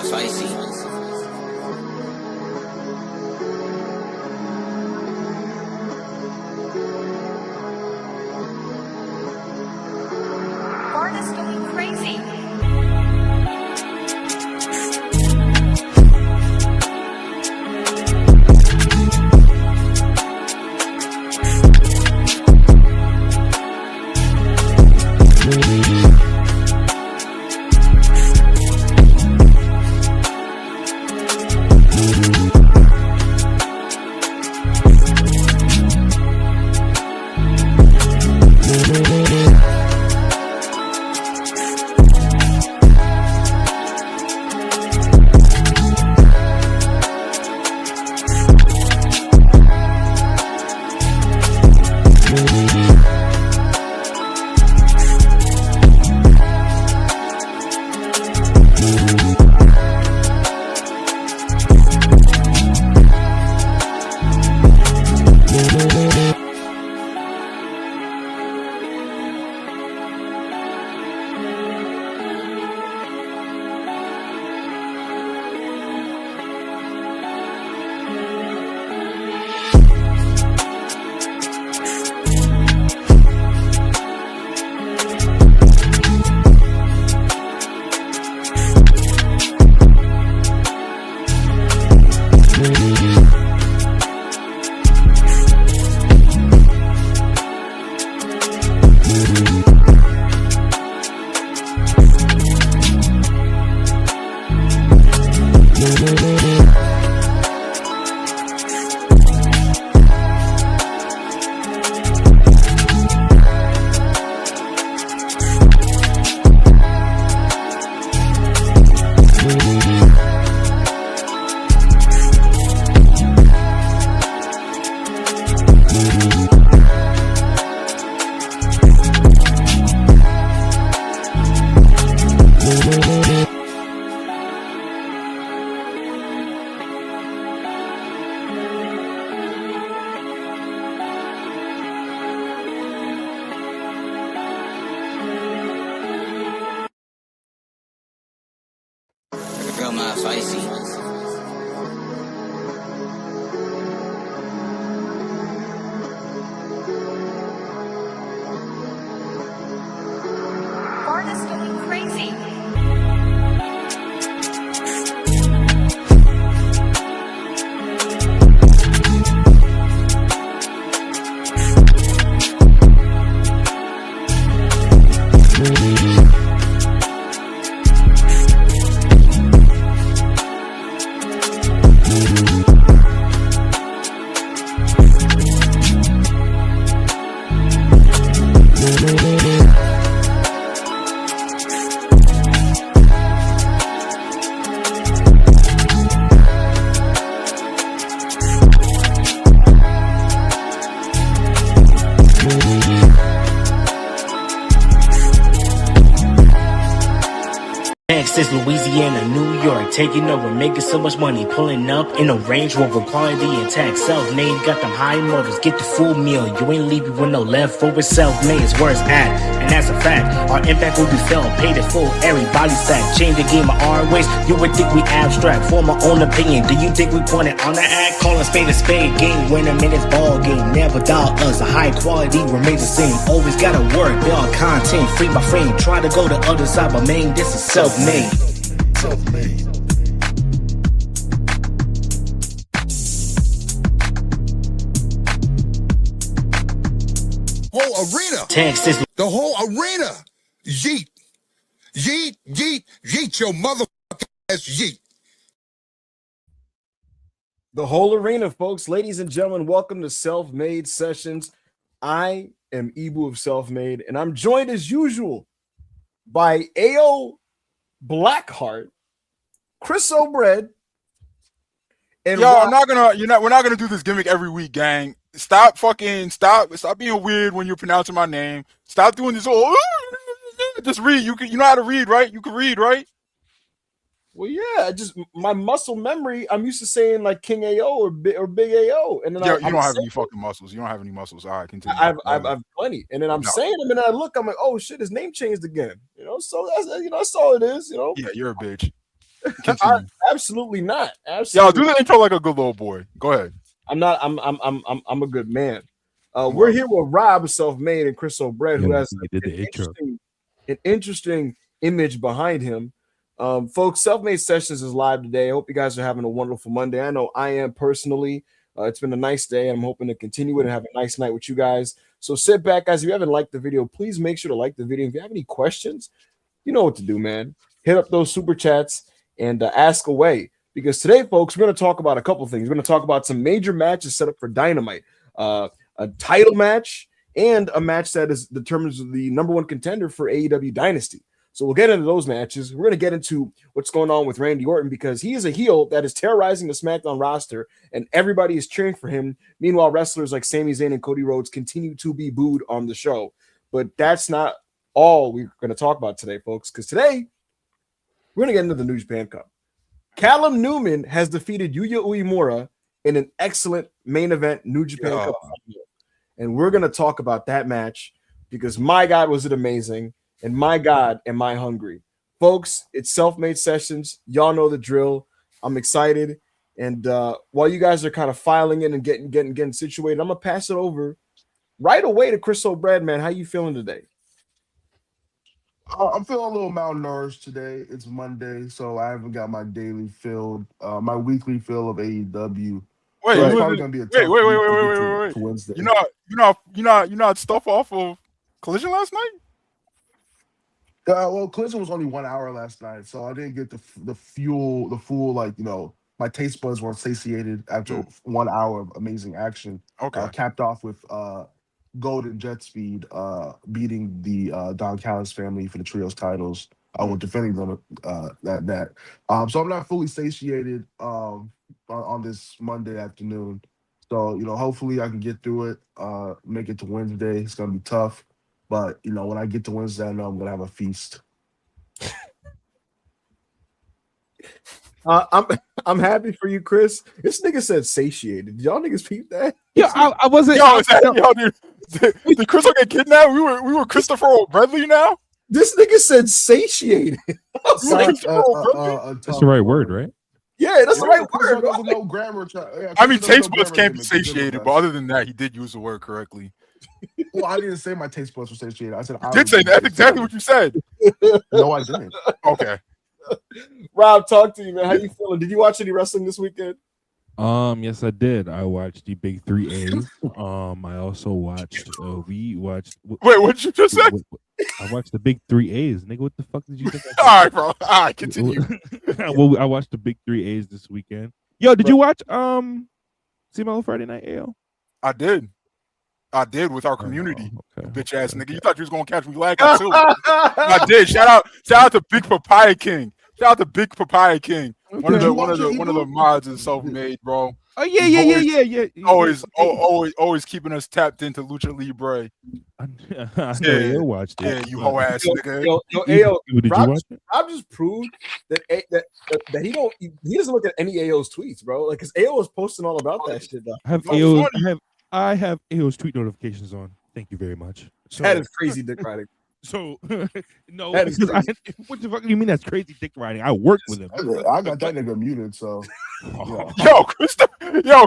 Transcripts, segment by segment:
my spicy. Bart is going crazy. My spicy. Bart is going crazy. Texas, Louisiana, New York, taking over, making so much money, pulling up in a Range Rover, quality intact, self-made, got them high motors, get the full meal, you ain't leaving with no leftovers, self-made is where it's at, and that's a fact, our impact will be felt, paid in full, everybody's back, change the game our ways, you would think we abstract, form our own opinion, do you think we pointed on the act, call a spade, game winner, minutes ball game, never doubt us, a high quality remains the same, always gotta work, build content, free my frame, try to go the other side, but man, this is self-made. Self-made. Whole arena. Texas. The whole arena. Yeet. Yeet, yeet, yeet your motherfucking ass yeet. The whole arena, folks. Ladies and gentlemen, welcome to Self-Made Sessions. I am Ibu of Self-Made, and I'm joined as usual by A.O. Blackheart, Chris O'Bread, and yo, we're not gonna do this gimmick every week, gang. Stop being weird when you're pronouncing my name. Stop doing this. Just read. You know how to read, right? You can read, right? Well, yeah. My muscle memory. I'm used to saying like King AO or Big AO, and then you don't have any fucking muscles. You don't have any muscles. All right, continue. I've plenty, and then I'm saying them, and then I look. I'm like, oh shit, his name changed again. So that's all it is. Yeah, you're a bitch. Continue. Absolutely not. Y'all Absolutely. do the intro like a good little boy. Go ahead. I'm not. I'm a good man. We're here with Rob, self-made, and Chris O'Brien, who has an interesting image behind him. Folks, Self-Made Sessions is live today. I hope you guys are having a wonderful Monday. I know I am personally. It's been a nice day, and I'm hoping to continue it and have a nice night with you guys. So sit back, guys. If you haven't liked the video, please make sure to like the video. If you have any questions, you know what to do, man. Hit up those super chats and ask away. Because today, folks, we're going to talk about a couple things. We're going to talk about some major matches set up for Dynamite, a title match, and a match that determines the number one contender for AEW Dynasty. So we'll get into those matches. We're going to get into what's going on with Randy Orton because he is a heel that is terrorizing the SmackDown roster, and everybody is cheering for him. Meanwhile, wrestlers like Sami Zayn and Cody Rhodes continue to be booed on the show. But that's not all we're going to talk about today, folks, because today we're going to get into the New Japan Cup. Callum Newman has defeated Yuya Uemura in an excellent main event New Japan Cup final. And we're going to talk about that match because, my God, was it amazing. And my God, am I hungry. Folks, it's Self-Made Sessions. Y'all know the drill. I'm excited. And while you guys are kind of filing in and getting situated, I'm going to pass it over right away to Chris O'Brien, man. How you feeling today? I'm feeling a little malnourished today. It's Monday, so I haven't got my daily fill, my weekly fill of AEW. Wait, so it's probably gonna be a tough wait. to Wednesday. You not stuff off of Collision last night? Well, Collision was only 1 hour last night, so I didn't get the full my taste buds weren't satiated after 1 hour of amazing action. Okay, capped off with Gold and Jet Speed beating the Don Callis family for the trios titles. With defending them so I'm not fully satiated on this Monday afternoon. So hopefully I can get through it, make it to Wednesday. It's gonna be tough, but when I get to Wednesday, I know I'm gonna have a feast. I'm happy for you, Chris. This nigga said satiated. Did y'all niggas peep that? Yeah, I wasn't. Did Chris get kidnapped? We were Christopher O'Bradley now. This nigga said satiated. That's the right word, right? Yeah, that's the right word. No grammar. I mean, taste buds can't be satiated, but other than that, he did use the word correctly. Well, I didn't say my taste buds were satiated. I said you did say that's exactly what you said. No, I didn't. Okay. Rob, talk to you, man. How you feeling? Did you watch any wrestling this weekend? Yes, I did. I watched the big 3As. I also watched. We watched. Wait, what did you just say? I watched the big 3As, nigga. What the fuck did you think? All right, bro. All right, continue. Well, I watched the big 3As this weekend. Yo, did you watch CMLL Friday Night AO? I did with our community. Okay. Bitch ass nigga. You thought you was gonna catch me lacking too. I did. Shout out to Big Papaya King. Shout out to Big Papaya King. Okay. One of the mods is self-made, bro. Oh yeah. Always keeping us tapped into Lucha Libre. I watched it. Yeah, you hoe ass nigga. Yo, did you watch it? Rob just proved that he doesn't look at any AO's tweets, bro. Like, cause AO is posting all about that shit. Though. I have AO's tweet notifications on. Thank you very much. So, that is crazy dick riding. So no, that is what the fuck do you mean that's crazy dick riding? I work with him. I got that nigga muted, so Yo,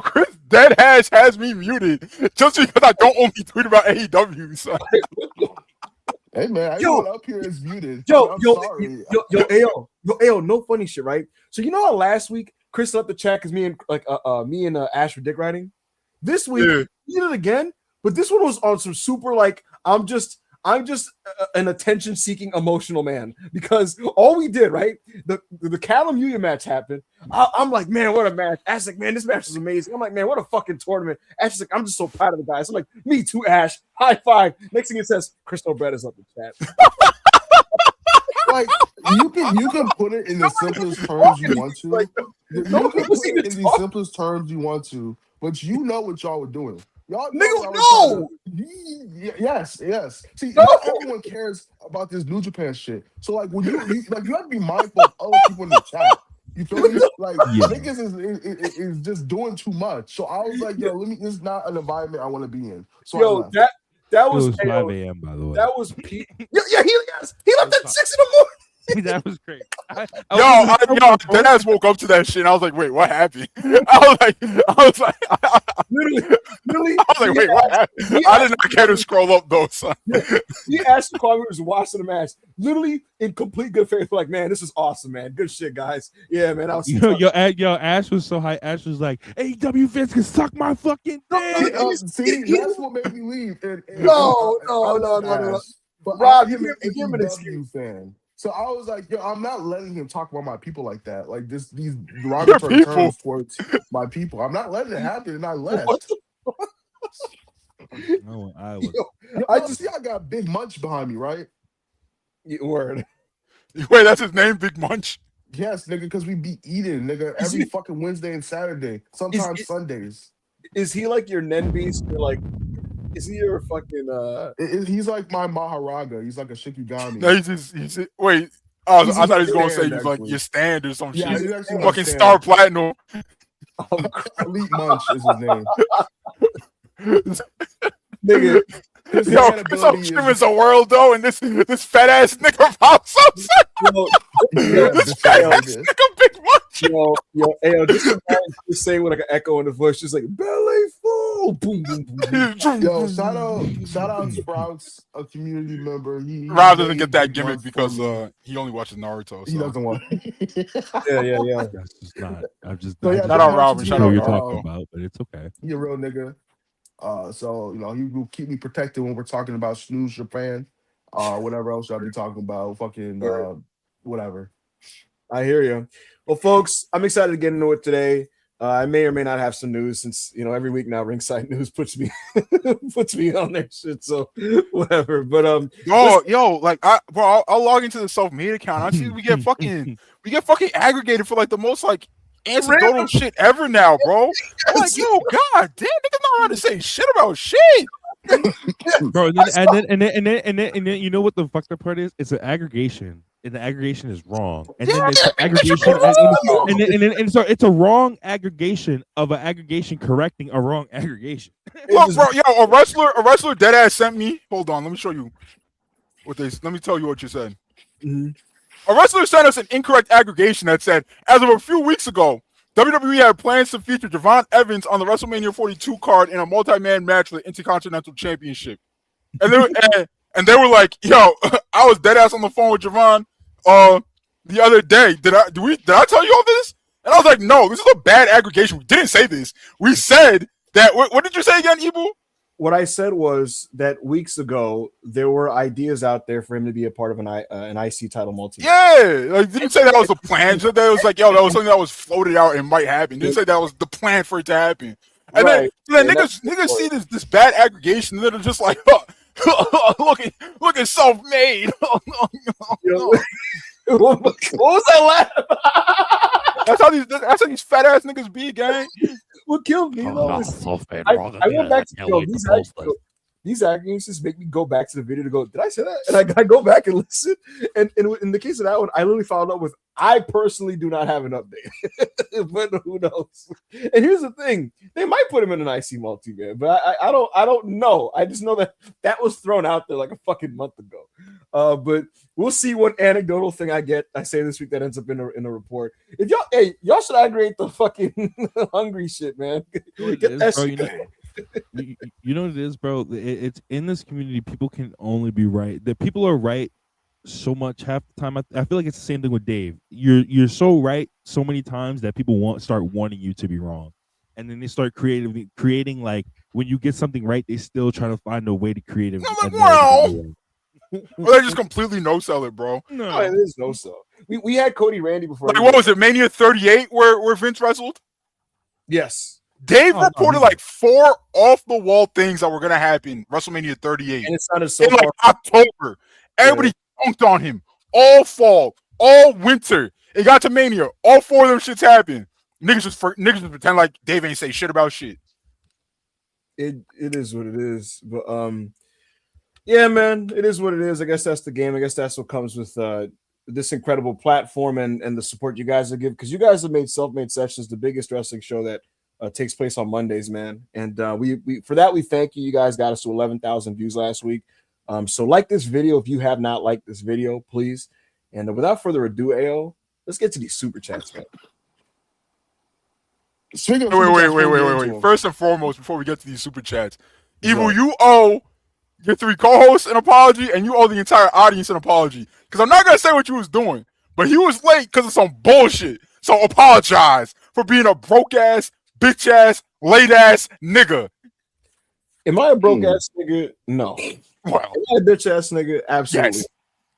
Chris dead has me muted just because I don't only tweet about AEW. So. Hey man, everyone up here is muted. Yo, AO, no funny shit, right? So you know how last week Chris left the chat because me and Ash were dick riding? This week he did it again, but this one was on some super I'm just an attention-seeking emotional man because all we did, right? The Callum Yuya match happened. I'm like, man, what a match. Ash like, man, this match was amazing. I'm like, man, what a fucking tournament. Ash is like, I'm just so proud of the guys. I'm like, me too, Ash. High five. Next thing it says, Chris O'Brien is up the chat. Like you can put it in the simplest terms you want to. You can put it in the simplest terms you want to, but you know what y'all were doing. Y'all no. Yes. See, not everyone cares about this New Japan shit. So like, when you have to be mindful of other people in the chat. You feel me? Like niggas is just doing too much. So I was like, yo, this is not an environment I want to be in. So that was 5 a.m. by the way. That was Pete. Yeah, he left at 6 in the morning. That was great. I then I woke up to that shit. And I was like, wait, what happened? I was like, wait, what happened? I did not care to scroll up though, son. He asked the while we was watching the match, literally in complete good faith, like, man, this is awesome, man. Good shit, guys. Yeah, man. I was yo, Ash was so high. Ash was like, AEW fans can suck my fucking dick. See, that's what made me leave. No. But Rob, I'm an give him an AEW fan. So I was like, yo, I'm not letting him talk about my people like that. Like these derogatory terms towards my people. I'm not letting it happen, and I left. No, I was. I just see I got Big Munch behind me, right? Word. Wait, that's his name, Big Munch? Yes, nigga, because we be eating, nigga, every fucking Wednesday and Saturday, sometimes Sundays. Is he like your Nen Beast? Or like, is he your fucking He's like my Maharaga. He's like a Shikigami. No, he's wait. I thought he was gonna say he's like your stand or some shit. He's fucking Star Platinum. Elite Munch is his name. Nigga. Yo, it's a world though, and this fat ass nigga pops up. This fat ass nigga, Big Munch. Yo, just saying with like an echo in the voice, just like belly full. Boom, boom, boom. Yo, shout out Sprouts, a community member. Rob doesn't get that gimmick because he only watches Naruto. So. He doesn't want. Yeah. That's just not. I'm just. So, shout out Robin. Shout out you're talking about, but it's okay. He a real nigga. So he will keep me protected when we're talking about Snooze Japan, whatever else y'all be talking about, fucking whatever. I hear you. Well, folks, I'm excited to get into it today. I may or may not have some news since every week now Ringside News puts me on their shit. So whatever. But I'll log into the self-made account. I see we get fucking aggregated for like the most like anecdotal shit ever now, bro. I'm like, yo, god damn, niggas know how to say shit about shit. Bro, and then you know what the fucked up part is? It's an aggregation. And the aggregation is wrong. And then it's an aggregation and so it's a wrong aggregation of an aggregation correcting a wrong aggregation. Look, bro, a wrestler dead ass sent me. Hold on, let me show you let me tell you what you said. Mm-hmm. A wrestler sent us an incorrect aggregation that said, as of a few weeks ago, WWE had plans to feature Javon Evans on the WrestleMania 42 card in a multi-man match for the Intercontinental Championship. And they were like, yo, I was dead ass on the phone with Javon the other day. Did I tell you all this? And I was like, no, this is a bad aggregation. We didn't say this. We said that. What did you say again, Ibu? What I said was that weeks ago there were ideas out there for him to be a part of an IC title multi. Yeah, like didn't say that was the plan. That was like, yo, that was something that was floated out and might happen. Didn't say that was the plan for it to happen. And then niggas see this bad aggregation, and they're just like, look at self-made. What was that laugh? That's how these fat ass niggas be, gang. What killed me though is I went back to these aggregations make me go back to the video to go, did I say that? And I go back and listen. And in the case of that one, I literally followed up with, I personally do not have an update. But who knows? And here's the thing. They might put him in an IC multi-man, but I don't know. I just know that was thrown out there like a fucking month ago. But we'll see what anecdotal thing I say this week that ends up in a report. If y'all should aggregate the fucking hungry shit, man. Get that shit. You know what it is, bro? It's in this community. People can only be right. The people are right so much half the time. I feel like it's the same thing with Dave. You're so right so many times that people start wanting you to be wrong, and then they start creating like when you get something right, they still try to find a way to create it. I'm like, wow. Or they just completely no sell it, bro. No, it is no sell. We had Cody Randy before. Like, what was it, Mania 38 where Vince wrestled? Yes. Dave reported like 4 off-the-wall things that were going to happen WrestleMania 38. And it sounded so in like October. Everybody dunked on him. All fall, all winter. It got to Mania. All 4 of them shits happened. Niggas just pretend like Dave ain't say shit about shit. It is what it is. But yeah, man, it is what it is. I guess that's the game. I guess that's what comes with this incredible platform and the support you guys have given, because you guys have made Self-Made Sessions the biggest wrestling show that takes place on Mondays, man. And we for that we thank you. You guys got us to 11,000 views last week. So like this video if you have not liked this video, please. And without further ado, AO, let's get to these super chats, man. Speaking of Wait. First and foremost, before we get to these super chats, Evil, you owe your 3 co-hosts an apology, and you owe the entire audience an apology. Because I'm not gonna say what you was doing, but he was late because of some bullshit. So apologize for being a broke ass, bitch ass, late ass nigga. Am I a broke ass nigga? No. Well, am I a bitch ass nigga? Absolutely.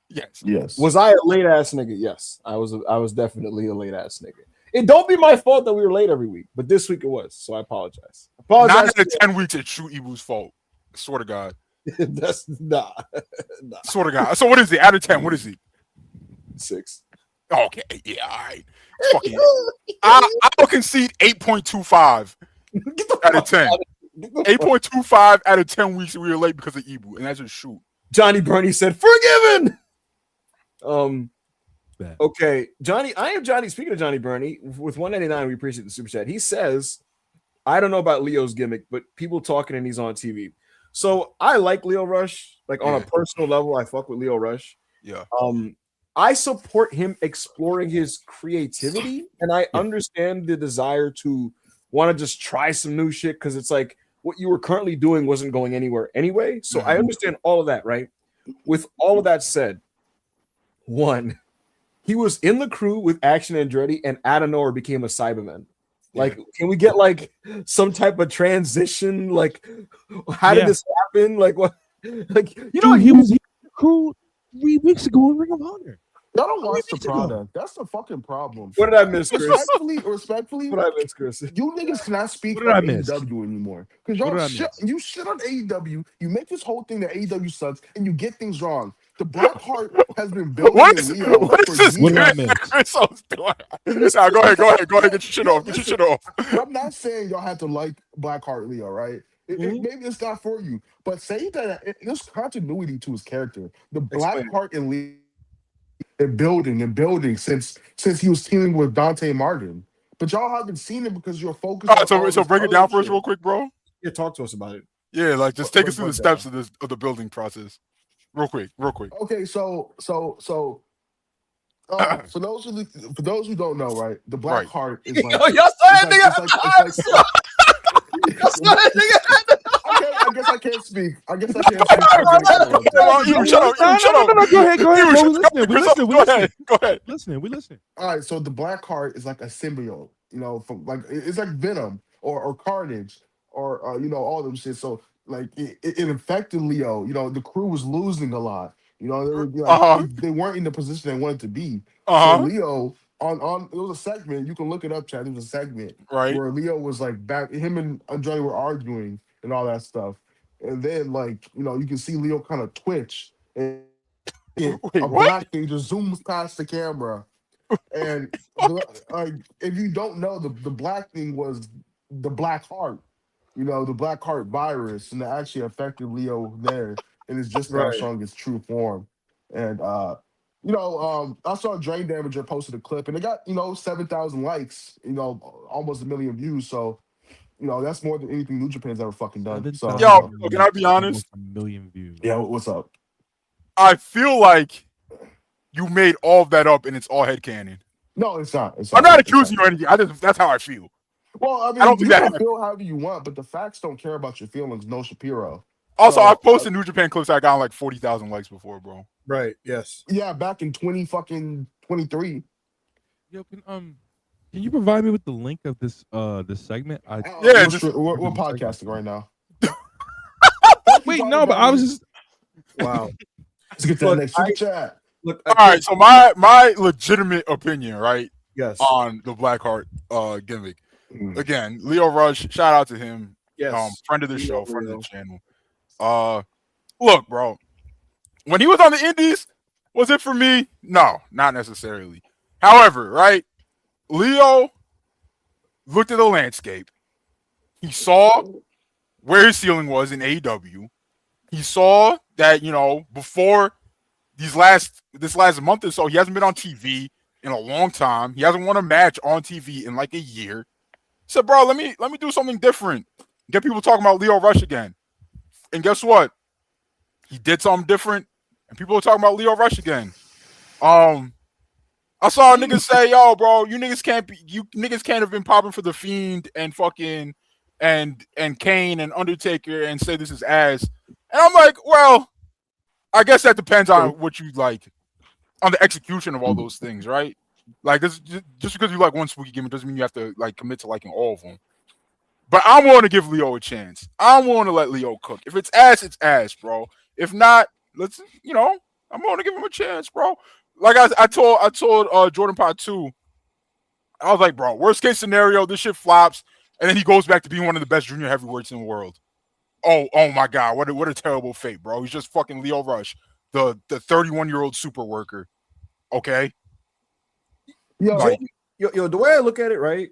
Yes. Was I a late ass nigga? Yes. I was definitely a late ass nigga. It don't be my fault that we were late every week, but this week it was, so I apologize. 9 out of 10 weeks it's true Evil's fault. I swear to God. That's nah. Swear to God. So what is it? Out of 10, what is it? 6. Okay, yeah, all right. Fucking I'll concede 8.25 out of 10. 8.25 out of 10 weeks we were late because of Ebu, and that's a shoot. Johnny Bernie said, forgiven. Okay, Johnny. I am Johnny. Speaking of Johnny Bernie, with 199, we appreciate the super chat. He says, I don't know about Leo's gimmick, but people talking and he's on TV. So I like Leo Rush. Like on a personal level, I fuck with Leo Rush. Yeah. I support him exploring his creativity, and I understand the desire to want to just try some new shit because it's like what you were currently doing wasn't going anywhere anyway. So I understand all of that, right? With all of that said, one, he was in the crew with Action Andretti and out of nowhere became a Cyberman. Like, can we get like some type of transition? Like, how did this happen? Like, what? Like, you know, he was in the crew 3 weeks ago in Ring of Honor. Y'all don't watch the product. That's the fucking problem. What did I miss, Chris? Respectfully, what did I miss, Chris? You niggas cannot speak on AEW anymore. Because you shit on AEW, you make this whole thing that AEW sucks, and you get things wrong. The Black Heart has been building what is this? What did I miss? Go ahead, get your shit off. I'm not saying y'all have to like Black Heart Leo, right? Maybe it's not for you, but say that there's continuity to his character. The Black Heart and Leo and building since he was teaming with Dante Martin. But y'all haven't seen it because you're focused on so break it down for us real quick, bro. Yeah, talk to us about it. Yeah, like just take us through the steps of the building process. Real quick. Okay, so for those who don't know, right, the Black Heart is like y'all saw that nigga. I guess I can't speak. Shut up. Go ahead. Go ahead. We listening. All right, so the Black Heart is like a symbiote, you know, from like it's like Venom or Carnage or you know, all them shit. So like it infected Leo. You know, the crew was losing a lot. You know, they weren't in the position they wanted to be. So Leo on it was a segment, you can look it up, Chad. It was a segment where Leo was like back, him and Andrade were arguing and all that stuff. And then like, you know, you can see Leo kind of twitch and black thing just zooms past the camera. And if you don't know, the black thing was the Black Heart, you know, the Black Heart virus, and it actually affected Leo there, and it's just now showing its true form. And you know, I saw Drain Damager posted a clip, and it got, you know, 7,000 likes, you know, almost 1 million views. So, you know, that's more than anything New Japan's ever fucking done. So, yo, can I be honest? 1 million views. Yeah, what's up? I feel like you made all of that up, and it's all headcanon. No, it's not. I'm not accusing you or anything. That's how I feel. Well, I mean, I don't think you that can feel however you want, but the facts don't care about your feelings. No Shapiro. Also, I've posted New Japan clips that got like 40,000 likes before, bro. Right. Yes. Yeah, back in 2023. Yo, can you provide me with the link of this segment? We're podcasting right now. Wait, no, but I was just wow. Let's get to the next super chat. Look, all right, so my legitimate opinion, right? Yes. On the Blackheart gimmick. Again, Leo Rush, shout out to him. Yes. Friend of the show, friend of the channel. Look, bro. When he was on the Indies, was it for me? No, not necessarily. However, right, Leo looked at the landscape. He saw where his ceiling was in AEW. He saw that, you know, before this last month or so, he hasn't been on TV in a long time. He hasn't won a match on TV in like a year. He said, bro, let me do something different. Get people talking about Leo Rush again. And guess what? He did something different, and people are talking about Leo Rush again. I saw niggas say, "Yo, bro, you niggas can't have been popping for the Fiend and fucking and Kane and Undertaker and say this is ass." And I'm like, well, I guess that depends on what you like, on the execution of all those things, right? Like this, just because you like one spooky gimmick doesn't mean you have to like commit to liking all of them. But I'm willing to give Leo a chance. I'm willing to let Leo cook. If it's ass, bro. If not, let's, I'm willing to give him a chance, bro. Like I told Jordan Pot 2, I was like, bro, worst case scenario, this shit flops, and then he goes back to being one of the best junior heavyweights in the world. Oh my God, what a terrible fate, bro. He's just fucking Leo Rush, the 31-year-old super worker. Okay. Yo, the way I look at it, right?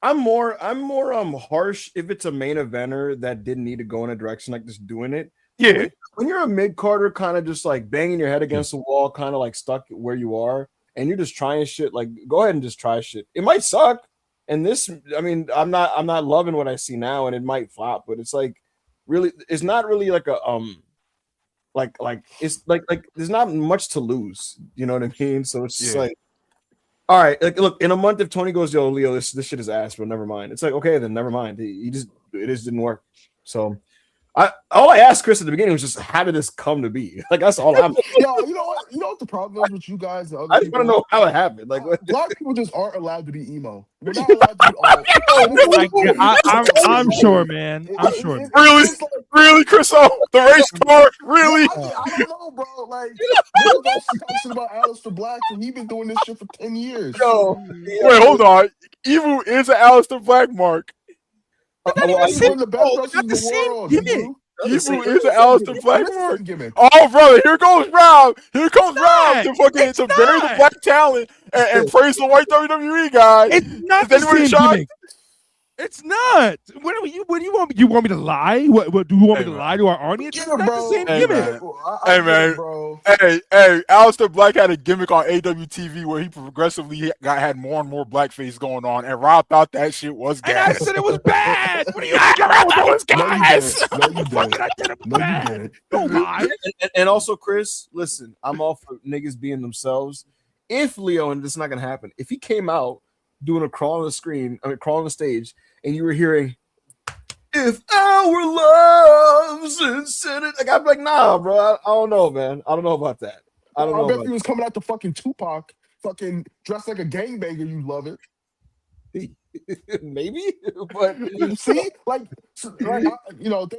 I'm more harsh if it's a main eventer that didn't need to go in a direction like this doing it. Yeah. When you're a mid-carder, kind of just like banging your head against the wall, kind of like stuck where you are, and you're just trying shit, like go ahead and just try shit. It might suck. And this, I mean, I'm not loving what I see now, and it might flop, but it's like really, it's not really like a like it's like there's not much to lose. You know what I mean? So it's just like, all right, like look, in a month if Tony goes, yo, Leo, this shit is ass, but never mind. It's like, okay, then never mind. It just didn't work. So all I asked Chris at the beginning was just how did this come to be? Like that's all I'm. Yo, you know what the problem is with you guys? I just want to know how it happened. Like black people just aren't allowed to be emo. We're not allowed to be I'm sure, man. I'm sure. Really, Chris? The race car? Really? I don't know, bro. Like, niggas don't talk shit about Aleister Black, and he been doing this shit for 10 years. Yo, wait, hold on. Evil is an Aleister Black mark. He's one of the best wrestlers in the world. Evil is an Aleister Black mark. Oh, brother, here goes Rob. Here comes Rob to fucking to bury the black talent and praise the white WWE guy. It's not the same gimmick. It's not. What do you want me? You want me to lie? What do you want me to lie to our audience? It's not the same gimmick. Hey man, hey, Aleister Black had a gimmick on AEW TV where he progressively had more and more blackface going on, and Rob thought that shit was gas. And I said it was bad. What do you think? That was gas. No, you didn't. Don't lie. And also, Chris, listen, I'm all for niggas being themselves. If Leo, and this is not gonna happen, if he came out doing a crawl on the stage, and you were hearing, "If our love's incentive," like I'm like, nah, bro, I don't know, man. I don't know about that. I don't know. I bet if he was coming out to fucking Tupac, fucking dressed like a gangbanger, you love it. Maybe, but you see, like thank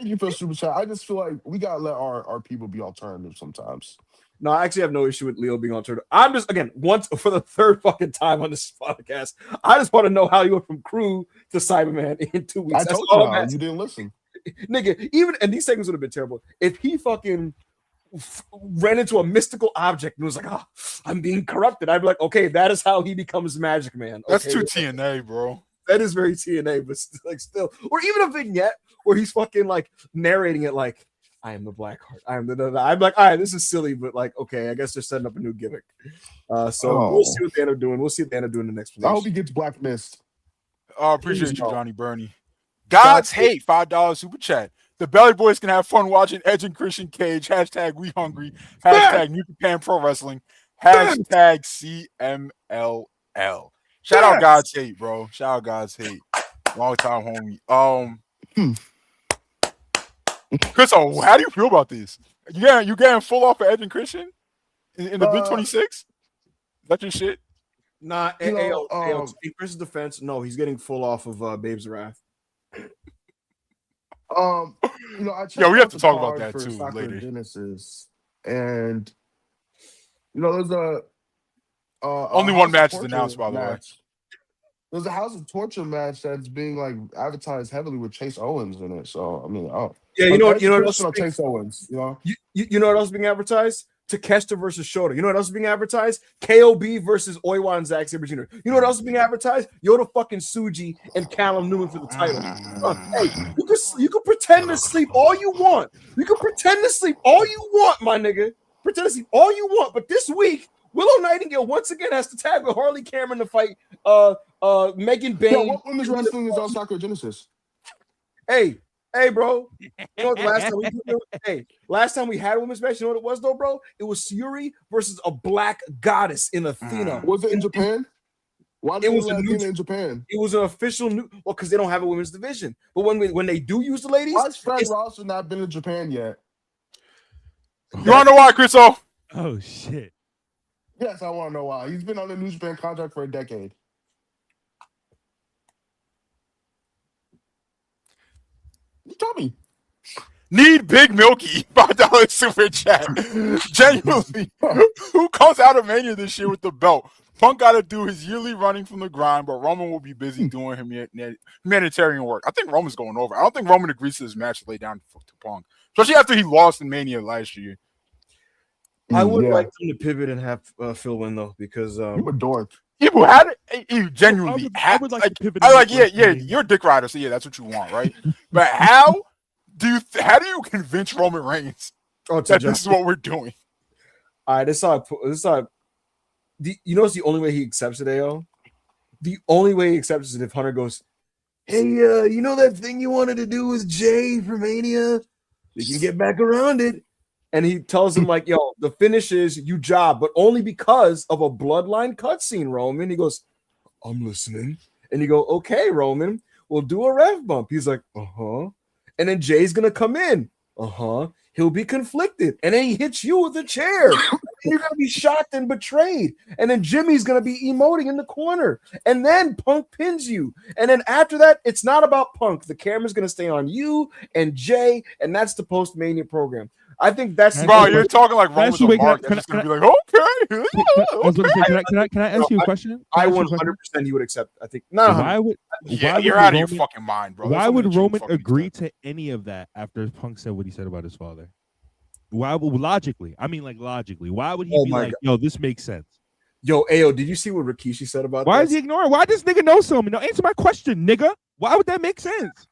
you for the super chat. I just feel like we gotta let our people be alternative sometimes. No, I actually have no issue with Leo being alternative. I'm just, again, once for the third fucking time on this podcast, I just want to know how you went from crew to Cyberman in 2 weeks. I told you, you didn't listen. Nigga, even, and these segments would have been terrible. If he fucking ran into a mystical object and was like, oh, I'm being corrupted, I'd be like, okay, that is how he becomes Magic Man. Okay, that's too TNA, bro. That is very TNA, but like still, or even a vignette where he's fucking like narrating it like, I am the Blackheart. I'm like, all right, this is silly, but like, okay, I guess they're setting up a new gimmick. We'll see what they end up doing. We'll see what they end up doing in the next one. I hope he gets Black Mist. Oh, appreciate you, Johnny Bernie. God's hate, $5 super chat. The Belly Boys can have fun watching Edge and Christian Cage. Hashtag We Hungry. Hashtag New Japan Pro Wrestling. Hashtag CMLL. Shout out God's hate, bro. Shout out God's hate. Long time homie. Chris, how do you feel about this? You getting full off of Edge and Christian in the Big 26? That's your shit? Nah, in Chris's defense, no, he's getting full off of Babes Wrath. I we have to talk about that too later. Genesis, and there's a only one match is announced, by the way. There's a House of Torture match that's being like advertised heavily with Chase Owens in it. So I mean, you know what else on Chase Owens, you know what else is being advertised? Takeshita versus Shota. You know what else is being advertised? KOB versus Oiwa and Zack Sabre Jr. You know what else is being advertised? Yoda fucking Tsuji and Callum Newman for the title. Hey, you can pretend to sleep all you want. You can pretend to sleep all you want, my nigga. Pretend to sleep all you want. But this week, Willow Nightingale once again has to tag with Harley Cameron to fight Megan Bain. What women's wrestling is on Sakura Genesis? Hey, Hey, bro. You know what the last time we had a women's match, you know what it was though, bro? It was Yuri versus a black goddess in Athena. Was it in Japan? Why did It they was let a Athena new. in Japan? It was an official new. Well, because they don't have a women's division. But when they do use the ladies, Why's Fred Ross not been in Japan yet? You want to know why, Chriso? Oh shit. Yes, I want to know why. He's been on the New Japan contract for a decade. You tell me. Need Big Milky $5 super chat. Genuinely, who comes out of Mania this year with the belt? Punk got to do his yearly running from the grind, but Roman will be busy doing humanitarian work. I think Roman's going over. I don't think Roman agrees to this match to lay down to Punk, especially after he lost in Mania last year. I would like him to pivot and have Phil win though, because you a dork. People had it. You genuinely I would like to pivot. Yeah. You're a dick rider, so yeah, that's what you want, right? But how do you convince Roman Reigns that this is what we're doing? All right, this how. You know what's the only way he accepts it, AO? The only way he accepts it is if Hunter goes, "Hey, you know that thing you wanted to do with Jay for Mania? We can get back around it." And he tells him, like, yo, the finish is you job, but only because of a bloodline cutscene, Roman. He goes, I'm listening. And you go, okay, Roman, we'll do a rev bump. He's like, uh-huh. And then Jay's going to come in. Uh-huh. He'll be conflicted. And then he hits you with a chair. And you're going to be shocked and betrayed. And then Jimmy's going to be emoting in the corner. And then Punk pins you. And then after that, it's not about Punk. The camera's going to stay on you and Jay, and that's the post-Mania program. I think that's bro. You're talking like Roman's a mark. That's gonna be like, okay. Can I ask you a question? I 100% he would accept. I think no. Why would you're out of your fucking mind, bro? Why would Roman agree to any of that after Punk said what he said about his father? Why would logically? I mean, like logically, why would he be like, yo, this makes sense? Yo, Ayo, did you see what Rikishi said about why this? Is he ignoring? Why does nigga know something? No, answer my question, nigga. Why would that make sense?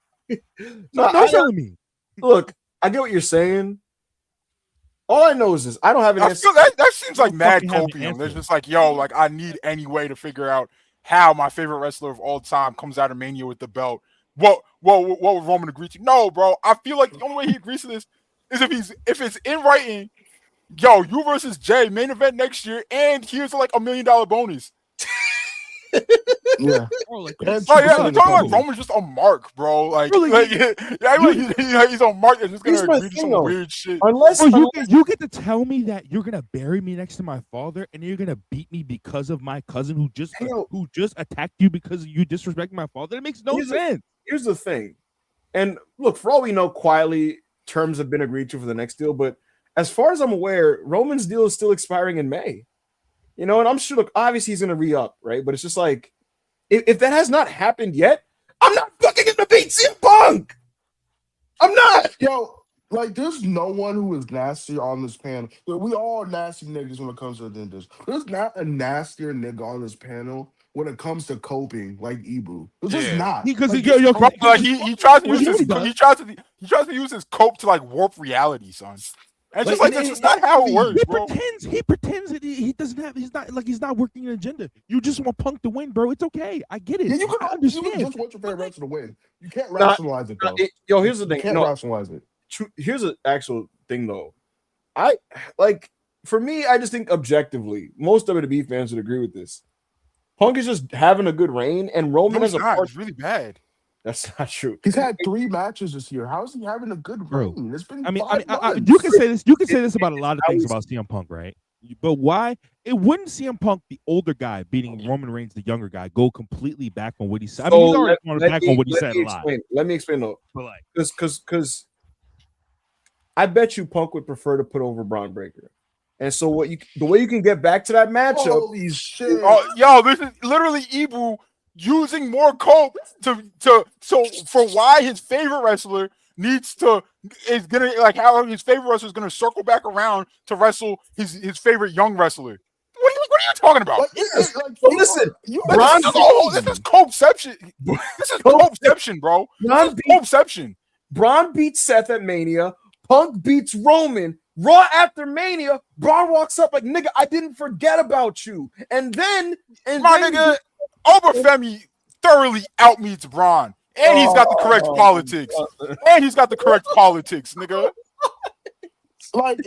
Stop telling me. Look, I get what you're saying. All I know is this. I don't have an answer. That seems like mad copium. They're just like, yo, like I need any way to figure out how my favorite wrestler of all time comes out of Mania with the belt. What would Roman agree to? No, bro. I feel like the only way he agrees to this is if it's in writing. Yo, you versus Jay, main event next year, and here's like $1 million bonus. Yeah. I'm talking about Roman's just a mark, bro. Like, he's a mark that's just gonna agree to some weird shit. Unless you get to tell me that you're gonna bury me next to my father, and then you're gonna beat me because of my cousin who just attacked you because you disrespected my father. That makes no sense. Here's the thing, and look, for all we know, quietly terms have been agreed to for the next deal, but as far as I'm aware, Roman's deal is still expiring in May. You know, and I'm sure, look, obviously he's going to re-up, right? But it's just like, if that has not happened yet, I'm not fucking going to beat CM Punk. I'm not. Yo, like, there's no one who is nasty on this panel. We all nasty niggas when it comes to this. There's not a nastier nigga on this panel when it comes to coping like Ibu. It's just not. Because he tries to use his cope to like warp reality, son. And just like that's just not how it works, bro. He pretends that he doesn't have. He's not working an agenda. You just want Punk to win, bro. It's okay. I get it. Yeah, you can understand. You just want your favorite wrestler to win. You can't rationalize it though. Yo, here's the thing. You can't rationalize it. Here's an actual thing though. For me, I just think objectively, most WWE fans would agree with this. Punk is just having a good reign, and Roman is it's really bad. That's not true. He's had 3 matches this year. How is he having a good reign? It's been you can say this. You can say this about a lot of things about CM Punk, right? But why? It wouldn't CM Punk, the older guy, beating Roman Reigns, the younger guy, go completely back on what he said. I mean, he's already gone back on what he said a lot. Let me explain though. But like, because I bet you Punk would prefer to put over Braun Breaker. And so the way you can get back to that matchup. Holy shit! Yo, this is literally Ibu using more cope for why his favorite wrestler is gonna like how his favorite wrestler is gonna circle back around to wrestle his favorite young wrestler. What are you talking about? Listen, this is copeception. This is copeception, bro. Copeception. Braun beats Seth at Mania. Punk beats Roman. Raw after Mania, Braun walks up like, nigga, I didn't forget about you. And then Oberfemi thoroughly outmeets Braun And he's got the correct politics. And he's got the correct politics, nigga. Like,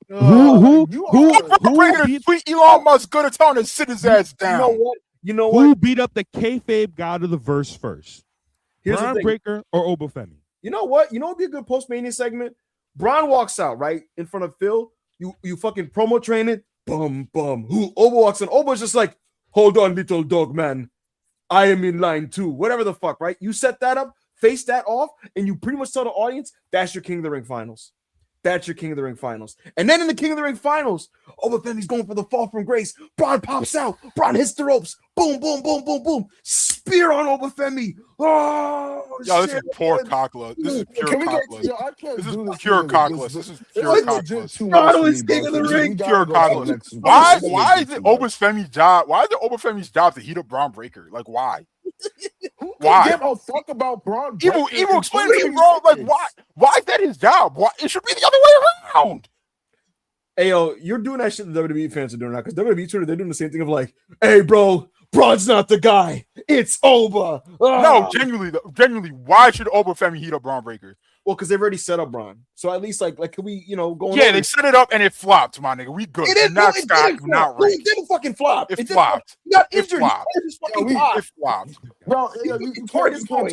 Who Bringing a tweet Elon Musk good at telling him to sit his ass down. You know who what? beat up the kayfabe god of the verse first? Here's the Braun thing. Breaker or Obafemi? You know what? You know what would be a good post-Mania segment? Braun walks out, right? In front of Phil. You fucking promo training. Bum, bum. Who? Oba walks in. Oba's just like, hold on, little dog, man. I am in line too. Whatever the fuck, right? You set that up, face that off, and you pretty much tell the audience, that's your King of the Ring finals. That's your King of the Ring finals. And then in the King of the Ring finals, Obafemi's going for the fall from grace. Braun pops out. Braun hits the ropes. Boom, boom, boom, boom, boom. Spear on Obafemi. Oh, yo, this shit. is poor cockler. This is pure cockler. I can't This is do this. pure cockless. This is pure cockless. Braun is King of the Ring. Pure cockless. Why is it Obafemi's job? Why is it Obafemi's job to heat up Braun Breaker? Like, why? Why? Give a fuck about Braun. Evil explain to me, bro. Like, why? Why is that his job? Why? It should be the other way around. Hey, yo, you're doing that shit the WWE fans are doing now because WWE Twitter, they're doing the same thing of like, hey, bro, Braun's not the guy. It's Oba. No, genuinely, why should Obafemi heat up Braun Breaker? Well, because they've already set up Braun. So at least, like, can we, go on? Yeah, they set it up and it flopped, my nigga. We good. It didn't, Not it Scott, didn't flop. not No, Rick. it didn't fucking flop. It flopped. He got It injured. flopped. It flopped. Bro,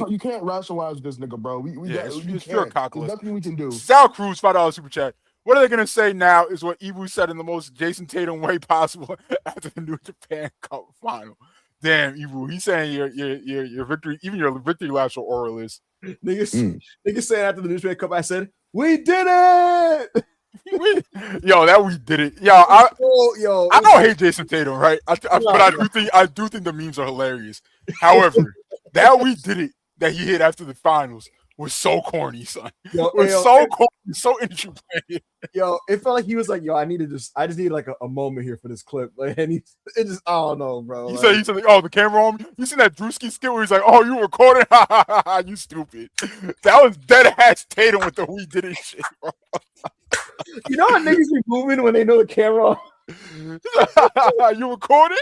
you can't rationalize this nigga, bro. It's pure cockless. There's nothing we can do. Sal Cruz, $5 super chat. What are they gonna say now? Is what Ibu said in the most Jason Tatum way possible after the New Japan Cup final. Damn, Ibu, he's saying your victory, even your victory laps are oralist. Niggas saying after the New Japan Cup, I said, we did it. Yo, that we did it. Yo, I don't hate Jason Tatum, right? But I do think the memes are hilarious. However, that we did it that he hit after the finals was so corny, son. So corny, so interesting. Yo, it felt like he was like, yo, I just need like a moment here for this clip. Like, and I don't know, bro. He said, oh, the camera on me. You seen that Drewski skit where he's like, oh, you recording? You stupid. That was dead ass Tatum with the we did it shit, bro. You know how niggas be moving when they know the camera on? You recording?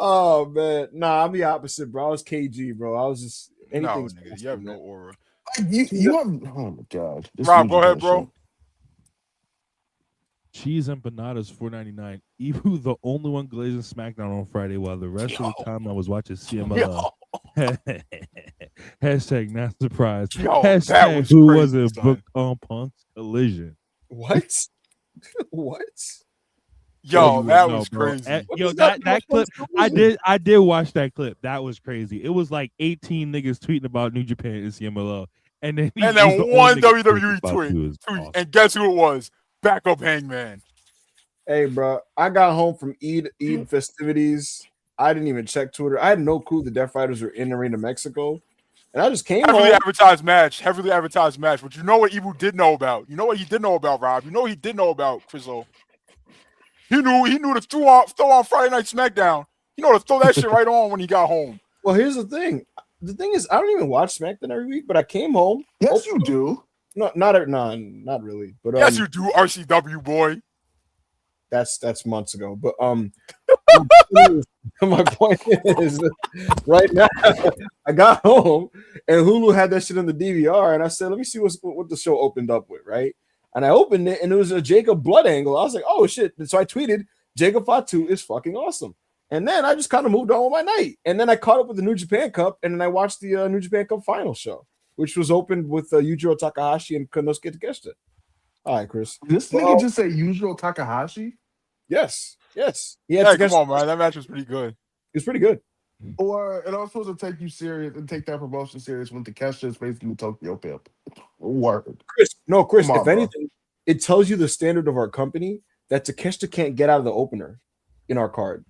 Oh man, nah, I'm the opposite, bro. I was KG, bro. I was just anything. No, nigga, you have no aura. You have, oh my god. Rob, go ahead, bro. Cheese empanadas $4.99. Ibu, the only one glazing SmackDown on Friday, while the rest of the time I was watching CMLL. Hashtag not surprised. Hashtag who was it booked on Punk's Collision. What? What? Yo, that was crazy. That clip, I did watch that clip. That was crazy. It was like 18 niggas tweeting about New Japan and CMLL. And then one WWE tweet. Awesome. And guess who it was? Backup Hangman. Hey, bro, I got home from Eid festivities. I didn't even check Twitter. I had no clue the Death Riders were in Arena, Mexico. And I just came heavily advertised match. But you know what Ibu did know about? You know what he did know about, Rob? You know what he did know about, Chriso? He knew to throw on Friday Night SmackDown. He knew to throw that shit right on when he got home. Well, here's the thing. The thing is, I don't even watch SmackDown every week, but I came home. Yes, you do. No, not really. But yes, you do, RCW boy. That's months ago. But my point is, right now I got home and Hulu had that shit in the DVR, and I said, let me see what the show opened up with, right? And I opened it, and it was a Jacob Blood angle. I was like, oh shit! And so I tweeted, Jacob Fatu is fucking awesome. And then I just kind of moved on with my night. And then I caught up with the New Japan Cup, and then I watched the New Japan Cup final show, which was opened with Yujiro Takahashi and Konosuke Takeshita. All right, Chris. This nigga just say Yujiro Takahashi? Yes. Yeah, come on, man. That match was pretty good. It was pretty good. And I'm supposed to take you serious and take that promotion serious when Takeshita is facing the Tokyo Pimp. Word. Chris, Come on, if anything, it tells you the standard of our company that Takeshita can't get out of the opener in our card.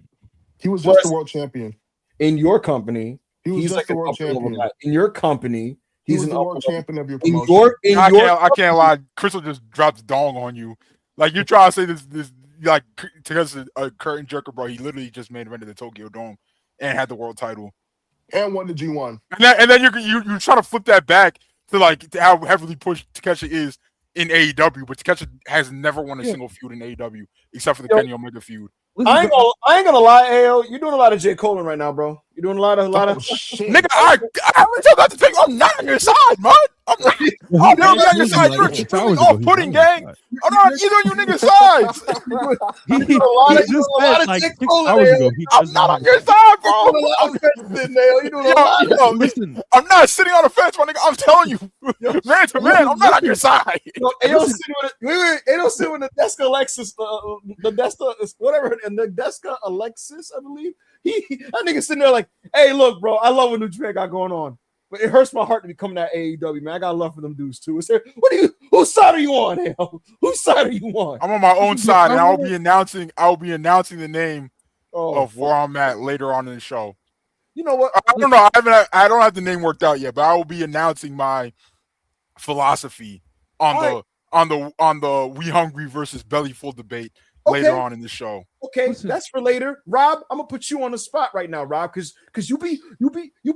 He was just the world champion. In your company, he's just like the world champion. In your company, he's the world champion of your promotion. I can't lie. Crystal just dropped dong on you. Like, you're trying to say this like, Takeshita's a curtain jerker, bro. He literally just made event of the Tokyo Dome and had the world title. And won the G1. And then you're trying to flip that back to how heavily pushed Takeshita is in AEW, but Takeshita has never won a single feud in AEW except for the Kenny Omega feud. I ain't gonna lie, Ayo. You're doing a lot of J. Coleing right now, bro. You're doing a lot of shit. Nigga, I haven't told that to take. I'm not on your side, man. I'm not on your side. You're extremely off-putting, gang. I'm not on either of you niggas' sides. He just said like 6 hours ago. I'm not on your side, bro. Listen, I'm not sitting on the fence, my nigga. I'm telling you, man to man, I'm not on your side. Ayo sitting with the Deska Alexis, the Deska whatever, and the Deska Alexis, I believe. That nigga sitting there like, hey, look, bro, I love what New Japan got going on, but it hurts my heart to be coming at AEW, man. I got love for them dudes too. Whose side are you on, hell? Whose side are you on? I'm on my own side, and I will be announcing the name of where I'm at later on in the show. You know what? I don't know. I don't have the name worked out yet, but I will be announcing my philosophy on the We Hungry versus Belly Full debate later on in the show. Okay, that's for later. Rob, I'm gonna put you on the spot right now, Rob, because you be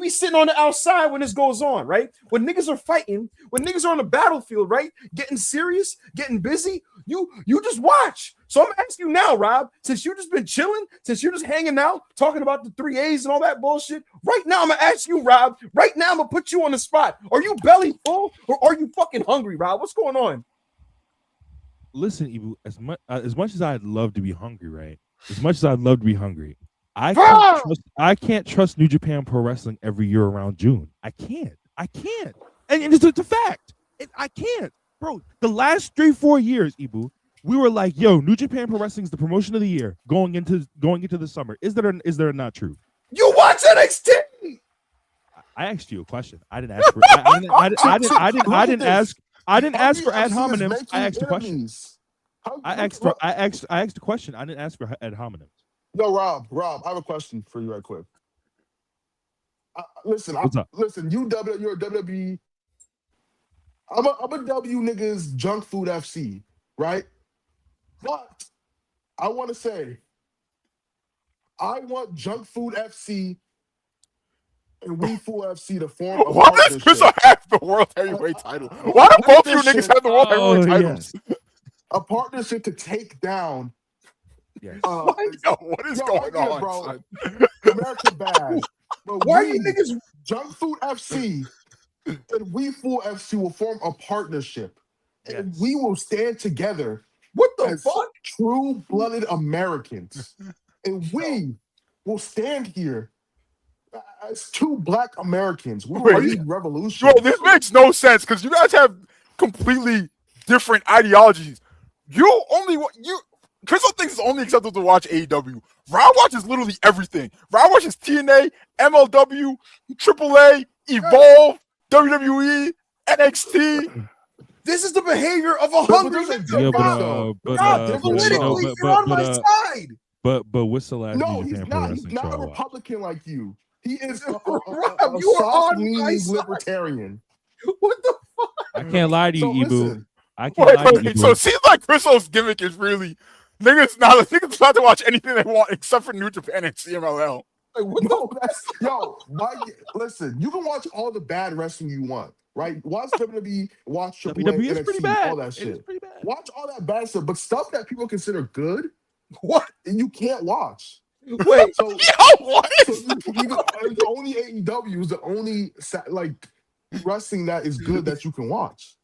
sitting on the outside when this goes on, right? When niggas are fighting, when niggas are on the battlefield, right? Getting serious, getting busy, you just watch. So I'm asking you now, Rob, since you just been chilling, since you're just hanging out, talking about the 3 A's and all that bullshit. Right now, I'm gonna ask you, Rob. Right now, I'm gonna put you on the spot. Are you belly full or are you fucking hungry, Rob? What's going on? Listen, Ibu, as much as I'd love to be hungry, right? As much as I'd love to be hungry, I can't trust New Japan Pro Wrestling every year around June. I can't. And it's a fact. I can't. Bro, the last 3-4 years, Ibu, we were like, yo, New Japan Pro Wrestling is the promotion of the year going into the summer. Is there not true? You watch NXT? I asked you a question. I didn't ask for I didn't ask for ad hominems. I asked a question. I asked a question. I didn't ask for ad hominems. Yo, Rob, I have a question for you right quick. Listen, What's up? Listen, you're a WWE. I'm a W niggas junk food FC, right? But I want to say, I want junk food FC and We Fool FC to form a Why does partnership. Chris have the world heavyweight title? Why do both of you niggas have the world heavyweight titles? Yes. A partnership to take down. Yes. What is going on, bro? son? America bad. But Why are you niggas? Junk Food FC and We Fool FC will form a partnership, and we will stand together. What the as fuck? True-blooded Americans, and we will stand here as two Black Americans. We will lead revolution. Bro, this makes no sense because you guys have completely different ideologies. Crystal thinks it's only acceptable to watch AEW. Rob watches literally everything. Rob watches TNA, MLW, AAA, Evolve, WWE, NXT. This is the behavior of a hungry nigga. Politically, you're on my side. But what's the last? No, New he's Japan Pro not. He's Wrestling not show a I watched? Republican like you. He is a you are on my soft-leaning side. libertarian. What the fuck? I can't lie to you, So Ibu. listen. I can't lie to you, Wait, Ibu. so it seems like Crystal's gimmick is really niggas not to watch anything they want except for New Japan and CMLL. Like, what No, listen, you can watch all the bad wrestling you want, right? Watch WWE, watch AAA, WWE is pretty NXT, bad. all that It shit. is pretty bad. Watch all that bad stuff, but stuff that people consider good, What? you can't watch. Wait. So, What is the only AEW is the only wrestling that is good that you can watch.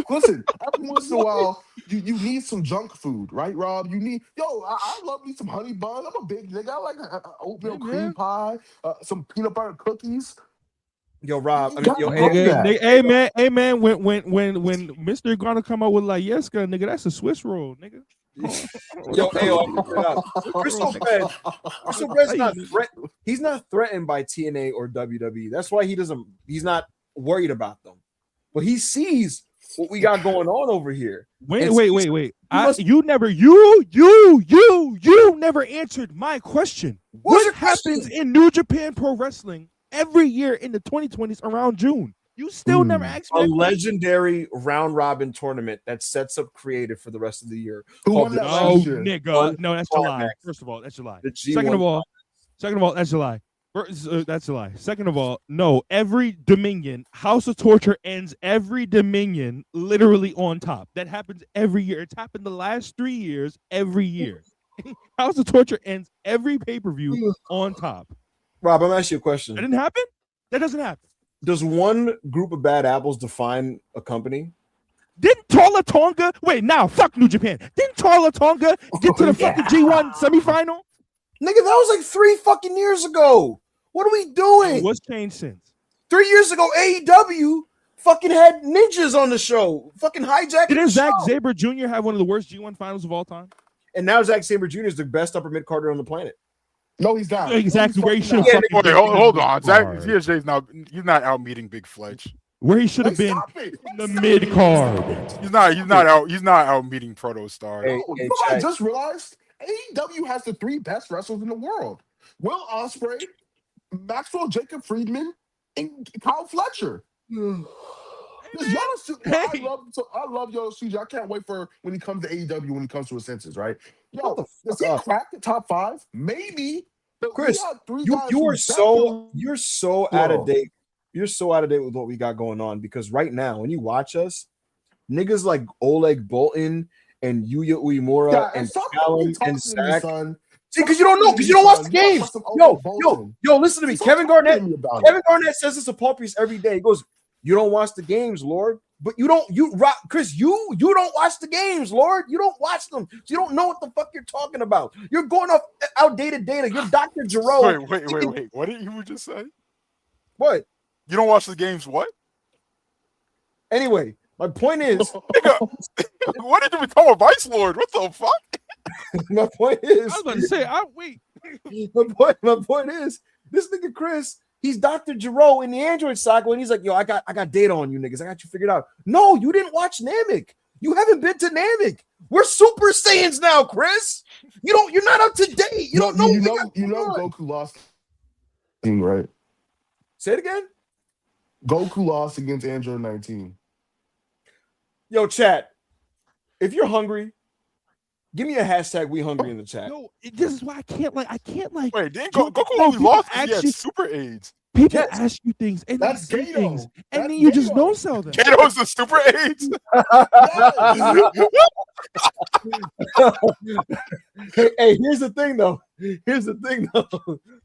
Listen, every once in a while, you need some junk food, right, Rob? You need, I love me some honey bun. I'm a big nigga. I like oatmeal cream pie, some peanut butter cookies. Yo, Rob. Hey man. When Mr. gonna come out with like nigga, that's a Swiss roll, nigga. Crystal Red's not he's not threatened by TNA or WWE. That's why he's not worried about them. But he sees what we got going on over here. Wait. You never answered my question. What happens in New Japan Pro Wrestling every year in the 2020s around June? You still never asked me. A legendary round robin tournament that sets up creative for the rest of the year. Who won that last year? Nigga. No, that's July. First of all, that's July. Second of all, that's July. That's a lie. Second of all, no. Every Dominion House of Torture ends every Dominion literally on top. That happens every year. It's happened the last 3 years. Every year, House of Torture ends every pay-per-view on top. Rob, I'm asking you a That question. didn't happen. That doesn't happen. Does one group of bad apples define a company? Didn't Tala Tonga fuck New Japan? Didn't Tala Tonga get to the fucking G1 semifinal? Nigga, that was like 3 fucking years ago. What are we doing? What's changed since? 3 years ago, AEW fucking had ninjas on the show. Fucking hijacking Didn't the Zack show. Sabre Jr. have one of the worst G1 finals of all time? And now Zack Sabre Jr. is the best upper mid carder on the planet. No, he's not. Exactly where he should have Yeah, fucking Wait, hold on. Zach card. CSJ's now he's not out meeting Big Fletch. Where he should have been in the mid card. He's not out meeting Proto Star. Hey, You know what I just realized? AEW has the 3 best wrestlers in the world: Will Ospreay, Maxwell Jacob Friedman, and Kyle Fletcher. I love Yoda CJ. I can't wait for when he comes to AEW, when he comes to his senses, right? Yo, does he crack the top 5? Maybe. But Chris, you're so out of date. You're so out of date with what we got going on, because right now, when you watch us, niggas like Oleg Bolton and Yuya Uemura and Callum and Zach. See, because you don't know, because you don't watch the games. Yo, listen to me. Kevin Garnett says this to puppies every day. He goes, "You don't watch the games, Lord." But Chris, you don't watch the games, Lord. You don't watch them. So you don't know what the fuck you're talking about. You're going off outdated data. You're Dr. Jerome. Wait. What did you just say? What? You don't watch the games? What? Anyway, my point is, what did you become a Vice Lord? What the fuck? my point is, I was about to say, wait. My point is, this nigga Chris, he's Dr. Jerome in the Android cycle, and he's like, "Yo, I got data on you niggas. I got you figured out." No, you didn't watch Namek. You haven't been to Namek. We're Super Saiyans now, Chris. You're not up to date. You don't know. You know Goku lost. Right? Say it again. Goku lost against Android 19. Yo, chat. If you're hungry, give me a hashtag "We Hungry" in the chat. No, this is why I can't like. Wait, didn't Goku only lost because he had Super AIDS? People ask you things, and that's they say Gato. things, and then you just don't sell them. Gato's the Super AIDS. Hey, here's the thing though.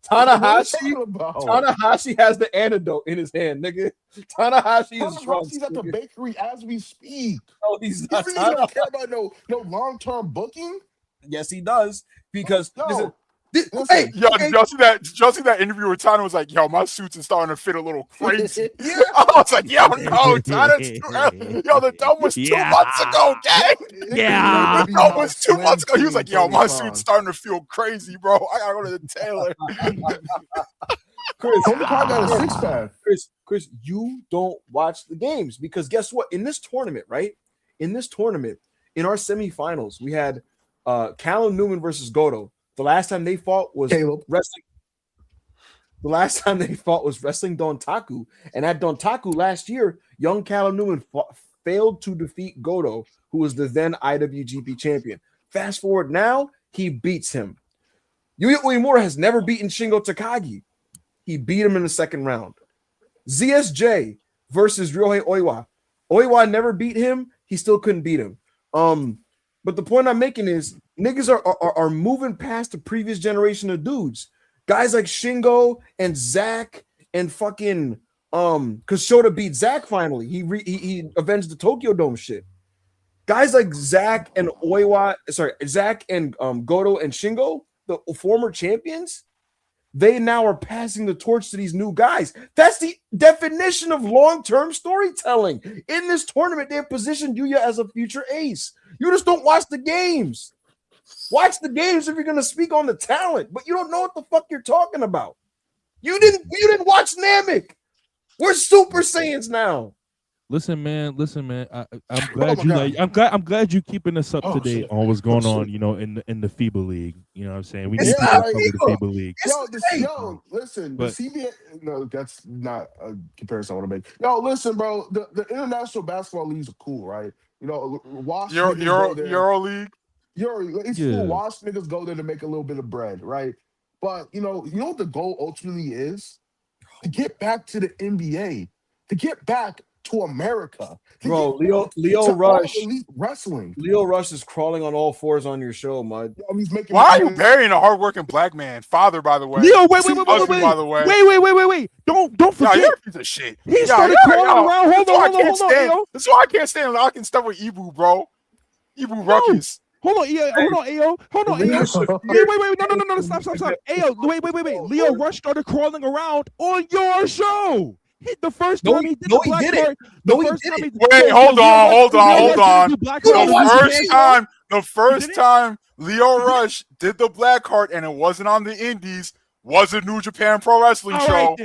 Tanahashi has the antidote in his hand, nigga. Tanahashi's at the bakery as we speak. No, he's not. He doesn't care about no long-term booking. Yes, he does. Because Hey, y'all see that interview where Tana was like, "Yo, my suits are starting to fit a little crazy." Yeah. I was like, "Yo, no, Tana, it's too early. Yo, the dome was 2 months ago, gang. Yeah. The dome was 2 months ago." He was like, "Yo, my suit's starting to feel crazy, bro. I gotta go to the tailor." Chris, you don't watch the games, because guess what? In this tournament, right? In our semifinals, we had Callum Newman versus Goto. The last time they fought was wrestling. The last time they fought was wrestling Dontaku, and at Dontaku last year, young Callum Newman failed to defeat Goto, who was the then IWGP champion. Fast forward now, he beats him. Yuya Uemura has never beaten Shingo Takagi. He beat him in the second round. ZSJ versus Ryohei Oiwa. Oiwa never beat him. He still couldn't beat him. But the point I'm making is niggas are moving past the previous generation of dudes. Guys like Shingo and Zach and fucking because Shota beat Zach finally. He avenged the Tokyo Dome shit. Guys like Zach and Goto and Shingo, the former champions, they now are passing the torch to these new guys. That's the definition of long-term storytelling. In this tournament, they have positioned Yuya as a future ace. You just don't watch the games. Watch the games if you're going to speak on the talent, but you don't know what the fuck you're talking about. You didn't watch Namek. We're Super Saiyans now. Listen, man. I'm glad I'm glad you keeping us up to date on what's going on, in the FIBA league. You know what I'm saying? We need to cover the FIBA league. Listen, the CBA. No, that's not a comparison I want to make. Yo, listen, bro. The international basketball leagues are cool, right? Watch Euro League. It's cool. Watch niggas go there to make a little bit of bread, right? But you know what the goal ultimately is? To get back to the NBA, to get back to America. To Bro, get back Leo to Rush. all elite wrestling. Leo Rush is crawling on all fours on your show, Mud. He's making Why are you burying a hardworking black man? Father, by the way. Leo, Husband, by the way. wait. Don't Yo, forget. you're a piece of shit. He started crawling around. Hold on, Ayo. That's why I can't stand locking stuff with Ibu, bro. Ibu Ruckus. Hold on, Ayo. Wait. No. Stop. Ayo, wait. Leo Rush started crawling around on your show. The first time he did the black card. Wait, hold on. The first time Leo Rush did the black card and it wasn't on the Indies, was a New Japan Pro Wrestling show.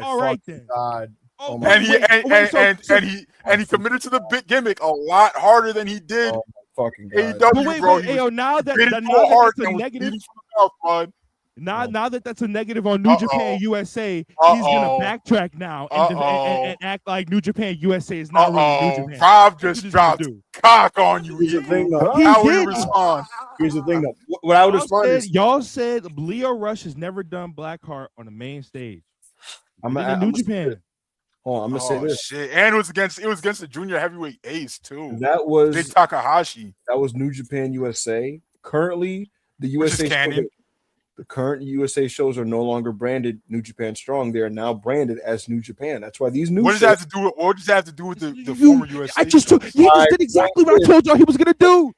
All right then. God. Oh, And he committed to the big gimmick a lot harder than he did. Oh my fucking God. AEW, bro. Ayo, now that's a negative. Now that that's a negative on New Japan USA, he's gonna backtrack now and act like New Japan USA is not really New Japan. Rob just dropped cock on you. Here's the thing, though. How would you respond? Here's the thing, though. What I would respond is y'all said Leo Rush has never done Blackheart on the main stage. I'm in New Japan. Hold on, I'm gonna say this. Shit. And it was against the junior heavyweight ace too. That was Big Takahashi. That was New Japan USA. Currently, the USA the current USA shows are no longer branded New Japan Strong. They are now branded as New Japan. That's why these new. What does that have to do with the former USA? He just did exactly what I told y'all he was gonna do.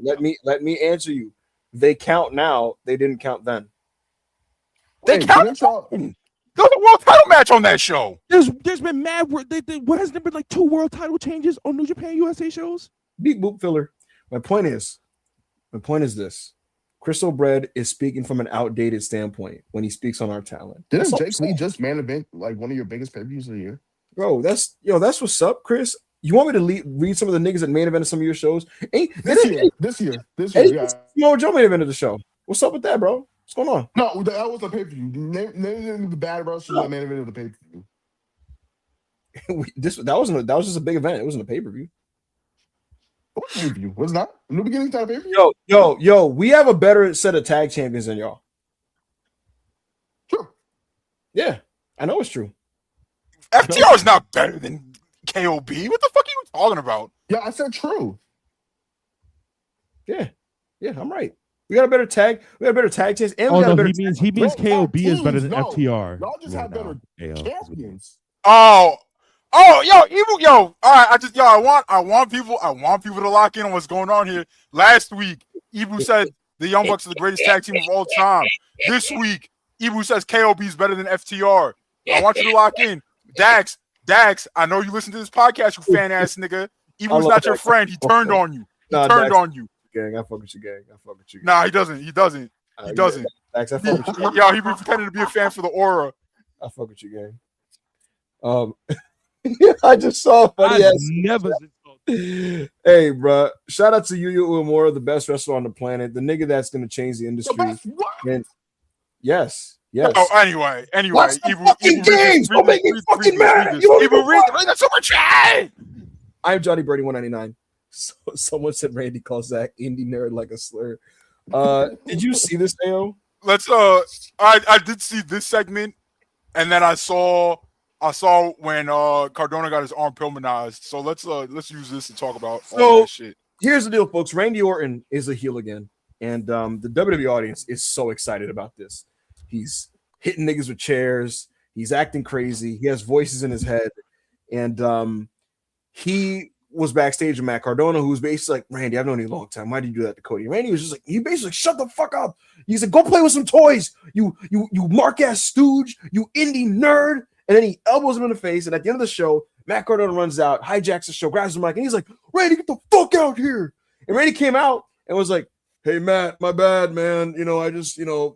Let me answer you. They count now. They didn't count then. They count. There's a world title match on that show. There's been mad. What has there been like 2 world title changes on New Japan USA shows? Beat boop filler. My point is this. Crystal Bread is speaking from an outdated standpoint when he speaks on our talent. Didn't Jake Lee just main event like one of your biggest pay-per-views of the year? Bro, that's what's up, Chris. You want me to read some of the niggas that main evented some of your shows? This year, yeah. Samoa Joe main evented the show. What's up with that, bro? What's going on? No, that was a pay-per-view. Name the bad wrestler that main evented of the pay-per-view. That was just a big event. It wasn't a pay-per-view. What pay-per-view? Was not? In the beginning time pay-per-view? Yo, we have a better set of tag champions than y'all. True. Yeah, I know it's true. FTR is not better than KOB. What the fuck are you talking about? Yeah, I said true. Yeah, I'm right. We got a better tag chance, and we got a better. He means KOB is better than FTR. Y'all just have better champions. All right. I want people to lock in on what's going on here. Last week, Ibu said the Young Bucks are the greatest tag team of all time. This week, Ibu says KOB is better than FTR. I want you to lock in. Dax, I know you listen to this podcast, you fan ass nigga. Ibu's not your friend. He turned on you. On you. Gang, I fuck with you, gang. Nah, he doesn't. He doesn't. Dax, I fuck with you. Yo, he be pretending to be a fan for the aura. I fuck with you, gang. I just saw a funny ass. Hey, bro. Shout out to Yuya Uemura, the best wrestler on the planet, the nigga that's gonna change the industry. And yes. Oh, anyway. Watch the fucking games. Don't make me fucking mad. Read the super chat. I'm Johnny Birdie 199. So, someone said Randy calls Zach indie nerd like a slur. Did you see this, Ao? I did see this segment, and then I saw when Cardona got his arm pilmanized. So let's use this to talk about all that shit. Here's the deal, folks. Randy Orton is a heel again, and the WWE audience is so excited about this. He's hitting niggas with chairs. He's acting crazy. He has voices in his head, and he was backstage with Matt Cardona, who was basically like, Randy, I've known you a long time. Why did you do that to Cody? Randy was just like, he basically shut the fuck up. He's like, go play with some toys. You mark ass stooge. You indie nerd. And then he elbows him in the face. And at the end of the show, Matt Cardona runs out, hijacks the show, grabs the mic, and he's like, Randy, get the fuck out here. And Randy came out and was like, hey, Matt, my bad, man. I just, a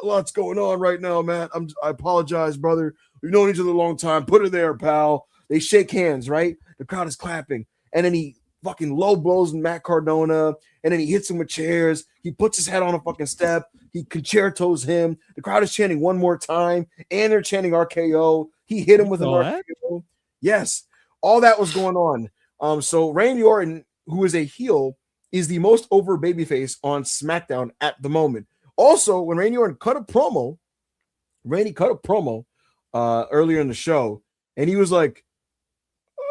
lot's going on right now, Matt. I apologize, brother. We've known each other a long time. Put it there, pal. They shake hands, right? The crowd is clapping. And then he fucking low blows Matt Cardona. And then he hits him with chairs. He puts his head on a fucking step. He concertos him. The crowd is chanting one more time. And they're chanting RKO. He hit him with an RKO. Yes. All that was going on. So Randy Orton, who is a heel, is the most over babyface on SmackDown at the moment. Also, when Randy Orton cut a promo, earlier in the show, and he was like,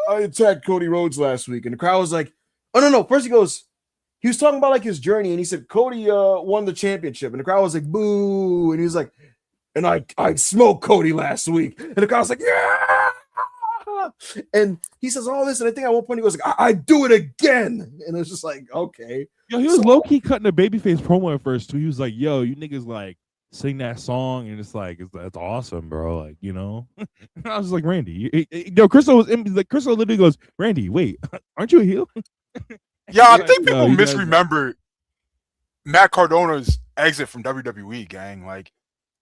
I attacked Cody Rhodes last week, and the crowd was like, oh no. First he was talking about like his journey, and he said Cody won the championship, and the crowd was like, boo, and he was like, and I smoked Cody last week, and the crowd was like, yeah. And he says all this, and I think at one point he goes like, I do it again, and it's just like, okay. Yo, he was low key cutting a babyface promo at first too. He was like, "Yo, you niggas like sing that song," and it's like, that's awesome, bro. Like, you know. And I was like, Randy, Crystal was like, Crystal literally goes, Randy, wait, aren't you a heel? Yeah, I think people misremember Matt Cardona's exit from WWE, gang. Like,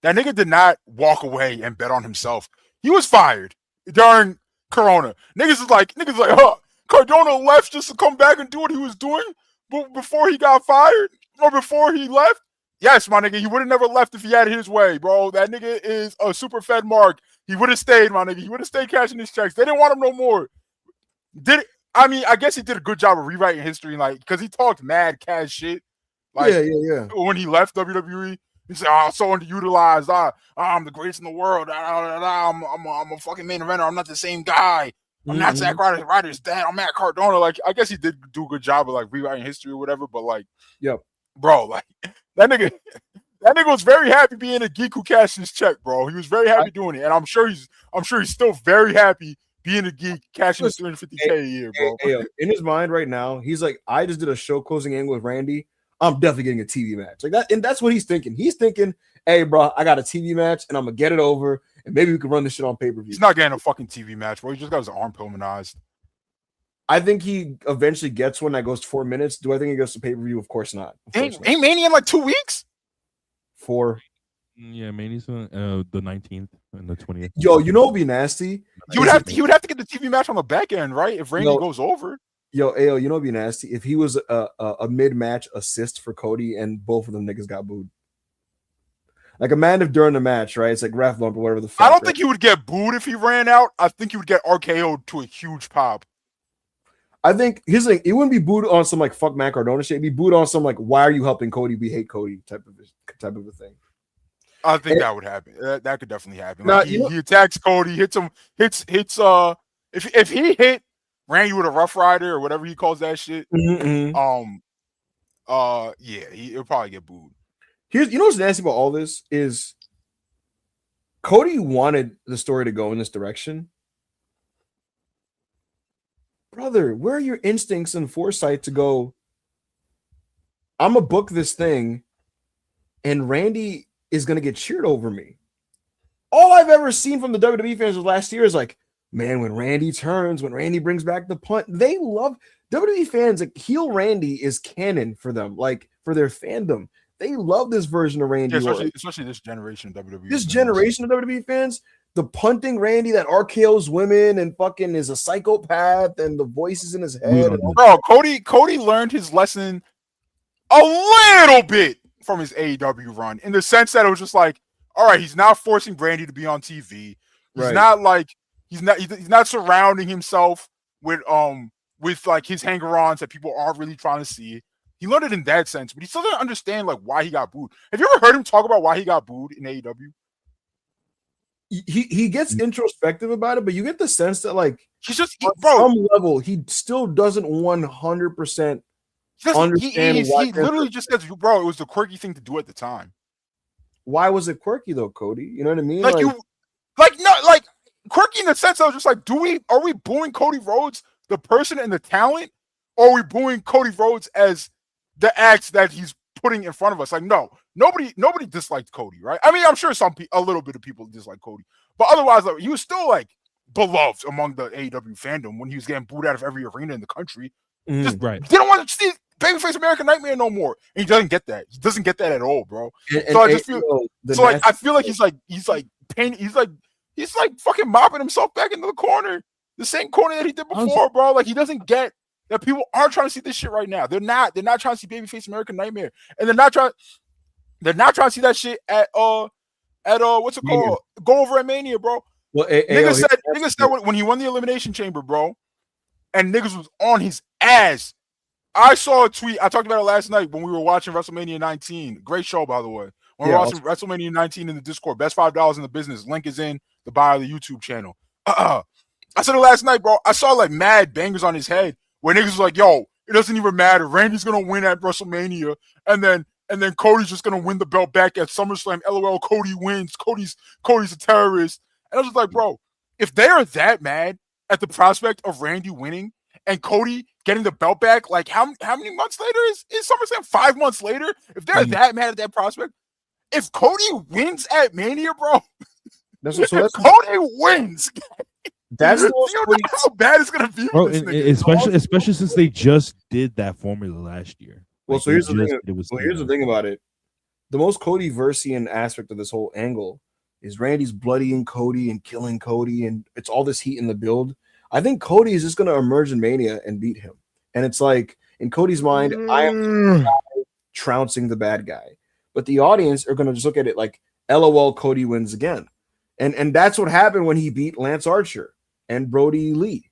that nigga did not walk away and bet on himself. He was fired during Corona. Niggas is like, huh, Cardona left just to come back and do what he was doing before he got fired or before he left. Yes, my nigga, he would have never left if he had his way, bro. That nigga is a super fed mark. He would have stayed, my nigga. He would have stayed cashing his checks. They didn't want him no more. I guess he did a good job of rewriting history, like, because he talked mad cash shit. Like, yeah. When he left WWE, he said, "Oh, so underutilized. I'm the greatest in the world. I'm a fucking main eventer. I'm not the same guy. I'm not Zack Ryder's dad. I'm Matt Cardona." Like, I guess he did do a good job of like rewriting history or whatever. But like, bro, like that nigga was very happy being a geek who cashed his check, bro. He was very happy doing it, and I'm sure he's still very happy being a geek cashing his $350K a year, bro. In his mind right now, he's like, I just did a show closing angle with Randy. I'm definitely getting a TV match like that, and that's what he's thinking. He's thinking, hey, bro, I got a TV match, and I'm gonna get it over, and maybe we can run this shit on pay-per-view. He's not getting a fucking TV match, bro. He just got his arm pulmonized. I think he eventually gets one that goes to 4 minutes. Do I think he goes to pay-per-view? Of course not. Ain't Mania in like 2 weeks? 4. Yeah, Mania's the 19th and the 20th. Yo, you know what'd be nasty? He would have to get the TV match on the back end, right? If Randy goes over. Yo, Ayo, you know what'd be nasty? If he was a mid-match assist for Cody and both of them niggas got booed. Like, imagine if during the match, right? It's like ref bump or whatever the fuck. I don't think he would get booed if he ran out. I think he would get RKO'd to a huge pop. I think his thing, it wouldn't be booed on some like fuck Matt Cardona shit. It'd be booed on some like, why are you helping Cody? We hate Cody type of a thing. I think that would happen. That could definitely happen. Like, he attacks Cody, hits him, hits if he hit Randy with a Rough Rider or whatever he calls that shit, he'll probably get booed. You know what's nasty about all this is Cody wanted the story to go in this direction. Brother, where are your instincts and foresight to go, I'm gonna book this thing and Randy is gonna get cheered over me? All I've ever seen from the WWE fans of last year is like, man, when Randy turns, when Randy brings back the punt, they love WWE fans. Like, heel Randy is canon for them, like for their fandom. They love this version of Randy. Yeah, especially this generation of WWE. This generation of WWE fans, the punting Randy that RKO's women and fucking is a psychopath and the voices in his head. Bro, Cody learned his lesson a little bit from his AEW run, in the sense that it was just like, all right, he's not forcing Randy to be on TV. He's not like he's not surrounding himself with like his hanger-ons that people aren't really trying to see. He learned it in that sense, but he still doesn't understand like why he got booed. Have you ever heard him talk about why he got booed in AEW? He gets introspective about it, but you get the sense that like he's just on some level he still doesn't 100% understand. He literally just says, bro, it was the quirky thing to do at the time. Why was it quirky though, Cody? You know what I mean? Like quirky in the sense I was just like, are we booing Cody Rhodes, the person and the talent, or are we booing Cody Rhodes as the acts that he's putting in front of us? Like, no, nobody disliked Cody, right? I mean, I'm sure a little bit of people dislike Cody, but otherwise, like, he was still like beloved among the AEW fandom when he was getting booed out of every arena in the country. Just they don't want to see Babyface American Nightmare no more, and he doesn't get that. He doesn't get that at all, bro. So I just feel I feel like he's fucking mopping himself back into the corner, the same corner that he did before, bro. Like, he doesn't get that people aren't trying to see this shit right now. They're not trying to see Babyface American Nightmare, and they're not trying to see that shit at what's it called? Go over at Mania, bro. Well, niggas said when he won the Elimination Chamber, bro, and niggas was on his ass I saw a tweet. I talked about it last night when we were watching WrestleMania 19. Great show, by the way. When we were watching WrestleMania 19 in the Discord, best $5 in the business. Link is in the bio of the YouTube channel. I said it last night, bro. I saw like mad bangers on his head where niggas was like, yo, it doesn't even matter. Randy's gonna win at WrestleMania, and then Cody's just gonna win the belt back at SummerSlam. LOL, Cody wins. Cody's a terrorist. And I was just like, bro, if they are that mad at the prospect of Randy winning and Cody getting the belt back, like how many months later is SummerSlam? 5 months later? If they're that mad at that prospect, if Cody wins at Mania, bro, Cody wins. That's you know how bad it's gonna be, bro, especially since they just did that formula last year. Well, so here's the thing. Here's the thing about it. The most Cody-versian aspect of this whole angle is Randy's bloodying Cody and killing Cody, and it's all this heat in the build. I think Cody is just going to emerge in Mania and beat him. And it's like, in Cody's mind, I am the guy trouncing the bad guy. But the audience are going to just look at it like, LOL, Cody wins again. And that's what happened when he beat Lance Archer and Brody Lee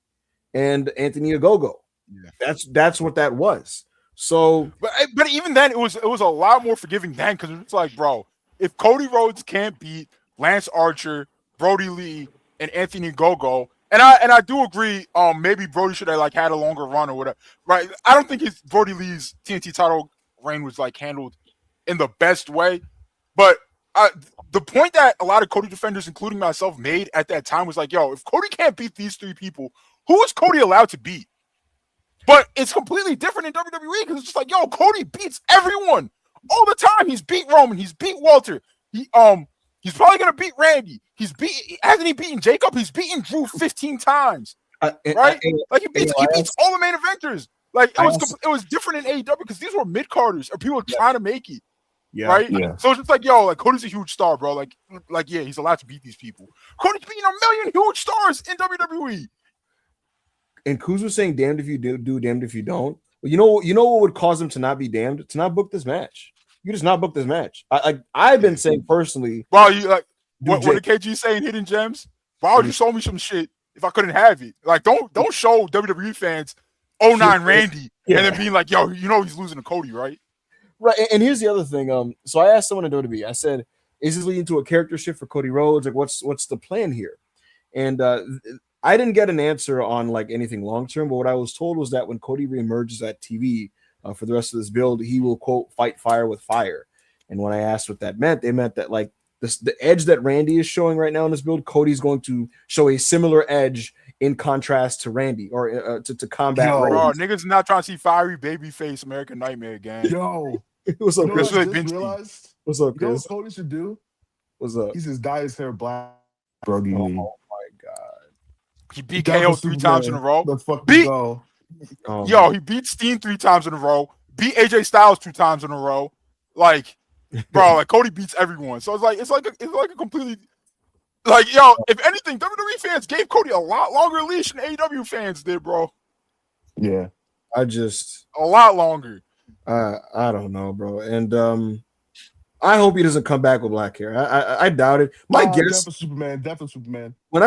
and Anthony Ogogo. Yeah. That's what that was. So, but even then, it was a lot more forgiving then, because it's like, bro, if Cody Rhodes can't beat Lance Archer, Brody Lee, and Anthony Ogogo, and I do agree, maybe Brody should have like had a longer run or whatever, right? I don't think Brody Lee's TNT title reign was like handled in the best way, but the point that a lot of Cody defenders, including myself, made at that time was like, yo, if Cody can't beat these three people, who is Cody allowed to beat? But it's completely different in WWE because it's just like, yo, Cody beats everyone all the time. He's beat Roman. He's beat Walter. He's probably gonna beat Randy. Hasn't he beaten Jacob? He's beaten Drew 15 times, right? Like he beats all the main eventers. Like it was different in AEW because these were mid carders or people trying to make it. Yeah, right. Yeah. So it's just like, yo, like Cody's a huge star, bro. Like yeah, he's allowed to beat these people. Cody's beating a million huge stars in WWE. And Kuz was saying, "Damned if you do, damned if you don't." Well, you know what would cause him to not be damned? To not book this match. You just not book this match. I've been saying personally. Wow, you like what did KG saying? Hidden gems. Why would you show me some shit if I couldn't have it? Like, don't show WWE fans 09 Randy and then being like, yo, you know he's losing to Cody, right? Right. And here's the other thing. So I asked someone in WWE. I said, "Is this leading to a character shift for Cody Rhodes? Like, what's the plan here?" And I didn't get an answer on like anything long term, but what I was told was that when Cody reemerges at TV for the rest of this build, he will quote fight fire with fire. And when I asked what that meant, they meant that like the edge that Randy is showing right now in this build, Cody's going to show a similar edge in contrast to Randy or to combat. Yo, bro, niggas not trying to see fiery babyface American Nightmare again. Yo, what's up, Chris? Realized? What's up, Chris? You know what Cody should do? What's up? He just dye his hair black. Brody. Oh my god. He beat KO 3 times in a row. Let's fucking go. He beat Steen 3 times in a row. Beat AJ Styles 2 times in a row. Like, bro, like Cody beats everyone. So it's like a completely like, yo. If anything, WWE fans gave Cody a lot longer leash than AEW fans did, bro. Yeah, a lot longer. I don't know, bro. And I hope he doesn't come back with black hair. I doubt it. My guess, definitely Superman. When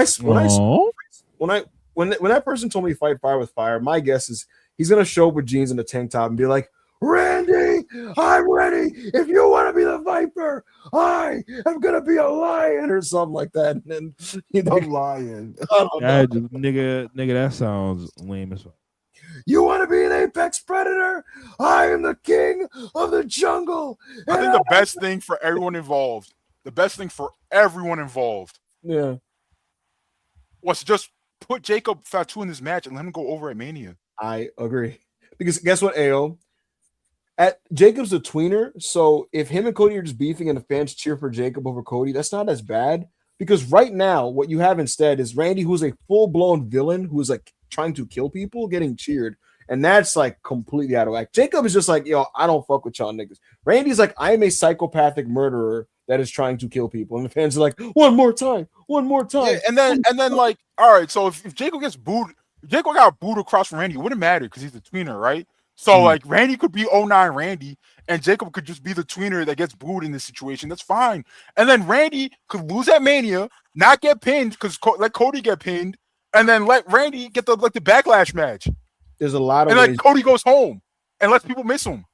that person told me fight fire with fire, my guess is he's gonna show up with jeans and a tank top and be like, "Randy, I'm ready. If you want to be the Viper, I am gonna be a lion," or something like that. And then, a lion. Nigga, that sounds lame as fuck. You want to be an apex predator? I am the king of the jungle. I think the best thing for everyone involved, yeah, was just put Jacob Fatu in this match and let him go over at Mania. I agree. Because guess what, AO? Jacob's a tweener, so if him and Cody are just beefing and the fans cheer for Jacob over Cody, that's not as bad. Because right now, what you have instead is Randy, who's a full-blown villain, who's like trying to kill people, getting cheered. And that's like completely out of whack. Jacob is just like, yo, I don't fuck with y'all niggas. Randy's like, I am a psychopathic murderer that is trying to kill people. And the fans are like, one more time. Yeah, and then like, all right, so if Jacob gets booed, Jacob got booed across from Randy, it wouldn't matter because he's a tweener, right? So like Randy could be 09 Randy and Jacob could just be the tweener that gets booed in this situation. That's fine. And then Randy could lose at Mania, not get pinned because let Cody get pinned, and then let Randy get the backlash match. There's a lot of ways. Cody goes home. and lets people miss him.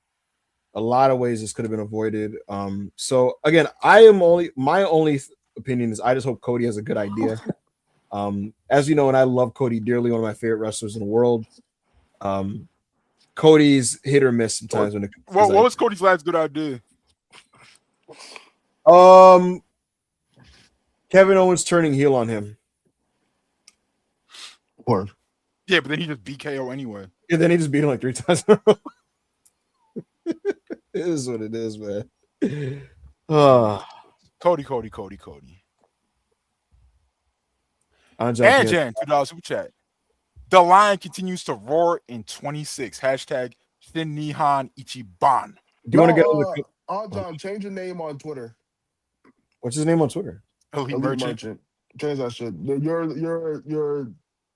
A lot of ways this could have been avoided. So again, my only opinion is I just hope Cody has a good idea. As you know, and I love Cody dearly, one of my favorite wrestlers in the world. Cody's hit or miss sometimes when it comes to What was Cody's last good idea? Kevin Owens turning heel on him. Or Yeah, but then he just beat KO anyway. Yeah, then he just beat him like 3 times in a row. It is what it is, man. Cody. And Jan, $2 super chat. The Lion continues to roar in 26. Hashtag Shin Nihon Ichiban. Do you want to get into the John, change your name on Twitter. What's his name on Twitter? Elite Merchant. Change that shit. You're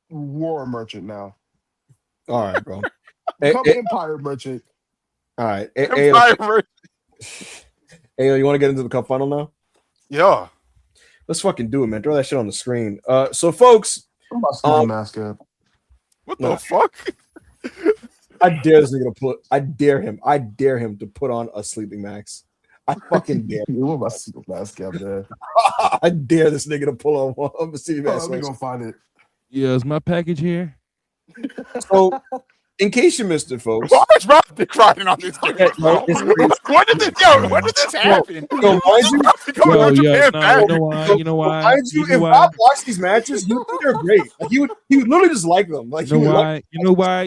War Merchant now. All right, bro. Become Empire Merchant. All right. Empire Merchant. Hey, you want to get into the cup final now? Yeah. Let's fucking do it, man. Throw that shit on the screen. So, folks. I'm about to steal the mask up. What the fuck? I dare this nigga to put. I dare him to put on a sleeping mask. I fucking dare. You about to steal the mask up there? I dare this nigga to pull on one of the sleeping mask. Let me go find it. Yeah, is my package here? So, in case you missed it, folks. Why is Rob crying on this game? When did this happen? You know why? If Rob watched these matches, you think they're great. Like, he would literally just like them. Like, you know why?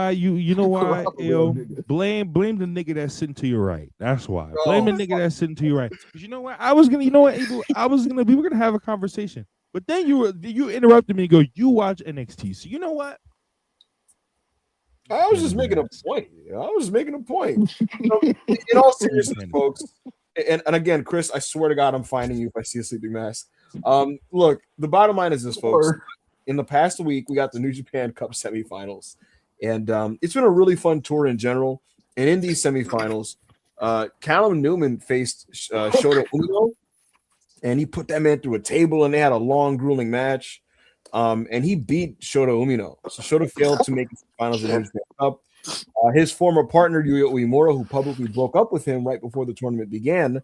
Yo, blame the nigga that's sitting to your right. That's why. Blame the nigga that's sitting to your right. Because you know what? We were gonna have a conversation. But then you interrupted me and go, you watch NXT. So you know what? I was just making a point. So, in all seriousness, folks, and again, Chris, I swear to God, I'm finding you if I see a sleeping mask. Look, the bottom line is this, folks. In the past week, we got the New Japan Cup semifinals, and it's been a really fun tour in general. And in these semifinals, Callum Newman faced Shota Umino, and he put that man through a table, and they had a long, grueling match. And he beat Shota Umino. So Shota failed to make the finals of the New Japan Cup. His former partner, Yuya Uemura, who publicly broke up with him right before the tournament began,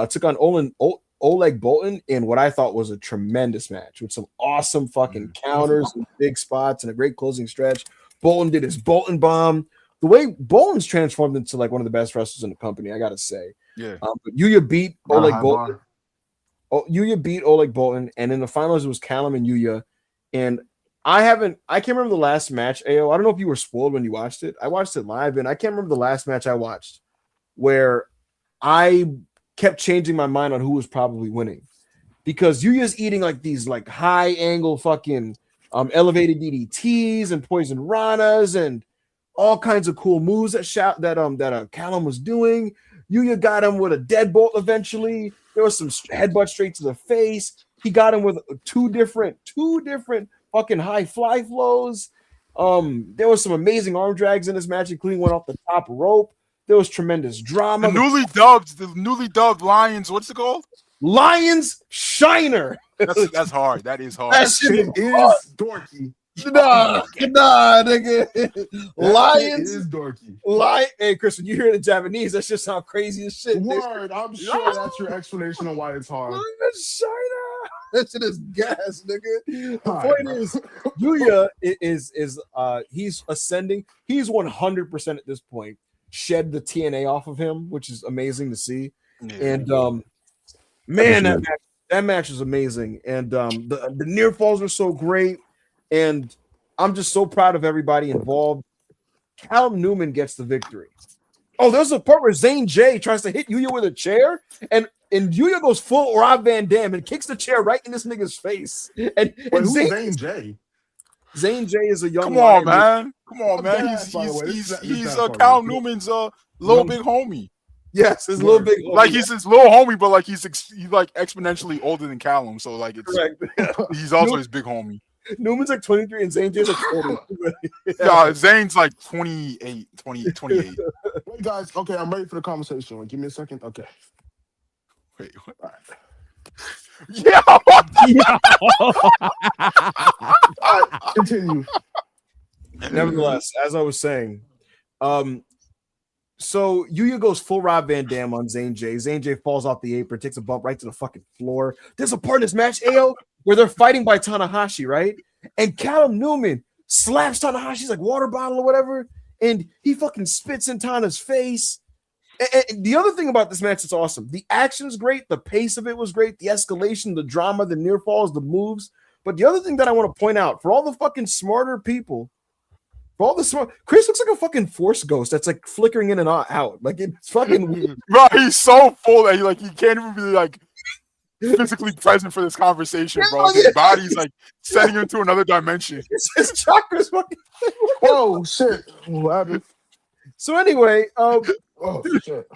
took on Oleg Boltin in what I thought was a tremendous match with some awesome fucking counters and big spots and a great closing stretch. Boltin did his Boltin bomb. The way Boltin's transformed into like one of the best wrestlers in the company, I gotta say. Yeah. But Yuya beat Oleg Boltin. Yuya beat Oleg Boltin, and in the finals it was Callum and Yuya. And I can't remember the last match, AO. I don't know if you were spoiled when you watched it. I watched it live, and I can't remember the last match I watched where I kept changing my mind on who was probably winning. Because Yuya's eating like these like high angle fucking elevated DDTs and poison ranas and all kinds of cool moves that Callum was doing. Yuya got him with a deadbolt eventually. There was some headbutt straight to the face. He got him with two different fucking high fly flows. There was some amazing arm drags in this match, including one off the top rope. There was tremendous drama. The newly dubbed Lions. What's it called? Lions Shiner. That's hard. That is hard. That shit is dorky. Nah, nigga. Lions is dorky. Hey, Chris, when you hear the Japanese, that shit sound crazy as shit. Word, I'm sure that's your explanation on why it's hard. Lions Shiner. That shit is gas, nigga. The point is, Yuya is he's ascending. He's 100% at this point shed the TNA off of him, which is amazing to see. Yeah. And man, that match was amazing. And the near falls were so great. And I'm just so proud of everybody involved. Callum Newman gets the victory. Oh, there's a part where Zayn J tries to hit Yuya with a chair, and Yuya goes full Rob Van Dam and kicks the chair right in this nigga's face. And who's Zayn J? Zayn J is a young. Come on, man. He's Callum Newman's little big homie. Yes, his little big homie. Like he's his little homie, but like he's like exponentially older than Callum. So like it's correct. He's also his big homie. Newman's like 23 and Zayn J's like 40. Yeah, Zayn's like 28. Wait, guys. Okay, I'm ready for the conversation. Give me a second. Okay. Wait, what? All right. Yeah. All right, continue. Nevertheless, as I was saying, So Yuya goes full Rob Van Dam on Zayn J. Zayn J falls off the apron, takes a bump right to the fucking floor. There's a part in this match, AO, where they're fighting by Tanahashi, right? And Callum Newman slaps Tanahashi's like water bottle or whatever, and he fucking spits in Tana's face. And the other thing about this match is awesome. The action's great, the pace of it was great, the escalation, the drama, the near falls, the moves. But the other thing that I want to point out for all the fucking smarter people, Chris looks like a fucking force ghost that's like flickering in and out. Like it's fucking weird. Bro, he's so full that he can't even be like physically present for this conversation, bro. His body's like sending him to another dimension. His chakras fucking. Oh shit! What happened? So anyway, Oh shit!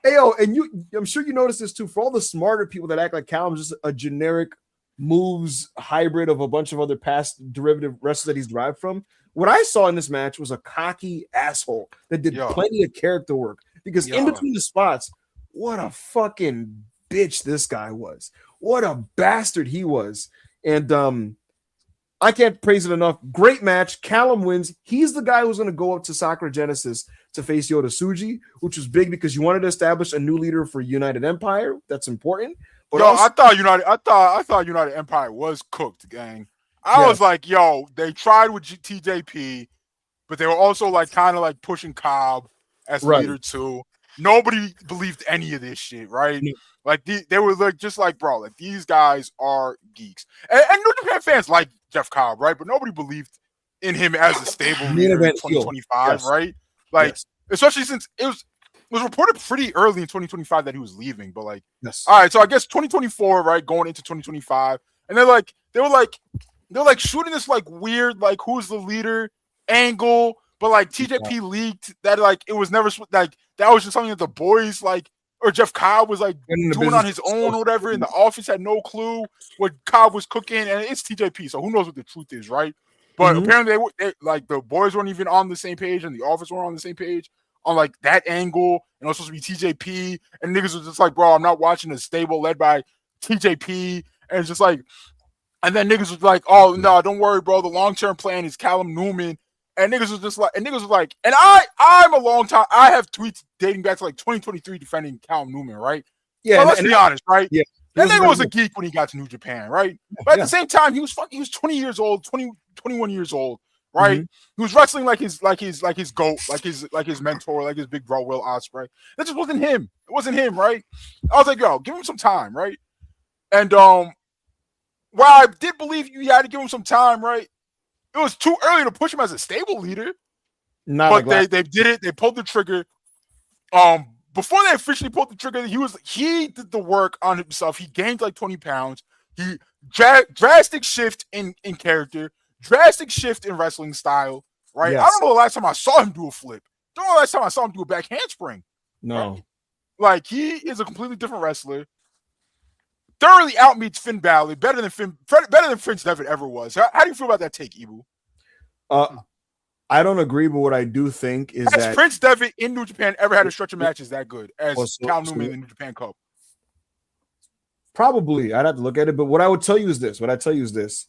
Ayo, and I'm sure you noticed this too. For all the smarter people that act like Callum's just a generic moves hybrid of a bunch of other past derivative wrestlers that he's derived from. What I saw in this match was a cocky asshole that did plenty of character work because in between the spots, what a fucking bitch this guy was. What a bastard he was. And I can't praise it enough. Great match. Callum wins. He's the guy who's going to go up to Sakura Genesis to face Yota Tsuji, which was big because you wanted to establish a new leader for United Empire. That's important. But I thought United Empire was cooked, gang. I was like, yo, they tried with TJP, but they were also like kind of like pushing Cobb as leader too. Nobody believed any of this shit, right? Yeah. Like they were like just like, bro, like these guys are geeks. And New Japan fans like Jeff Cobb, right? But nobody believed in him as a stable leader in 2025, right? Like, especially since it was reported pretty early in 2025 that he was leaving, but like, all right, so I guess 2024, right, going into 2025, and they were shooting this like weird like who's the leader angle, but like TJP leaked that like it was never like that was just something that the boys like or Jeff Cobb was like doing on his own or whatever, and the office had no clue what Cobb was cooking, and it's TJP, so who knows what the truth is, right? But apparently they like the boys weren't even on the same page, and the office weren't on the same page on like that angle, and it was supposed to be TJP, and niggas was just like, bro, I'm not watching a stable led by TJP, and it's just like. And then niggas was like, oh, no, don't worry, bro. The long-term plan is Callum Newman. And niggas was just like, and I'm a long time. I have tweets dating back to like 2023 defending Callum Newman, right? Yeah. But let's be honest, right? Yeah. That nigga was a geek when he got to New Japan, right? But at the same time, he was 20 years old, 21 years old, right? He was wrestling like his GOAT, like his mentor, like his big bro, Will Ospreay. That just wasn't him. It wasn't him, right? I was like, yo, give him some time, right? And while I did believe you had to give him some time, right? It was too early to push him as a stable leader. But they did it. They pulled the trigger. Before they officially pulled the trigger, he did the work on himself. He gained like 20 pounds. He drastic shift in character, drastic shift in wrestling style, right? Yes. I don't know the last time I saw him do a flip. I don't know the last time I saw him do a back handspring. No. Right? Like he is a completely different wrestler. Thoroughly outmeets Finn Balor, better than Prince Devitt ever was. How do you feel about that take, Ibu? I don't agree, but what I do think is has Prince Devitt in New Japan ever had a stretch of matches that good as Cal Newman in the New Japan Cup? Probably. I'd have to look at it, but what I would tell you is this.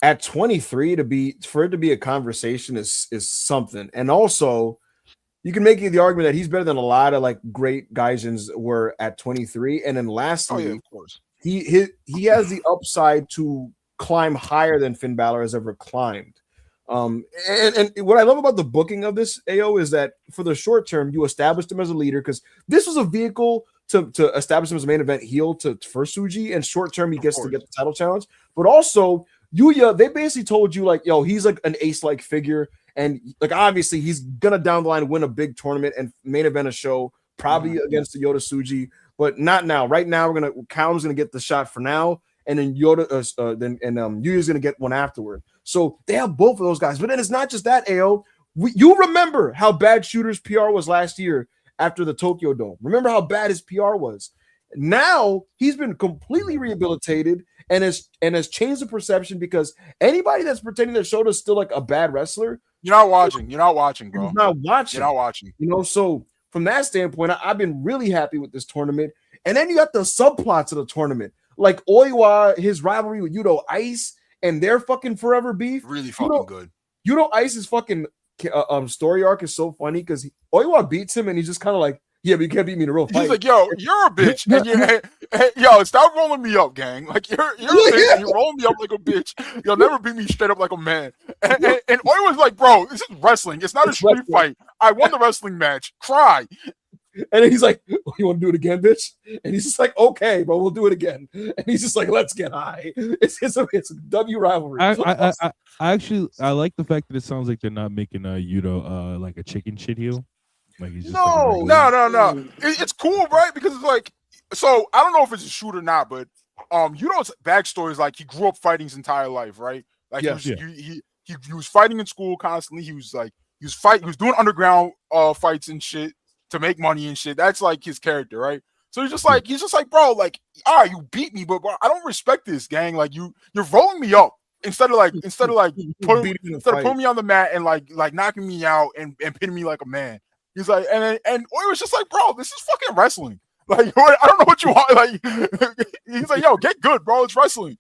At 23, for it to be a conversation is something. And also, you can make the argument that he's better than a lot of like great Gaijins were at 23. And then lastly, of course, he has the upside to climb higher than Finn Balor has ever climbed. And what I love about the booking of this AO is that for the short term, you established him as a leader because this was a vehicle to establish him as a main event heel for Tsuji, and short term he gets to get the title challenge. But also Yuya, they basically told you like, yo, he's like an ace-like figure. And like obviously he's gonna down the line win a big tournament and main event a show, probably against the Yota Tsuji, but not now. Right now, Callum's gonna get the shot for now, and then Yuya's gonna get one afterward. So they have both of those guys. But then it's not just that, AO. You remember how bad Shooter's PR was last year after the Tokyo Dome. Remember how bad his PR was. Now he's been completely rehabilitated and has changed the perception because anybody that's pretending that Shota's still like a bad wrestler. You're not watching. You're not watching, bro. You're not watching. You're not watching. You know, so from that standpoint, I've been really happy with this tournament. And then you got the subplots of the tournament, like Oiwa, his rivalry with Yudo Ice, and their fucking forever beef. Really fucking good. Yudo Ice is fucking story arc is so funny because Oiwa beats him and he's just kind of like, yeah, but you can't beat me in a real fight. He's like, yo, you're a bitch. And yo, stop rolling me up, gang. Like, you're a bitch and you're rolling me up like a bitch. You'll never beat me straight up like a man. And Oiwa's like, bro, this is wrestling. It's not a street fight. I won the wrestling match. Cry. And then he's like, oh, you want to do it again, bitch? And he's just like, okay, but we'll do it again. And he's just like, let's get high. It's a W rivalry. I actually like the fact that it sounds like they're not making Yudo like a chicken shit heel. Like he's just no. It's cool, right? Because it's like, so I don't know if it's a shoot or not, but Yudo's backstory is like he grew up fighting his entire life, right? Like he was fighting in school constantly. He was doing underground fights and shit to make money and shit. That's like his character, right? So he's just like, bro, like, all right, you beat me, but bro, I don't respect this, gang. Like you're rolling me up instead of putting me on the mat and like knocking me out and pinning me like a man. He's like, and Oi was just like, bro, this is fucking wrestling. Like, I don't know what you want. Like, he's like, yo, get good, bro. It's wrestling.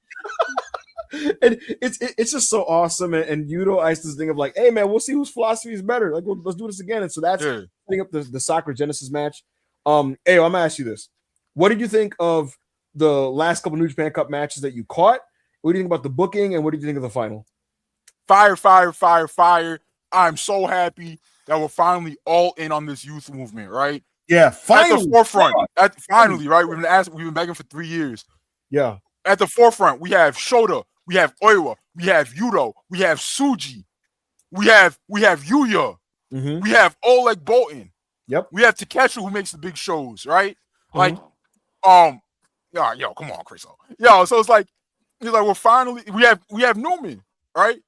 And it's just so awesome. And Yudo iced this thing of like, hey man, we'll see whose philosophy is better. Like, let's do this again. And so that's setting up the Sakura Genesis match. I'm gonna ask you this: what did you think of the last couple New Japan Cup matches that you caught? What do you think about the booking, and what did you think of the final? Fire! I'm so happy that we're finally all in on this youth movement, right? Yeah, finally. At the forefront. Finally, right? We've been begging for 3 years. Yeah. At the forefront, we have Shota, we have Oiwa, we have Yudo, we have Tsuji, we have Yuya, we have Oleg Bolton. Yep. We have Takeshi who makes the big shows, right? Like, yo, come on, Chris. Yo, so it's like we're finally we have Newman, right?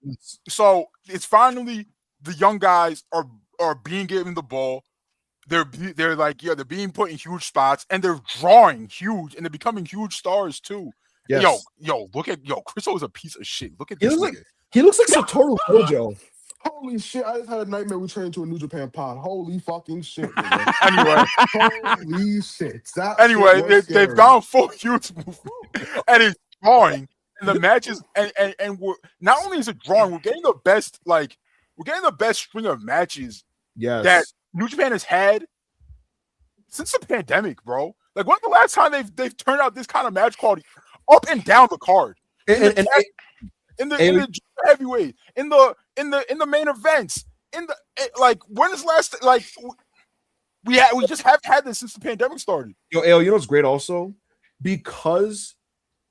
So it's finally the young guys are being given the ball. They're being put in huge spots and they're drawing huge and they're becoming huge stars too. Yes. Yo, look at Chriso is a piece of shit. Look at this. He looks like Satoru Gojo. Holy shit, I just had a nightmare we turned into a New Japan pod. Holy fucking shit. Anyway. Holy shit. They've gone full youth movement. And it's drawing. And the matches and we're not only is it drawing, we're getting the best string of matches that New Japan has had since the pandemic, bro. Like, when's the last time they've turned out this kind of match quality up and down the card? In the heavyweight, in the main events, when is last we just haven't had this since the pandemic started. Yo, you know what's great also? Because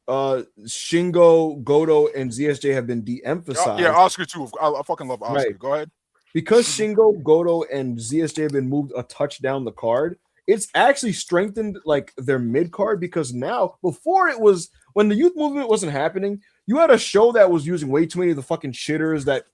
Shingo, Goto, and ZSJ have been de-emphasized. Yeah, Oscar too. I fucking love Oscar. Right. Go ahead. Because Shingo, Goto, and ZSJ have been moved a touch down the card, it's actually strengthened like their mid card because now, before it was when the youth movement wasn't happening, you had a show that was using way too many of the fucking shitters that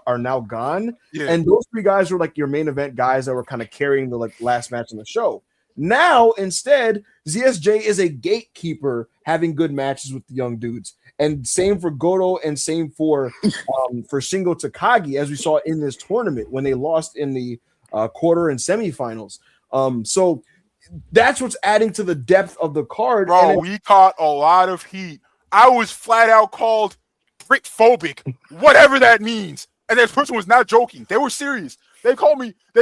are now gone. Yeah. And those three guys were like your main event guys that were kind of carrying the like last match in the show. Now, instead, ZSJ is a gatekeeper having good matches with the young dudes. And same for Goto and same for Shingo Takagi, as we saw in this tournament when they lost in the quarter and semifinals. So that's what's adding to the depth of the card. Bro, we caught a lot of heat. I was flat out called Brit-phobic, whatever that means. And that person was not joking. They were serious. They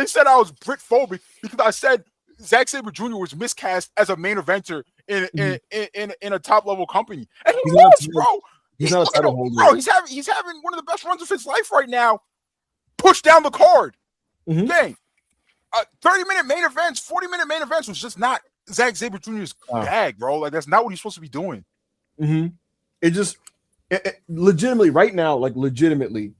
said I was Brit-phobic because I said Zack Sabre Jr. was miscast as a main eventer in a top level company. And he was, bro. He's not a title holder. Bro, he's having one of the best runs of his life right now. Push down the card. Dang. 30-minute main events, 40-minute main events was just not Zack Sabre Jr.'s bag, bro. Like, that's not what he's supposed to be doing. It just legitimately right now, like legitimately,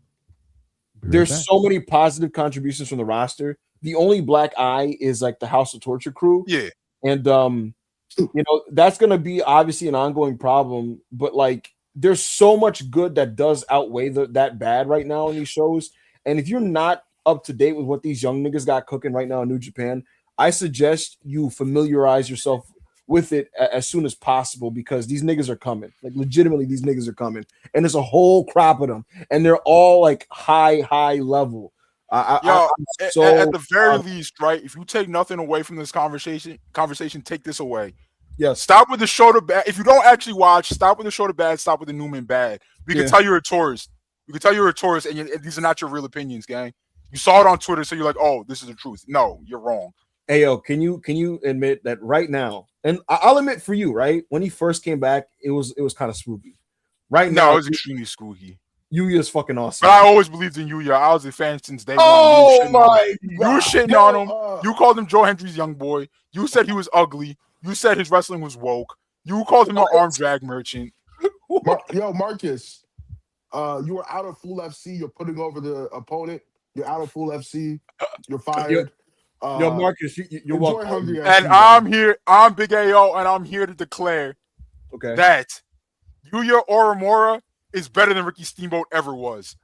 there's so many positive contributions from the roster. The only black eye is like the House of Torture crew. Yeah. And that's gonna be obviously an ongoing problem, but like there's so much good that does outweigh that bad right now in these shows. And if you're not up to date with what these young niggas got cooking right now in New Japan, I suggest you familiarize yourself with it as soon as possible because these niggas are coming. Like legitimately, these niggas are coming, and there's a whole crop of them, and they're all like high level. At the very least, right? If you take nothing away from this conversation, take this away. Yeah. Stop with the Shota bad. If you don't actually watch, stop with the Shota bad. Stop with the Newman bad. We can tell you're a tourist. We can tell you're a tourist, and these are not your real opinions, gang. You saw it on Twitter, so you're like, oh, this is the truth. No, you're wrong. Ayo, can you admit that right now? And I'll admit for you, right? When he first came back, it was kind of spooky. Right No, now, it was extremely spooky. Yuya's fucking awesome. But I always believed in Yuya. I was a fan since day one. Oh my You were shitting on him. You called him Joe Hendry's young boy. You said he was ugly. You said his wrestling was woke. You called him an arm drag merchant. Marcus, you were out of Full FC. You're putting over the opponent. You're out of Full FC. You're fired. Yo, Marcus, you're welcome. Hungry And FC, I'm here. I'm Big AO, and I'm here to declare that Yuya Uemura is better than Ricky Steamboat ever was.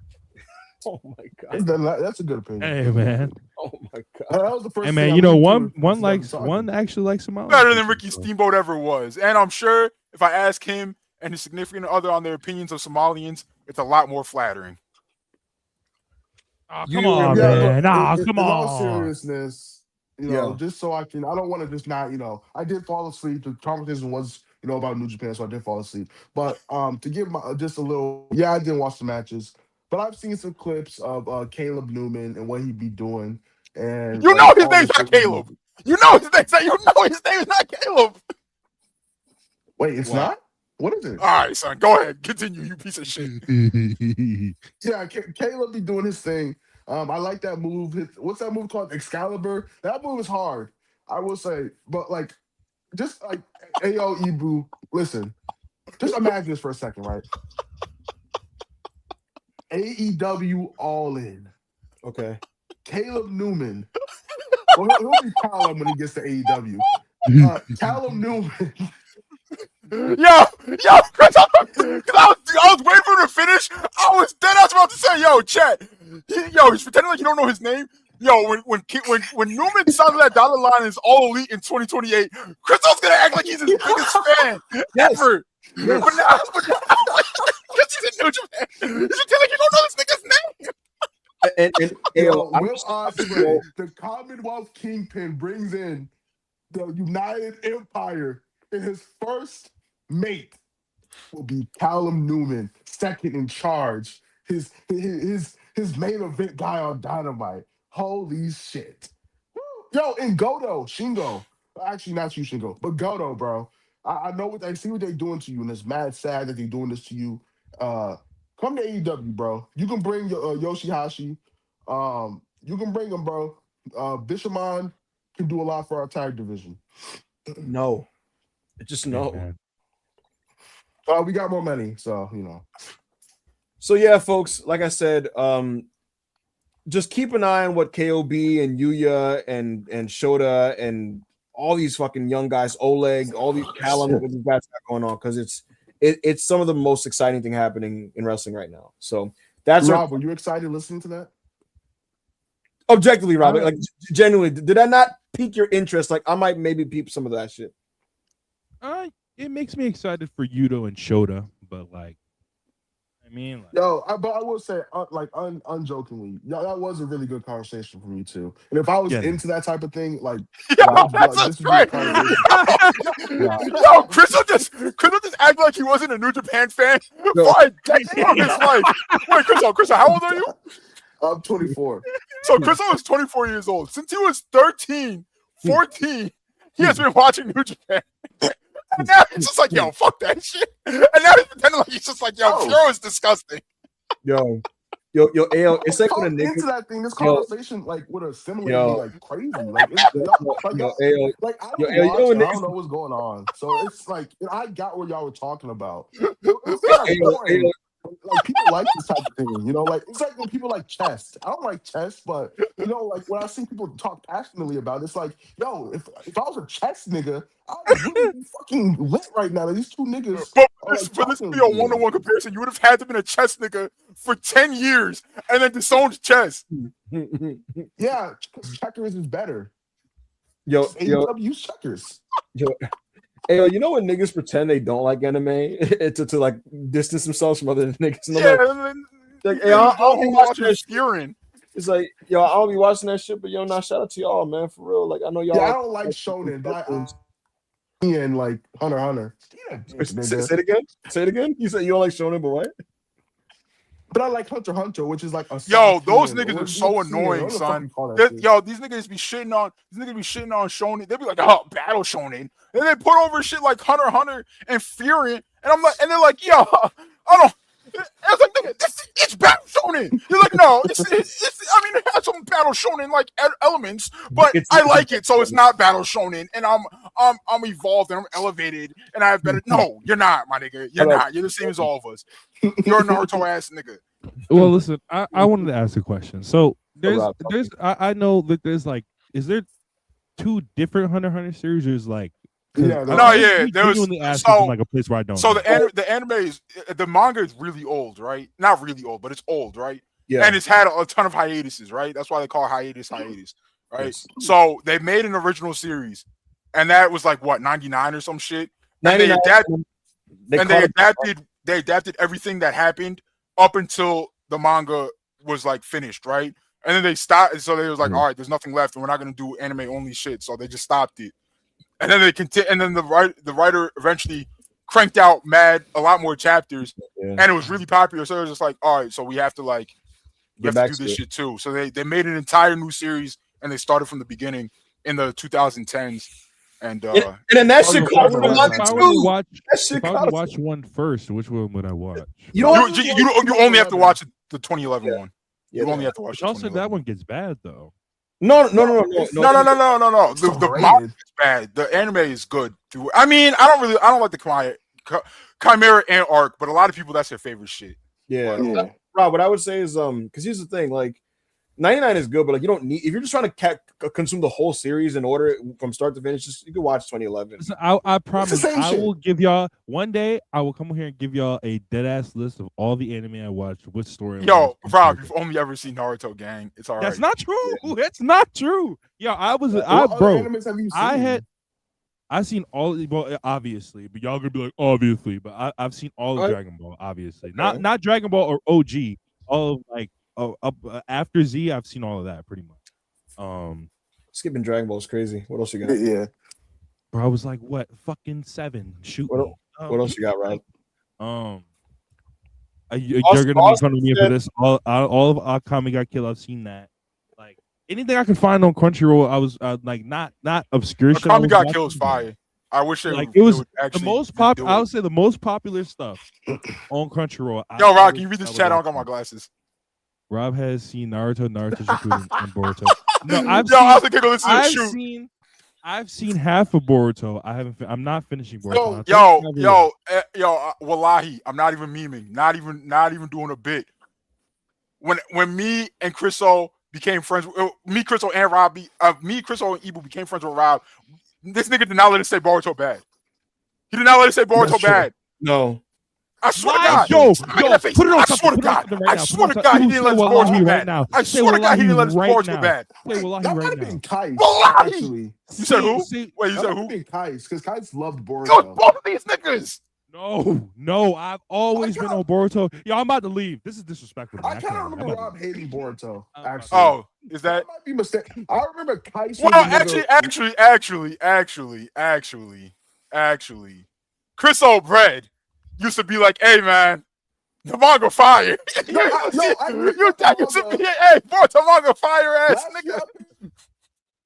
Oh my god, that's a good opinion. Hey man. Oh my god, that was the first. Hey man, you know one actually likes him out. Better than Ricky Steamboat ever was, and I'm sure if I ask him and his significant other on their opinions of Somalians, it's a lot more flattering. Oh, come on, man. Nah, come on. In all seriousness, just so I don't want to just not, I did fall asleep. The conversation was, about New Japan, so I did fall asleep. But to give just a little, I didn't watch the matches, but I've seen some clips of Caleb Newman and what he'd be doing. And his name's not Caleb. You know his name is not Caleb. Wait, it's not? What is it? All right, son, go ahead. Continue, you piece of shit. Caleb be doing his thing. I like that move. What's that move called? Excalibur. That move is hard, I will say. But just like AO Ibu, listen. Just imagine this for a second, right? AEW All In. Okay. Caleb Newman. Well, he'll be Callum when he gets to AEW. Callum Newman. Yo, Chris, I was waiting for him to finish. I was dead ass about to say, yo, chat. He's pretending like you don't know his name. Yo, when Newman signed that dollar line and is all elite in 2028, Crystal's gonna act like he's his biggest fan ever. Yes. But now, because he's in New Japan, he's pretending like you don't know this nigga's name. The Commonwealth Kingpin brings in the United Empire, and his first mate will be Callum Newman, second in charge. His main event guy on Dynamite. Holy shit. Woo. Yo, and Goto, Shingo. Actually, not you, Shingo, but Goto, bro. I know what they see what they're doing to you, and it's mad sad that they're doing this to you. Come to AEW, bro. You can bring Yoshihashi. You can bring him, bro. Bishamon can do a lot for our tag division. No. Just no. We got more money, so So yeah, folks, like I said, just keep an eye on what KOB and Yuya and Shota and all these fucking young guys, Oleg, all these Callum, what these guys got going on, because it's some of the most exciting thing happening in wrestling right now. So that's Rob. Were you excited listening to that? Objectively, Rob, like genuinely, did that not pique your interest? Like I might maybe peep some of that shit. It makes me excited for Yuto and Shota, but but I will say, unjokingly, that was a really good conversation from you too. And if I was into that type of thing, that's great. Yo, Chris will just act like he wasn't a New Japan fan for a decade of his life. Wait, Chris, how old are you? I'm 24. So Chris was 24 years old. Since he was 13, 14, he has been watching New Japan. And now he's just like, yo, fuck that shit. And now he's pretending like he's just like, yo, Pure is disgusting. Yo, AO, it's like when a nigga into that thing. This conversation, would assimilate me like crazy. I don't know what's going on. So it's like I got what y'all were talking about. People like this type of thing, it's like when people like chess. I don't like chess, but when I see people talk passionately about it, it's like, yo, if I was a chess nigga, I'd really be fucking lit right now. These two niggas. But for this to be a one-on-one comparison, you would have had to be a chess nigga for 10 years and then disowned chess. Yeah, because checkers is better. AEW checkers. Hey, when niggas pretend they don't like anime to like distance themselves from other niggas. I'll be watching that shit. It's like, I'll be watching that shit, but shout out to y'all, man, for real. Like, I know y'all. Yeah, I don't like shonen, but and like Hunter. Say it again. You said you don't like shonen, but what? But I like Hunter x Hunter, which is like a Yo, soft those human, niggas or are so what's human, annoying, what the fuck son. you call that shit? Yo, these niggas be shitting on Shonen. They be like, oh, Battle Shonen. And they put over shit like Hunter x Hunter and Fury. And I'm like, and they're like, yo, I don't. And I was like, nigga, it's Battle Shonen. You're like, no, it's I mean, it has some Battle Shonen like elements, but I like it, so it's not Battle Shonen. And I'm evolved and I'm elevated and I have better. No, you're not, my nigga. You're not. You're the same as all of us. You're a Naruto ass nigga. Well, listen, I wanted to ask a question. So I know that there's like, is there 2 different Hunter x Hunter series? Or is like, Yeah, no, yeah, there was from like a place where I don't. So know. the anime is the manga is really old, right? Not really old, but it's old, right? Yeah. And it's had a ton of hiatuses, right? That's why they call it hiatus, right? Yes. So they made an original series, and that was like what 99 or some shit. And 99. They adapted everything that happened up until the manga was like finished, right? And then they stopped. So they was like, all right, there's nothing left, and we're not gonna do anime only shit. So they just stopped it. And then they continue, and then the writer eventually cranked out a lot more chapters, and it was really popular. So it was just like, all right, so we have to do this shit too. So they made an entire new series, and they started from the beginning in the 2010s. And then that shit cost a lot If I were to watch one first, which one would I watch? You only have to watch the 2011 one. You only have to watch. Also, that one gets bad though. No. The manga is bad. The anime is good. I mean, I don't like the Chimera and Arc, but a lot of people, that's their favorite shit. Yeah. Rob, what I would say is, because here's the thing, like 99 is good, but like you don't need, if you're just trying to consume the whole series in order from start to finish, just you can watch 2011. Listen, I promise I will give y'all one day. I will come here and give y'all a dead ass list of all the anime I watched with story. Yo, Rob, you've only ever seen Naruto, gang. It's all right. That's not true. Yeah. That's not true. Yo, I've seen all. Well, obviously, but y'all gonna be like obviously, but I've seen all of Dragon Ball. Obviously, not Dragon Ball or OG. All of like. After Z, I've seen all of that pretty much. Skipping Dragon Ball is crazy. What else you got? Yeah, bro, I was like, what, fucking 7? Shoot. What else you got, Rob? You're gonna make fun of me for this. All of Akame got killed. I've seen that. Like anything I could find on Crunchyroll, I was like not obscure shit. Akame got killed is fire. I wish it was the most popular. I would say the most popular stuff on Crunchyroll. Yo, Rob, can you read this chat? I don't got my glasses. Rob has seen Naruto, Shippuden, and Boruto. No, I've seen half of Boruto. I'm not finishing Boruto. Wallahi, I'm not even memeing. Not even doing a bit. When me and Chriso became friends, Chriso and Ibu became friends with Rob. This nigga did not let us say Boruto bad. He did not let us say Boruto bad. No. I swear to God. Yo, put it on. I swear to God. I swear to God, he didn't let us Boruto bad. I swear to God, he didn't let us Boruto bad. Say Wallahi that right might have now. been Kais, Wallahi. actually. You said who? Wait, you said who? Kais, because Kais loved Boruto. Yo, both of these niggas. No, I've always been on Boruto. Yo, I'm about to leave. This is disrespectful. I kind of remember Rob hating Boruto. Actually, oh, is that? Might be mistake. I remember Kais. Well, actually, Chris O'Brien used to be like, "Hey, man, the manga fire." You think it should be, "Hey, Boruto manga fire ass nigga."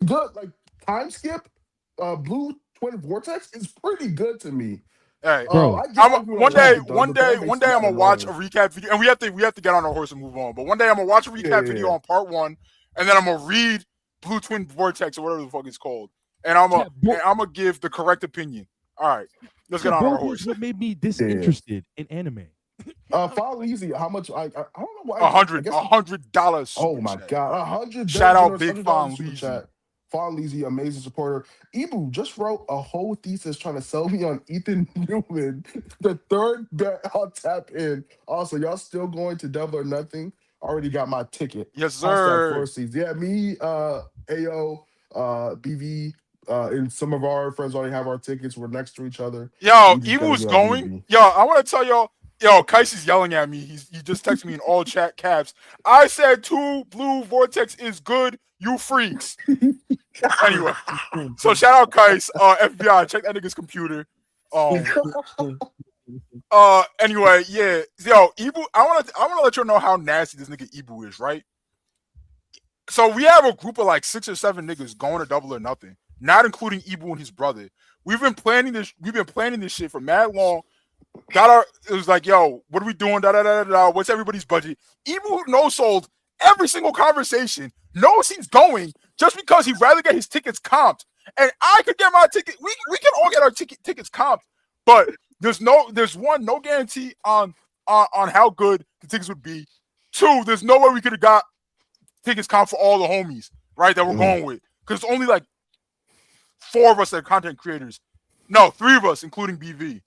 Good, like time skip. Blue Twin Vortex is pretty good to me. Hey, bro, one day I'm gonna watch a recap video, and we have to get on our horse and move on. But one day I'm gonna watch a recap video on part 1, and then I'm gonna read Blue Twin Vortex or whatever the fuck it's called, and I'm gonna give the correct opinion. All right, let's get on our horse. What made me disinterested in anime? Follow easy. How much? I don't know why. $100. Oh my God, $100. Shout out Big Fon Leezy. Fon Leezy, amazing supporter. Ibu just wrote a whole thesis trying to sell me on Ethan Newman, the third bet I'll tap in. Also, y'all still going to Double or Nothing? Already got my ticket. Yes, sir. Yeah, me, AO, BV, and some of our friends already have our tickets. We're next to each other. Yo, Ibu's going. Yo, I want to tell y'all. Yo, Kais is yelling at me. He just texted me in all chat caps. I said 2 Blue Vortex is good. You freaks. Anyway, so shout out Kais. FBI, check that nigga's computer. Anyway, yeah. Yo, Ibu, I wanna let you know how nasty this nigga Ibu is, right? So we have a group of like 6 or 7 niggas going to Double or Nothing, not including Ibu and his brother. We've been planning this shit for mad long. It was like, yo, what are we doing? What's everybody's budget? Ibu no sold every single conversation, knows he's going just because he'd rather get his tickets comped. And I could get my ticket. We can all get our tickets comped, but there's no guarantee on how good the tickets would be. 2, there's no way we could have got tickets comped for all the homies, right? That we're going with, because it's only like 4 of us that are content creators. No, 3 of us, including BV,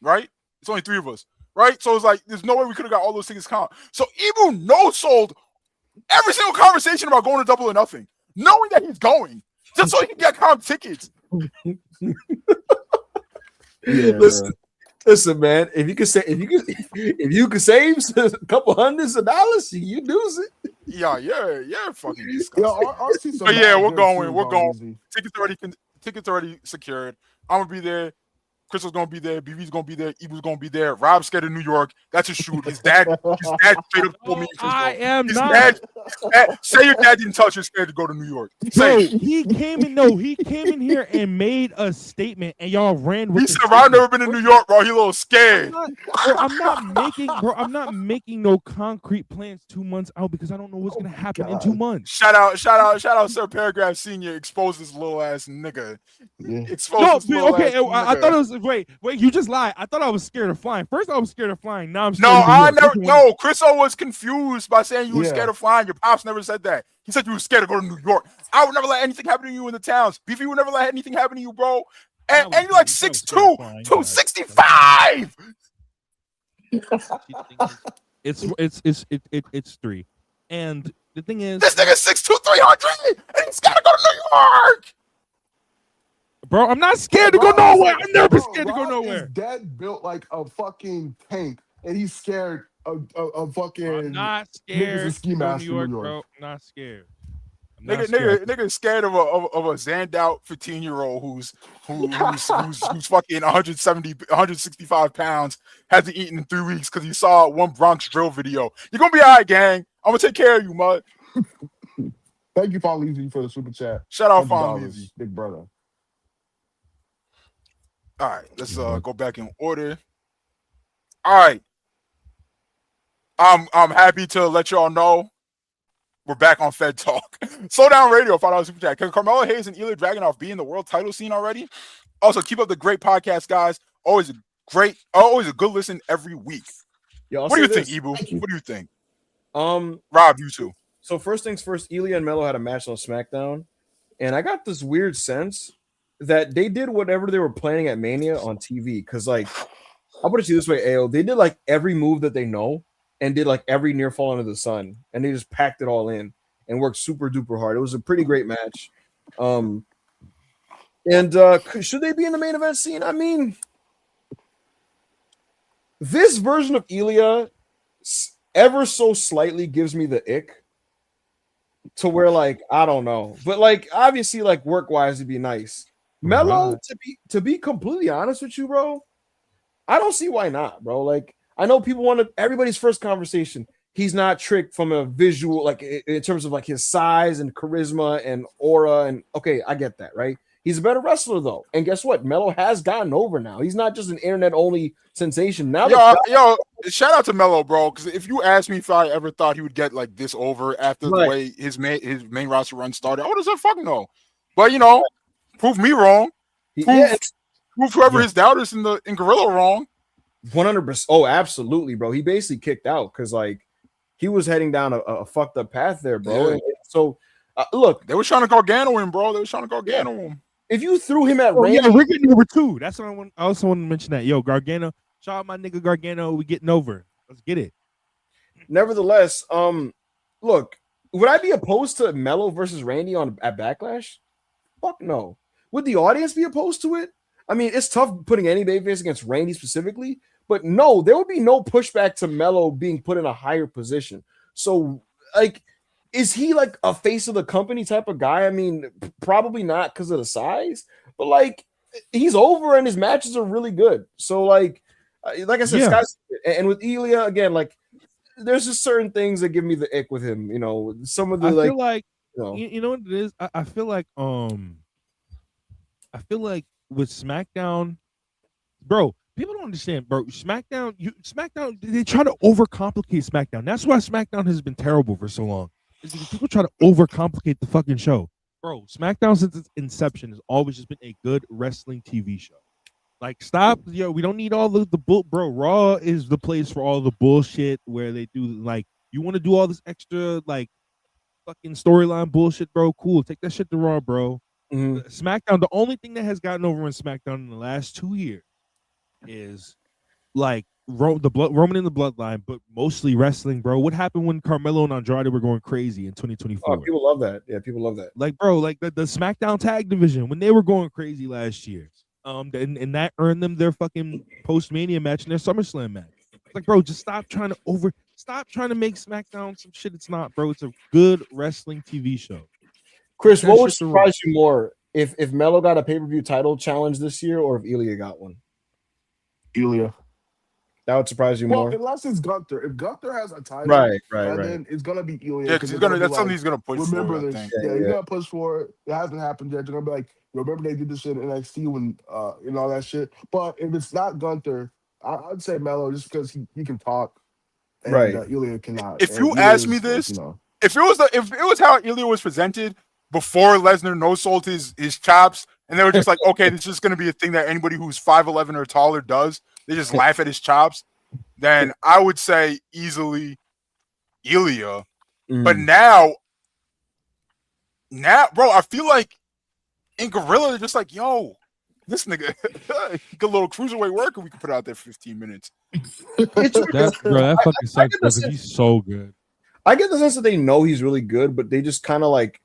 right? It's only 3 of us, right? So it's like there's no way we could have got all those tickets comped. So Ibu no sold every single conversation about going to Double or Nothing, knowing that he's going, just so he can get comp tickets. Listen, man. If you could save a couple hundreds of dollars, you do it. Yeah, fucking disgusting. But yeah, we're going. Tickets already secured. I'm gonna be there. Crystal's gonna be there. BB's gonna be there. Ibu's gonna be there. Rob's scared of New York. That's a shoot. His dad straight up told me. I am not. Dad, say your dad didn't tell you you're scared to go to New York. Bro, he came in here and made a statement, and y'all ran with. He said, "I've never been to New York, bro. He a little scared." I'm not making no concrete plans 2 months out because I don't know what's gonna happen in 2 months. Shout out, Sir Paragraph Senior. Expose this little ass nigga. Expose this little ass nigga. I thought it was wait, you just lied. I thought I was scared of flying. First, I was scared of flying. Now I'm scared. No, Chriso was confused by saying you were scared of flying. Your pops never said that. He said you were scared to go to New York. I would never let anything happen to you in the towns. BV would never let anything happen to you, bro. And you're like 6'2", 265. It's 3. And the thing is, this nigga's 6'2", 300, and he's gotta go to New York. Bro, I'm not scared to go nowhere. I'm never scared to go nowhere. His dad built like a fucking tank, and he's scared of fucking. I'm not scared ski to mask New York, in New York, bro. I'm not scared. Nigga scared of a zanned out 15-year-old who's fucking 165 pounds, hasn't eaten in 3 weeks because he saw one Bronx drill video. You're gonna be all right, gang. I'm gonna take care of you, mud. Thank you, Paul Leezy, for the super chat. Shout out, Paul Leezy, big brother. All right, let's go back in order. All right, I'm happy to let y'all know we're back on Fed Talk. Slow Down Radio, $5 super chat. Can Carmelo Hayes and Ilya Dragunov be in the world title scene already? Also, keep up the great podcast, guys. Always a good listen every week. What do you think, Ibu? What do you think? Rob, you too. So first things first, Ilya and Melo had a match on SmackDown, and I got this weird sense that they did whatever they were planning at Mania on TV. Because, like, I'll put it to you this way, AO. They did, like, every move that they know and did, like, every near fall under the sun. And they just packed it all in and worked super duper hard. It was a pretty great match. Should they be in the main event scene? I mean, this version of Ilya ever so slightly gives me the ick to where, like, I don't know. But, like, obviously, like, work-wise, it'd be nice. Melo, to be completely honest with you, bro, I don't see why not, bro. Like, I know people want to, everybody's first conversation, he's not tricked from a visual, like, in terms of, like, his size and charisma and aura, and okay, I get that, right? He's a better wrestler, though. And guess what? Melo has gotten over now. He's not just an internet-only sensation. Now, yo, shout out to Melo, bro, because if you asked me if I ever thought he would get, like, this over after the way his main roster run started, I would have said, fuck no. But, you know, prove me wrong. Prove whoever his doubters in Gorilla wrong. 100%. Oh, absolutely, bro. He basically kicked out because, like, he was heading down a fucked up path there, bro. Yeah. And so, look, they were trying to Gargano him, bro. They were trying to Gargano him. If you threw him at Randy, we're getting over 2. That's what I also want to mention that. Yo, Gargano, shout out my nigga Gargano. We getting over. Let's get it. Nevertheless, look, would I be opposed to Melo versus Randy at Backlash? Fuck no. Would the audience be opposed to it? I mean, it's tough putting any babyface against Randy specifically, but no, there would be no pushback to Melo being put in a higher position. So, like, is he like a face of the company type of guy? I mean, probably not because of the size, but like, he's over and his matches are really good. So, like, Like I said, Yeah. and with Ilya again, like there's just certain things that give me the ick with him. You know, some of the I like, feel like you know, you know what it is. I feel like with SmackDown, bro. People don't understand, bro. SmackDown, they try to overcomplicate SmackDown. That's why SmackDown has been terrible for so long. Is because people try to overcomplicate the fucking show. Bro, SmackDown since its inception has always just been a good wrestling TV show. Like, stop, we don't need all the bull, bro. Raw is the place for all the bullshit where they do, like, you want to do all this extra, like, fucking storyline bullshit, bro. Cool, take that shit to Raw, bro. SmackDown, the only thing that has gotten over in SmackDown in the last 2 years is like Roman in the Bloodline, but mostly wrestling, bro. What happened when Carmelo and Andrade were going crazy in 2024? Oh, people love that. Yeah, people love that. Like, bro, like the SmackDown tag division when they were going crazy last year. And that earned them their fucking post-Mania match and their SummerSlam match. Like, bro, just stop trying to make SmackDown some shit it's not, bro. It's a good wrestling TV show. Chris, what would surprise you more if Melo got a pay-per-view title challenge this year or if Ilya got one? Ilya. That would surprise you more. Unless it's Gunther. If Gunther has a title, right. Then it's gonna be Ilya. Yeah, because that's something he's gonna push remember for. This. I think. Yeah, he's gonna push for it. It hasn't happened yet. They're gonna be like, remember they did this shit in NXT when and all that shit. But if it's not Gunther, I'd say Melo just because he can talk, and Ilya cannot. If you ask me this, if it was how Ilya was presented before Lesnar no-sold his chops, and they were just like, okay, this is just gonna be a thing that anybody who's 5'11" or taller does. They just laugh at his chops. Then I would say easily Ilya. But now, bro, I feel like in Gorilla, they're just like, yo, this nigga, a little cruiserweight worker we could put out there for 15 minutes. That fucking sucks because he's so good. I get the sense that they know he's really good, but they just kind of like,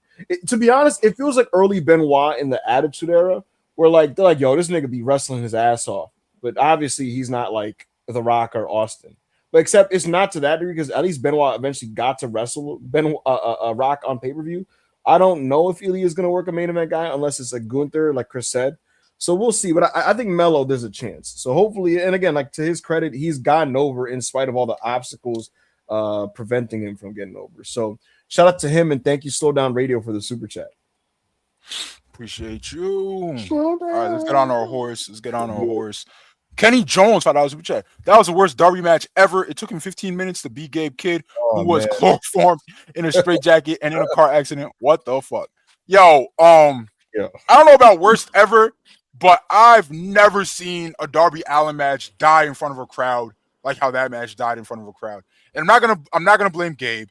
to be honest, it feels like early Benoit in the Attitude Era, where like they're like, yo, this nigga be wrestling his ass off. But obviously he's not like The Rock or Austin. But except it's not to that degree because at least Benoit eventually got to wrestle Rock on pay-per-view. I don't know if Ilya is going to work a main event guy unless it's a Gunther, like Chris said. So we'll see. But I think Melo, there's a chance. So hopefully, and again, like to his credit, he's gotten over in spite of all the obstacles preventing him from getting over. So shout out to him and thank you, Slow Down Radio, for the super chat. Appreciate you. All right, let's get on our horse. Kenny Jones, $5 super chat. That was the worst Darby match ever. It took him 15 minutes to beat Gabe Kidd, who was chloroformed in a straitjacket and in a car accident. What the fuck? Yo, I don't know about worst ever, but I've never seen a Darby Allin match die in front of a crowd like how that match died in front of a crowd. And I'm not gonna blame Gabe.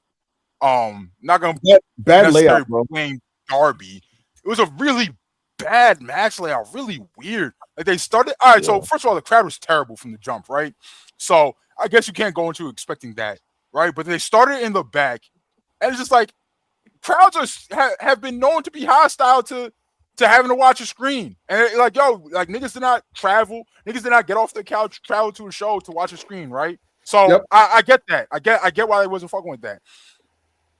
Not gonna bad layout, bro. Blame Darby. It was a really bad match layout, really weird. Like they started. All right, so first of all, the crowd was terrible from the jump, right? So I guess you can't go into expecting that, right? But they started in the back, and it's just like crowds have been known to be hostile to having to watch a screen. And like, yo, like niggas did not travel, niggas did not get off the couch, travel to a show to watch a screen, right? So I get that. I get why they wasn't fucking with that.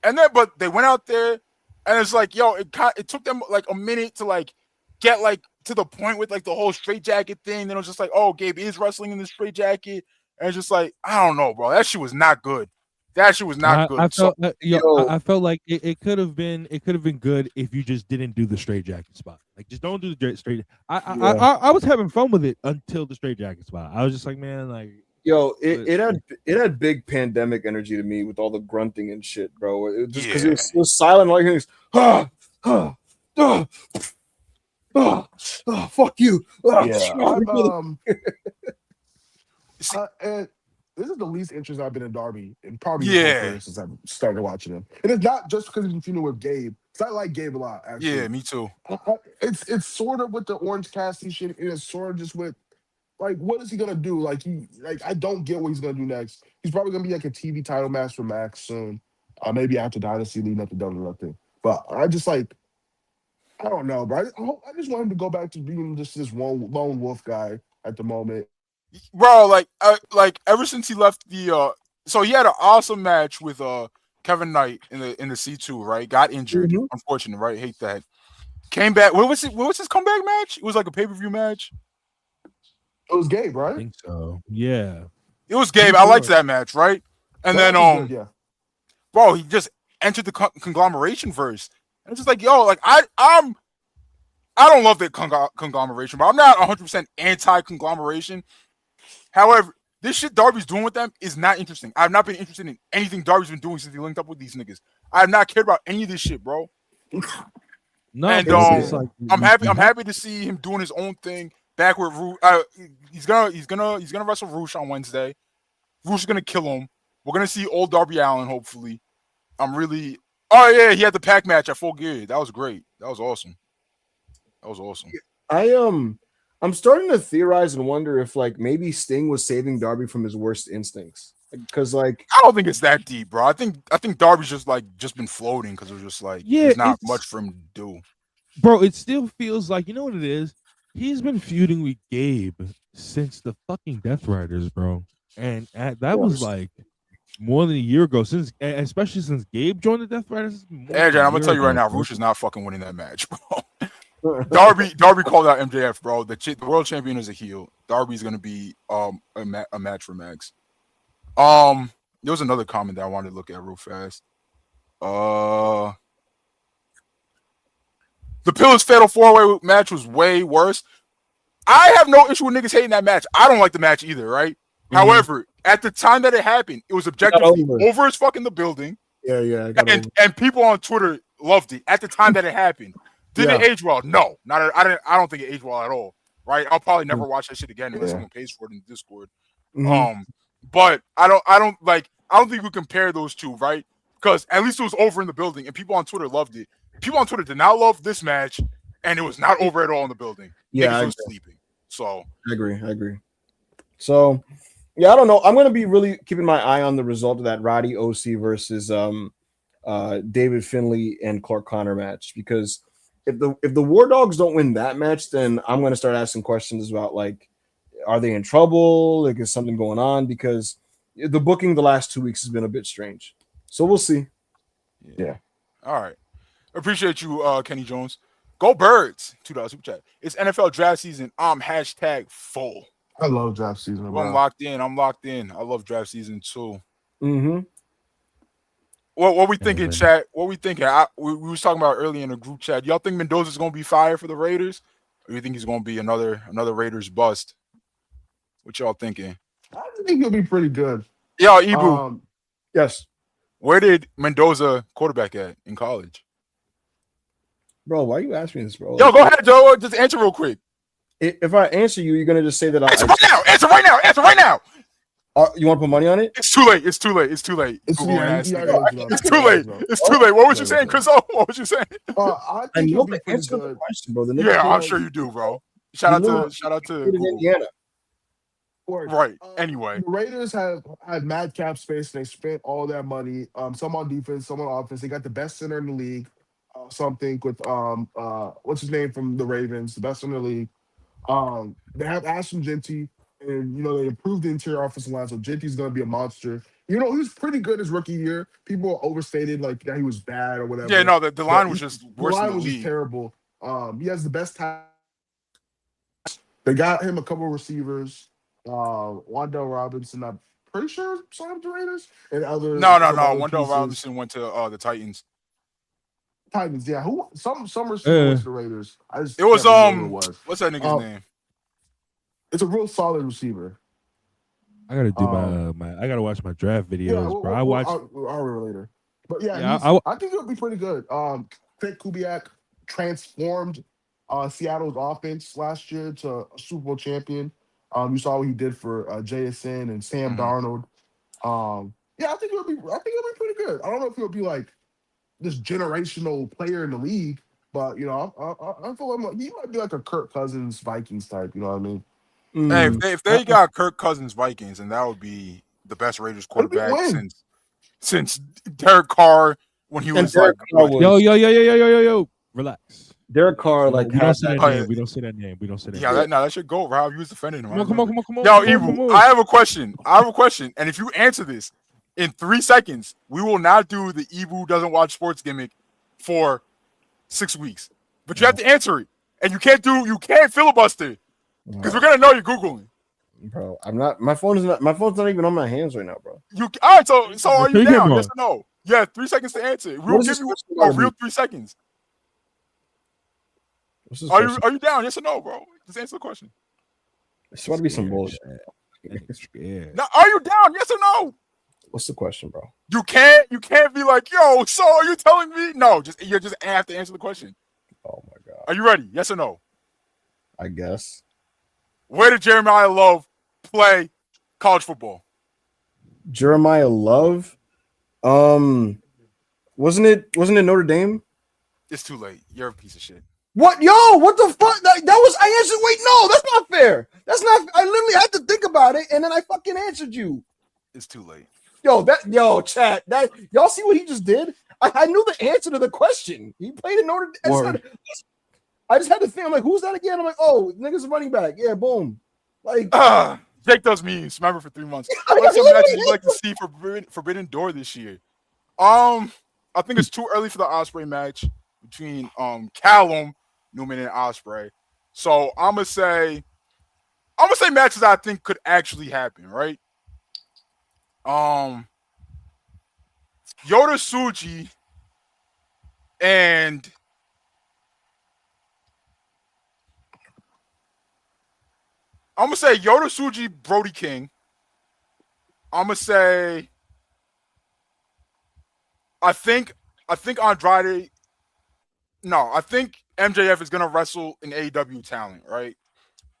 And then, but they went out there, and it's like, yo, it took them like a minute to like get like to the point with like the whole straitjacket thing. Then it was just like, oh, Gabe is wrestling in the straitjacket, and it's just like, I don't know, bro. That shit was not good. That shit was not good. I felt like it could have been good if you just didn't do the straitjacket spot. Like, just don't do the straight. I was having fun with it until the straitjacket spot. I was just like, man, like. Yo, it had big pandemic energy to me with all the grunting and shit, bro. It just because it was silent, all you hear is fuck you. And this is the least interest I've been in Darby and probably since I started watching him. And it's not just because he's feuding with Gabe. I like Gabe a lot, actually. Yeah, me too. It's sort of with the Orange Cassidy shit, and it's sort of just with like, what is he gonna do? Like I don't get what he's gonna do next. He's probably gonna be like a TV title match for Max soon. Maybe after Dynasty leading up to Double thing. But I just like, I don't know, bro. I just want him to go back to being just this lone wolf guy at the moment. Bro, like ever since he left the so he had an awesome match with Kevin Knight in the C2, right? Got injured, unfortunate, right? Hate that. Came back. What was his comeback match? It was like a pay-per-view match. It was Gabe, I right? think so. Yeah. It was Gabe. I liked that match, right? And That then was good, yeah. bro, he just entered the conglomeration verse. And it's just like, yo, like I don't love that conglomeration, but I'm not 100% anti-conglomeration. However, this shit Darby's doing with them is not interesting. I've not been interested in anything Darby's been doing since he linked up with these niggas. I have not cared about any of this shit, bro. No, And it's like I'm happy to see him doing his own thing back with he's gonna wrestle Roosh on Wednesday. Roosh is gonna kill him. We're gonna see old Darby Allin, hopefully. Oh yeah, he had the pack match at Full Gear. That was great. That was awesome. I'm starting to theorize and wonder if like maybe Sting was saving Darby from his worst instincts. Because like I don't think it's that deep, bro. I think Darby's just been floating because it was just like there's not much for him to do. Bro, it still feels like, you know what it is? He's been feuding with Gabe since the fucking Death Riders, bro. And that was like more than a year ago, especially since Gabe joined the Death Riders. Hey, Jan, I'm gonna tell you right now, Roosh is not fucking winning that match, bro. Darby called out MJF, bro. The world champion is a heel. Darby's gonna be a match for Max. There was another comment that I wanted to look at real fast. The Pillars Fatal 4-Way match was way worse. I have no issue with niggas hating that match. I don't like the match either, right? Mm-hmm. However, at the time that it happened, it was objectively over as fucking the building. Yeah. And people on Twitter loved it at the time that it happened. Did it age well? No, I don't think it aged well at all. Right? I'll probably never watch that shit again unless someone pays for it in Discord. Mm-hmm. But I don't think we compare those two, right? Because at least it was over in the building, and people on Twitter loved it. People on Twitter did not love this match, and it was not over at all in the building. Yeah, I was sleeping. So I agree. So yeah, I don't know. I'm gonna be really keeping my eye on the result of that Roddy OC versus David Finlay and Clark Connor match, because if the War Dogs don't win that match, then I'm gonna start asking questions about like, are they in trouble? Like, is something going on? Because the booking the last 2 weeks has been a bit strange. So we'll see. Yeah. All right. Appreciate you, Kenny Jones. Go Birds. $2 super chat. It's NFL draft season. I'm #full. I love draft season. Bro. I'm locked in. I love draft season too. Mm-hmm. What we thinking, chat? What we thinking? We was talking about earlier in the group chat. Y'all think Mendoza's gonna be fired for the Raiders, or you think he's gonna be another Raiders bust? What y'all thinking? I think he'll be pretty good. Yo, Ibu. Yes. Where did Mendoza quarterback at in college? Bro, why are you asking me this, bro? Yo, go ahead, Joe. Just answer real quick. If I answer you, you're gonna just say that Answer right now. You want to put money on it? It's too late. It's too late. It's too late. What was you saying, Chris? What was you saying? I know the answer to the question, bro. I'm sure you do, bro. Shout out to Indiana. Right. Anyway, the Raiders have mad cap space. They spent all that money. Some on defense, some on offense. They got the best center in the league. Something with what's his name from the Ravens, the best in the league. They have Ashton Genty, and they improved the interior offensive line. So Genty's gonna be a monster. He was pretty good his rookie year. People overstated like that he was bad or whatever. Yeah, no, the line was just worse. The line was just terrible. He has the best time. They got him a couple of receivers. Wandell Robinson, I'm pretty sure signed the Raiders. And other No. Wandell Robinson went to the Titans. Titans, yeah. Who? Some receiver went to the Raiders. What's that nigga's name? It's a real solid receiver. I gotta do I gotta watch my draft videos, bro. I'll later. But I think it'll be pretty good. Craig Kubiak transformed Seattle's offense last year to a Super Bowl champion. You saw what he did for JSN and Sam Darnold. I think it'll be pretty good. I don't know if he'll be like this generational player in the league, but I feel like he might be like a Kirk Cousins Vikings type. You know what I mean? Hey, if they got Kirk Cousins Vikings, then that would be the best Raiders quarterback since Derek Carr when he was like, yo, relax. Derek Carr, like, we don't say that name. Yeah, that should go. Rob, you was defending him. Come on. Yo, Ebu, I have a question. And if you answer this in 3 seconds, we will not do the Ebu doesn't watch sports gimmick for 6 weeks. But you have to answer it, and you can't filibuster because we're gonna know you're Googling. Bro, I'm not. My phone's not even on my hands right now, bro. All right. So are you Take it, down? bro. Yes or no? Yeah, 3 seconds to answer. What We'll is give this you question a gotta real be? 3 seconds. What's this Are question? you down? Yes or no, bro? Just answer the question. It's about to be some bullshit. Yeah. Now, are you down? Yes or no? What's the question, bro? You can't be like, yo, so are you telling me? No, you just have to answer the question. Oh my god. Are you ready? Yes or no? I guess. Where did Jeremiah Love play college football? Jeremiah Love. Wasn't it Notre Dame? It's too late. You're a piece of shit. What? Yo, what the fuck? That was I answered. Wait, no, that's not fair. That's not. I literally had to think about it, and then I fucking answered you. It's too late. Chat. That y'all see what he just did? I knew the answer to the question. He played in Notre Dame. I just had to think. I'm like, who's that again? I'm like, oh, nigga's running back. Yeah, boom. Like, Jake does memes. Remember for 3 months. What's some matches you'd like to see for Forbidden Door this year? I think it's too early for the Osprey match between Callum, Newman, and Osprey. So I'm gonna say matches I think could actually happen, right? Yota Tsuji and I'm gonna say Yota Tsuji, Brody King. I'm gonna say I think Andrade. No, I think MJF is gonna wrestle an AEW talent, right?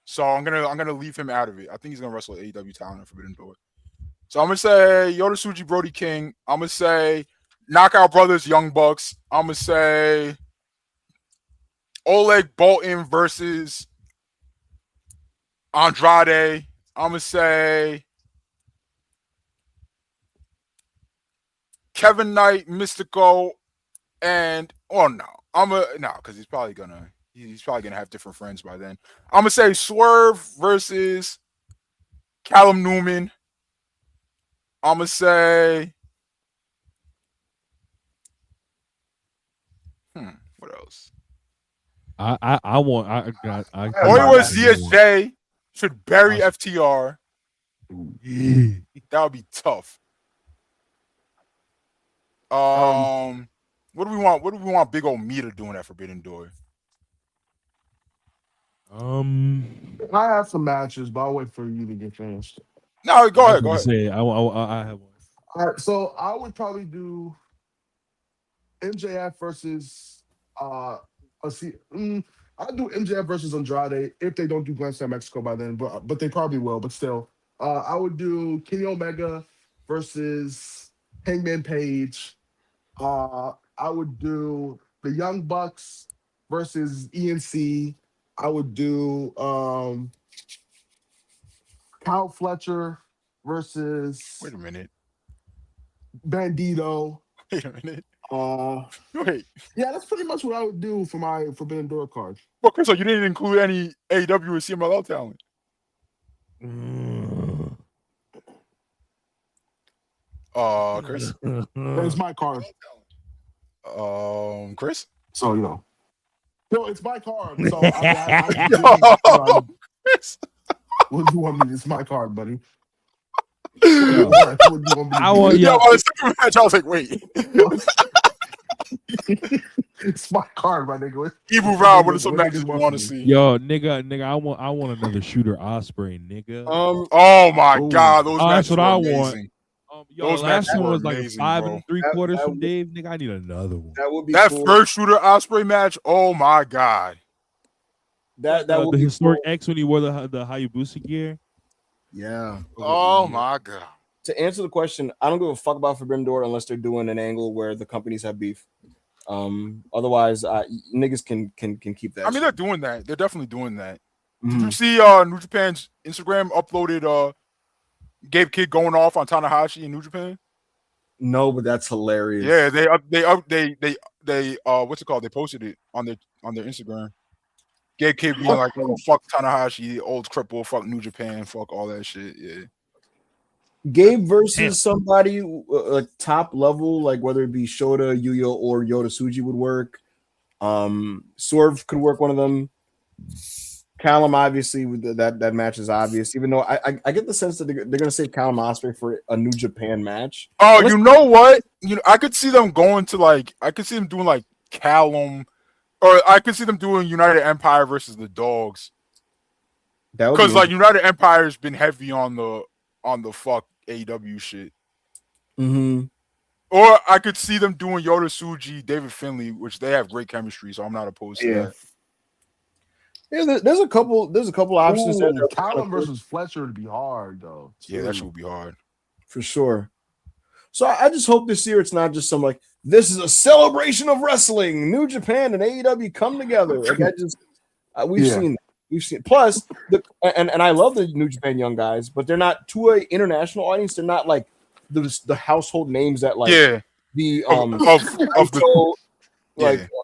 So I'm gonna leave him out of it. I think he's gonna wrestle an AEW talent in Forbidden Door. So I'm gonna say Yota Tsuji, Brody King. I'm gonna say Knockout Brothers, Young Bucks. I'm gonna say Oleg Bolton versus Andrade. I'm gonna say Kevin Knight, Mistico, and because he's probably gonna have different friends by then. I'm gonna say Swerve versus Callum Newman. I'm gonna say what else? Oiwa ZSJ should bury FTR. That would be tough. What do we want? What do we want Big Ol' Mita doing at Forbidden Door? I have some matches, but I'll wait for you to get finished. No, go ahead. I have one. All right, so I would probably do MJF versus let's see. I'll do MJF versus Andrade if they don't do Grand Slam Mexico by then, but they probably will. But still, I would do Kenny Omega versus Hangman Page. I would do the Young Bucks versus ENC. I would do Kyle Fletcher versus Wait a minute. Bandito. Wait a minute. Wait. Yeah, that's pretty much what I would do for my Forbidden Door card. Well, Chris, you didn't include any AEW or CMLL talent. Chris. It's my card. Chris. So no, it's my card. So Chris. What do you want me? It's my card, buddy. I want I was like, wait. It's my card, my nigga. Evil Rob, what are some matches you want to see? Yo, nigga, I want another Shooter Osprey, nigga. Oh my god, those matches that's what were I amazing. want. Those last one was like amazing, 5 3/4 from Dave. Nigga, I need another one. That would be that cool. first Shooter Osprey match. Oh my god. That would the be historic cool. X when he wore the Hayabusa gear. Yeah. Oh my god. To answer the question, I don't give a fuck about Forbidden Door unless they're doing an angle where the companies have beef. Otherwise, niggas can keep that. I mean, they're doing that. They're definitely doing that. Mm-hmm. Did you see New Japan's Instagram uploaded Gabe Kidd going off on Tanahashi in New Japan? No, but that's hilarious. Yeah, they what's it called? They posted it on their Instagram. Gabe Kidd being like, "Oh, fuck Tanahashi, old cripple, fuck New Japan, fuck all that shit." Yeah. Gabe versus somebody like top level, like whether it be Shota, Yuya, or Yota Tsuji would work. Swerve could work one of them. Callum, obviously, with that match is obvious. Even though I get the sense that they're going to save Callum Ospreay for a New Japan match. Oh, Unless- you know what? I could see them going to I could see them doing like Callum, or I could see them doing United Empire versus the Dogs. Because like United Empire has been heavy on the fuck AEW shit. Mm-hmm. Or I could see them doing Yoda Tsuji, David Finlay, which they have great chemistry, so I'm not opposed to that. Yeah, there's a couple options there. Callum versus Fletcher would be hard though. Yeah, that shit would be hard. For sure. So I just hope this year it's not just some like this is a celebration of wrestling. New Japan and AEW come together. Like we've seen that. We've seen plus and I love the New Japan young guys, but they're not to an international audience. They're not like the household names that like the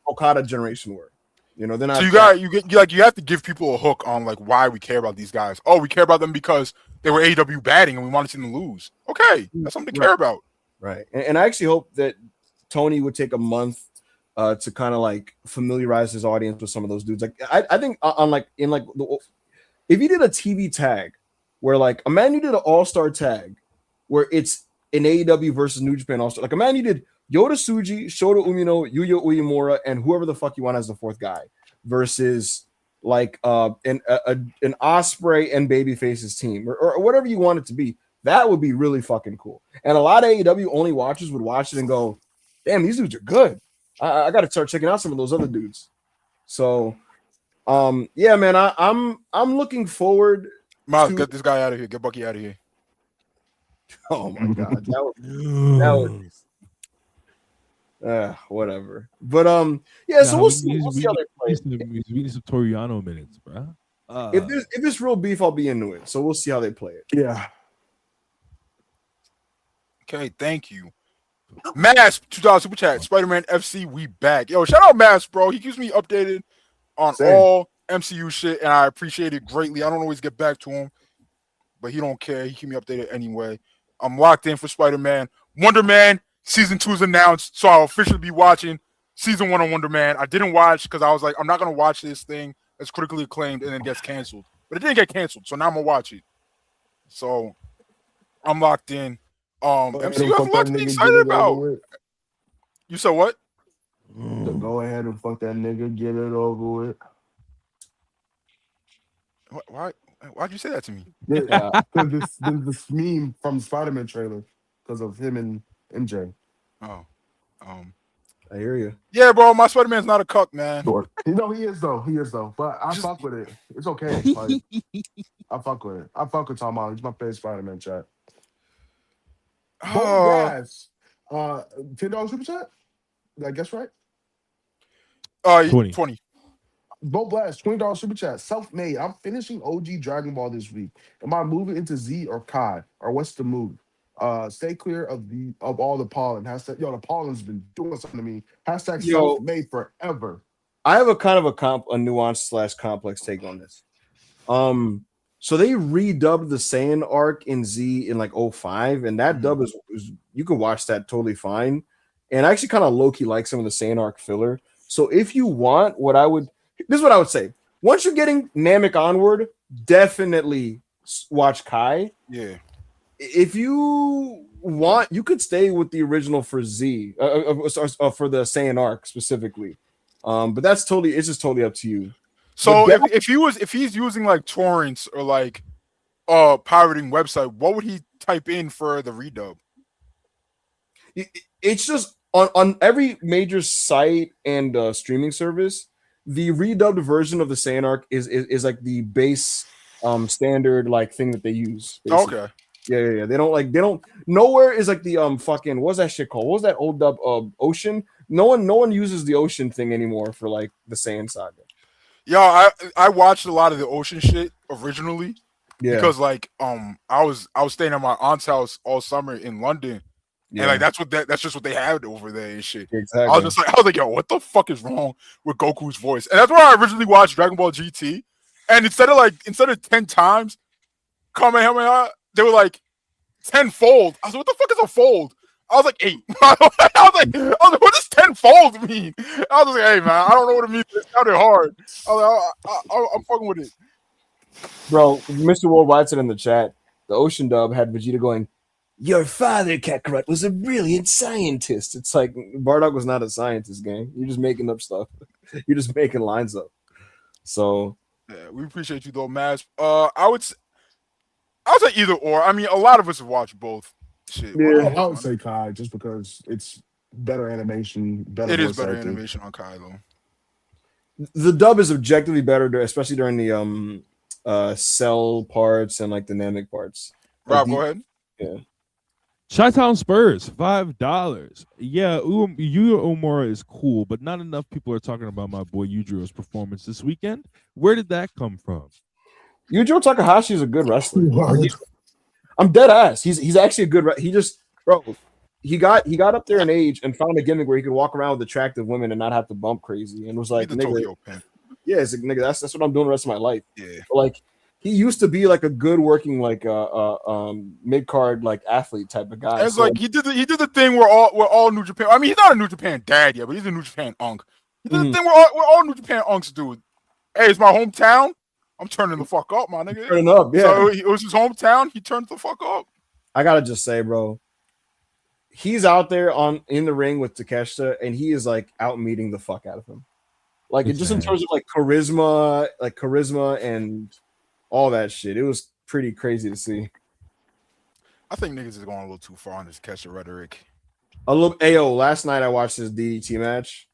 Okada generation were. They're not. So you have to give people a hook on like why we care about these guys. Oh, we care about them because they were AEW batting and we want to see them lose. Okay, that's something to care about. Right, and I actually hope that Tony would take a month to kind of like familiarize his audience with some of those dudes. Like I think if you did a TV tag where like a man you did an all-star tag where it's an AEW versus New Japan all-star, like a man you did Yota Tsuji, Shota Umino, Yuya Uemura, and whoever the fuck you want as the fourth guy versus like an Ospreay and Babyface's team or whatever you want it to be. That would be really fucking cool. And a lot of AEW only watchers would watch it and go, damn, these dudes are good. I got to start checking out some of those other dudes. So, yeah, man, I'm looking forward. Miles, get this guy out of here. Get Bucky out of here. Oh my god, that would whatever. But yeah. So we'll see how they play. We need some Toriano minutes, bro. If there's real beef, I'll be into it. So we'll see how they play it. Yeah. Okay, thank you. Mass $2 super chat. Spider-Man FC, we back. Yo, shout out Mass, bro. He keeps me updated on all MCU shit, and I appreciate it greatly. I don't always get back to him, but he don't care. He keep me updated anyway. I'm locked in for Spider-Man. Wonder Man season 2 is announced, so I'll officially be watching season 1 of Wonder Man. I didn't watch because I was like, I'm not gonna watch this thing that's critically acclaimed and then gets canceled. But it didn't get canceled, so now I'm gonna watch it. So I'm locked in. MCU has a lot to be excited about. You said what? So go ahead and fuck that nigga, get it over with. Why'd you say that to me? Yeah, because this meme from the Spider-Man trailer because of him and MJ. Oh, I hear you. Yeah, bro, my Spider-Man's not a cuck, man. He is though. But I fuck with it. It's okay. Like, I fuck with it. I fuck with Tom Holland. He's my favorite Spider-Man chat. $10 super chat? Did I guess right? 20. Bo Blast, $20 super chat. Self-made. I'm finishing OG Dragon Ball this week. Am I moving into Z or Kai? Or what's the move? Stay clear of all the pollen. Hashtag, the pollen's been doing something to me. Hashtag self-made forever. I have a kind of a nuanced / complex take on this. So they redubbed the Saiyan arc in Z in like 05, and that dub is you can watch that totally fine. And I actually kind of low-key like some of the Saiyan arc filler. So if you want, this is what I would say. Once you're getting Namek onward, definitely watch Kai. Yeah. If you want, you could stay with the original for Z, for the Saiyan arc specifically. But it's just totally up to you. So if he's using like torrents or like pirating website, what would he type in for the redub? It's just on every major site and streaming service, the redubbed version of the Saiyan arc is like the base standard like thing that they use. Basically. Okay. Yeah. They don't nowhere is like the fucking what's that shit called? What was that old dub Ocean? No one uses the Ocean thing anymore for like the Saiyan saga. Yeah, I watched a lot of the Ocean shit originally. Yeah. Because like I was staying at my aunt's house all summer in London. Yeah. And like that's just what they had over there and shit. Exactly. I was like, yo, what the fuck is wrong with Goku's voice? And that's why I originally watched Dragon Ball GT. And instead of 10 times Kamehameha, they were like 10-fold. I was like, what the fuck is a fold? I was like 8. I was like, what does 10-fold mean? I was like, hey man, I don't know what it means. It sounded hard. I was like, I'm fucking with it. Bro, Mr. Worldwide said in the chat, the Ocean dub had Vegeta going, "Your father, Kakarot, was a brilliant scientist." It's like Bardock was not a scientist, gang. You're just making up stuff. You're just making lines up. So Yeah, we appreciate you though, Maz. I would say either or. I mean, a lot of us have watched both. Shit. Yeah. I would say Kai just because it's better animation, better. It is voice better acting. animation on Kai though. the dub is objectively better, especially during the cell parts and like dynamic parts. Rob, go ahead. Yeah. Chi-Town Spurs, $5. Yeah, Yuya Uemura is cool, but not enough people are talking about my boy Yujiro's performance this weekend. Where did that come from? Yujiro Takahashi is a good wrestler. I'm dead ass. He's actually a good. He just, bro. He got up there in age and found a gimmick where he could walk around with attractive women and not have to bump crazy, and was like, nigga, yeah, it's like, nigga, that's what I'm doing the rest of my life. Yeah, but like he used to be like a good working like mid card like athlete type of guy. It's so, like he did the thing where all New Japan. I mean, he's not a New Japan dad yet, but he's a New Japan unk. He did the thing where all New Japan unks do. Hey, it's my hometown. I'm turning the fuck up, my nigga. Turning up, yeah. So it was his hometown. He turned the fuck up. I gotta just say, bro, he's out there in the ring with Takeshita, and he is like out meeting the fuck out of him. Like it just in terms of like charisma and all that shit. It was pretty crazy to see. I think niggas is going a little too far on this Takeshita rhetoric. A little. Ayo, last night I watched this DDT match.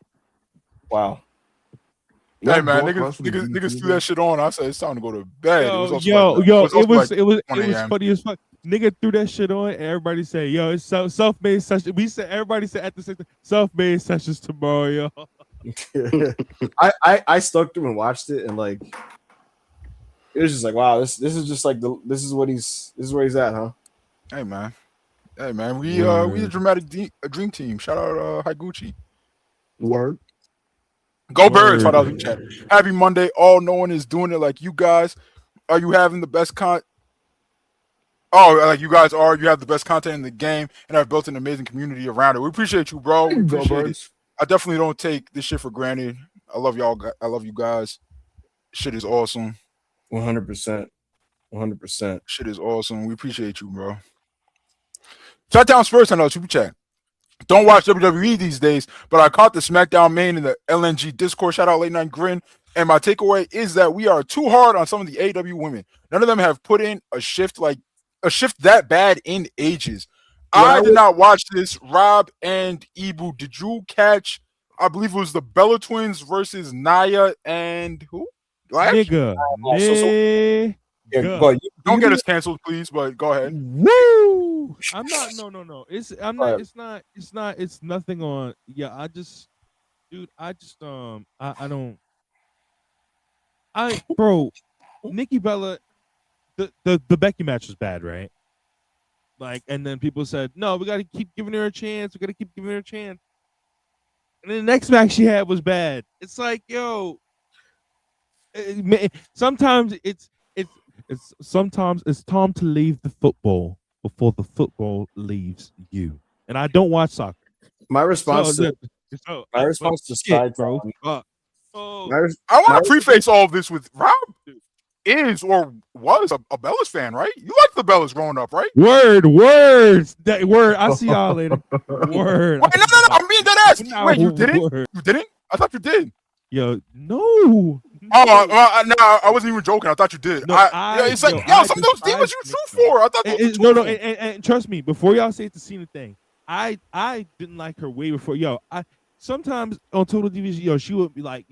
Wow. Hey man, niggas threw that shit on. I said it's time to go to bed. It was funny as fuck. Nigga threw that shit on, and everybody said, "Yo, it's self-made session." Everybody said at the same time, self-made sessions tomorrow, yo. I stuck through and watched it, and like, it was just like, wow, this is just like this is where he's at, huh? Hey man, we a dramatic dream team. Shout out Higuchi. Word. Go Birds! $5 chat. Happy Monday. All no one is doing it like you guys. Are you having the best like you guys are. You have the best content in the game, and have built an amazing community around it. We appreciate you, bro. We appreciate it. I definitely don't take this shit for granted. I love y'all. I love you guys. Shit is awesome. 100%. 100%. Shit is awesome. We appreciate you, bro. Chi-Town Spurs on Super Chat. Don't watch WWE these days, but I caught the SmackDown main in the LNG Discord. Shout out Late Night Grin. And my takeaway is that we are too hard on some of the AEW women. None of them have put in a shift that bad in ages. Yeah, I did not watch this. Rob and Ibu, did you catch? I believe it was the Bella Twins versus Naya and who? Nigga. Yeah, don't get us canceled, please. But go ahead. Woo! I'm not. No. It's nothing on. Yeah, I don't. Bro, Nikki Bella, the Becky match was bad, right? Like, and then people said, no, we got to keep giving her a chance. And then the next match she had was bad. It's like, yo, sometimes it's time to leave the football before the football leaves you. And I don't watch soccer. My response to Side, bro. I want to preface all of this with Rob is or was a Bellas fan, right? You liked the Bellas growing up, right? Word. I'll see y'all later. Word. Wait, no. I'm being dead ass. Wait, you didn't? You didn't? I thought you did. Yo, no. No, I wasn't even joking. I thought you did. Some of those demons you true for. I thought and trust me, before y'all say it's the Cena thing, I didn't like her way before. Yo, I sometimes on Total Divas, yo, she would be like,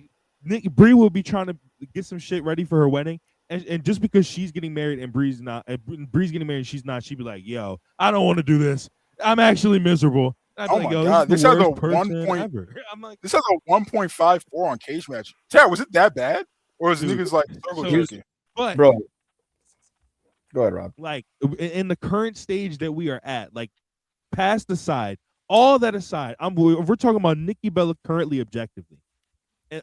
Brie would be trying to get some shit ready for her wedding, and just because she's getting married and Brie's not, and Brie's getting married and she's not, she'd be like, yo, I don't want to do this. I'm actually miserable. Oh my god! This has a 1.54 on Cage Match. Tara, was it that bad, or was niggas like circle jerking? But bro, go ahead, Rob. Like in the current stage that we are at, like past the side, all that aside, we're talking about Nikki Bella currently objectively,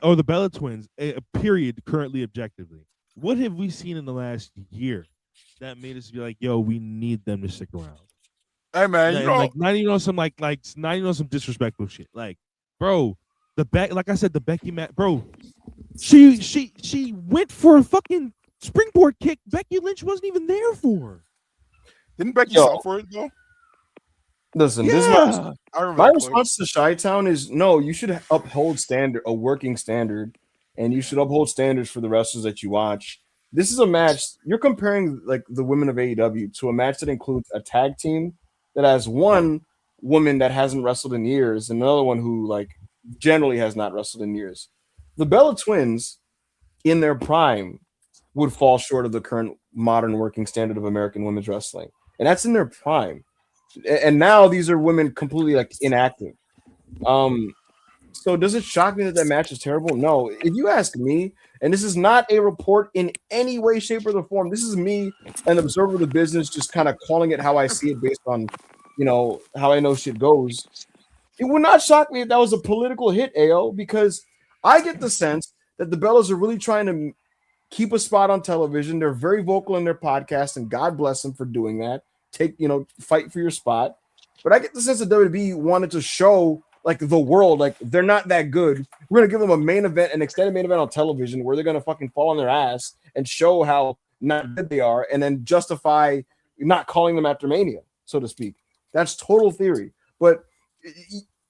or the Bella Twins, period, currently objectively. What have we seen in the last year that made us be like, yo, we need them to stick around? Hey man, not even on some disrespectful shit. Like, bro, like I said, the Becky match, bro. She went for a fucking springboard kick Becky Lynch wasn't even there for. Didn't Becky Yo. sell for it though? Listen, Yeah. this is I remember my that clip. response to Chi-Town is no, you should uphold a working standard, and you should uphold standards for the wrestlers that you watch. This is a match, you're comparing like the women of AEW to a match that includes a tag team that has one woman that hasn't wrestled in years and another one who like generally has not wrestled in years. The Bella Twins in their prime would fall short of the current modern working standard of American women's wrestling. And that's in their prime. And now these are women completely like inactive. So does it shock me that that match is terrible? No. If you ask me, and this is not a report in any way, shape, or the form, this is me, an observer of the business, just kind of calling it how I see it based on, you know, how I know shit goes. It would not shock me if that was a political hit, AO, because I get the sense that the Bellas are really trying to keep a spot on television. They're very vocal in their podcast, and God bless them for doing that. Fight for your spot. But I get the sense that WWE wanted to show like the world, like they're not that good. We're gonna give them a main event, an extended main event on television where they're gonna fucking fall on their ass and show how not good they are, and then justify not calling them after Mania, so to speak. That's total theory. But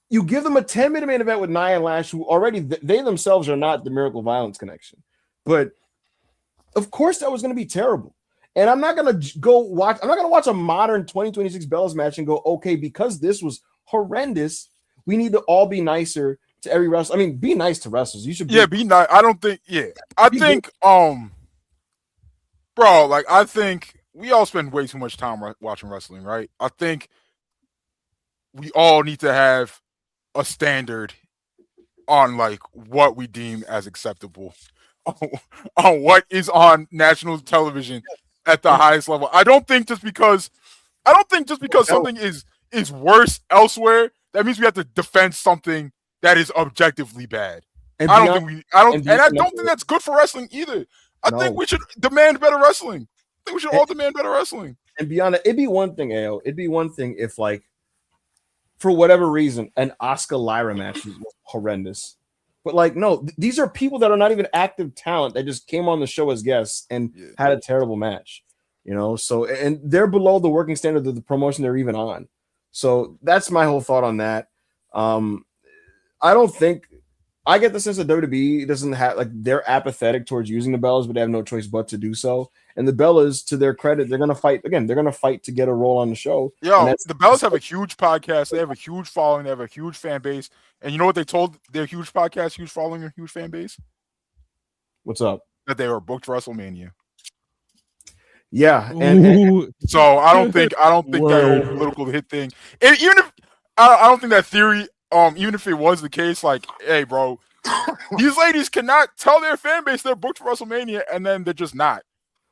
you give them a 10-minute main event with Nia and Lash, who already they themselves are not the Miracle Violence connection. But of course that was going to be terrible. And I'm not going to watch a modern 2026 Bellas match and go, okay, because this was horrendous, we need to all be nicer to every wrestler. I mean, be nice to wrestlers. You should be nice. I don't think, I think, bro, like, I think we all spend way too much time watching wrestling, right? I think we all need to have a standard on like what we deem as acceptable on what is on national television at the highest level. I don't think just because something is worse elsewhere, that means we have to defend something that is objectively bad. I don't think that's good for wrestling either. I think we should demand better wrestling. I think we should all demand better wrestling. And beyond it, it'd be one thing, AO. It'd be one thing if, like, for whatever reason, an Asuka Lyra match was horrendous. But like, no, these are people that are not even active talent that just came on the show as guests and had a terrible match. You know, so and they're below the working standard of the promotion they're even on. So that's my whole thought on that. I don't think I get the sense that WWE doesn't have like they're apathetic towards using the Bellas, but they have no choice but to do so. And the Bellas, to their credit, they're gonna fight again. They're gonna fight to get a role on the show. Yo, the Bellas have a huge podcast. They have a huge following. They have a huge fan base. And you know what they told their huge podcast, huge following, and huge fan base? What's up? That they were booked WrestleMania. Yeah, and so I don't think that whole political hit thing. Even if I don't think that theory. Even if it was the case, like, hey, bro, these ladies cannot tell their fan base they're booked for WrestleMania, and then they're just not.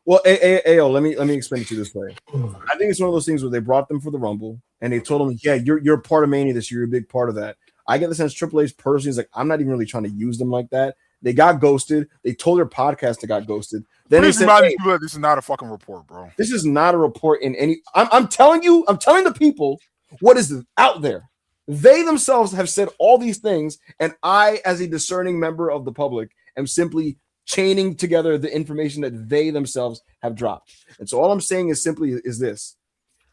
Well, AO, let me explain it to you this way. I think it's one of those things where they brought them for the Rumble, and they told them, yeah, you're part of Mania this year. You're a big part of that. I get the sense Triple H personally is like, I'm not even really trying to use them like that. They got ghosted. They told their podcast they got ghosted. Then Please they said, remind people that this is not a fucking report, bro. This is not a report in any. I'm telling the people what is out there. They themselves have said all these things, and I, as a discerning member of the public, am simply chaining together the information that they themselves have dropped. And so all I'm saying is simply is this.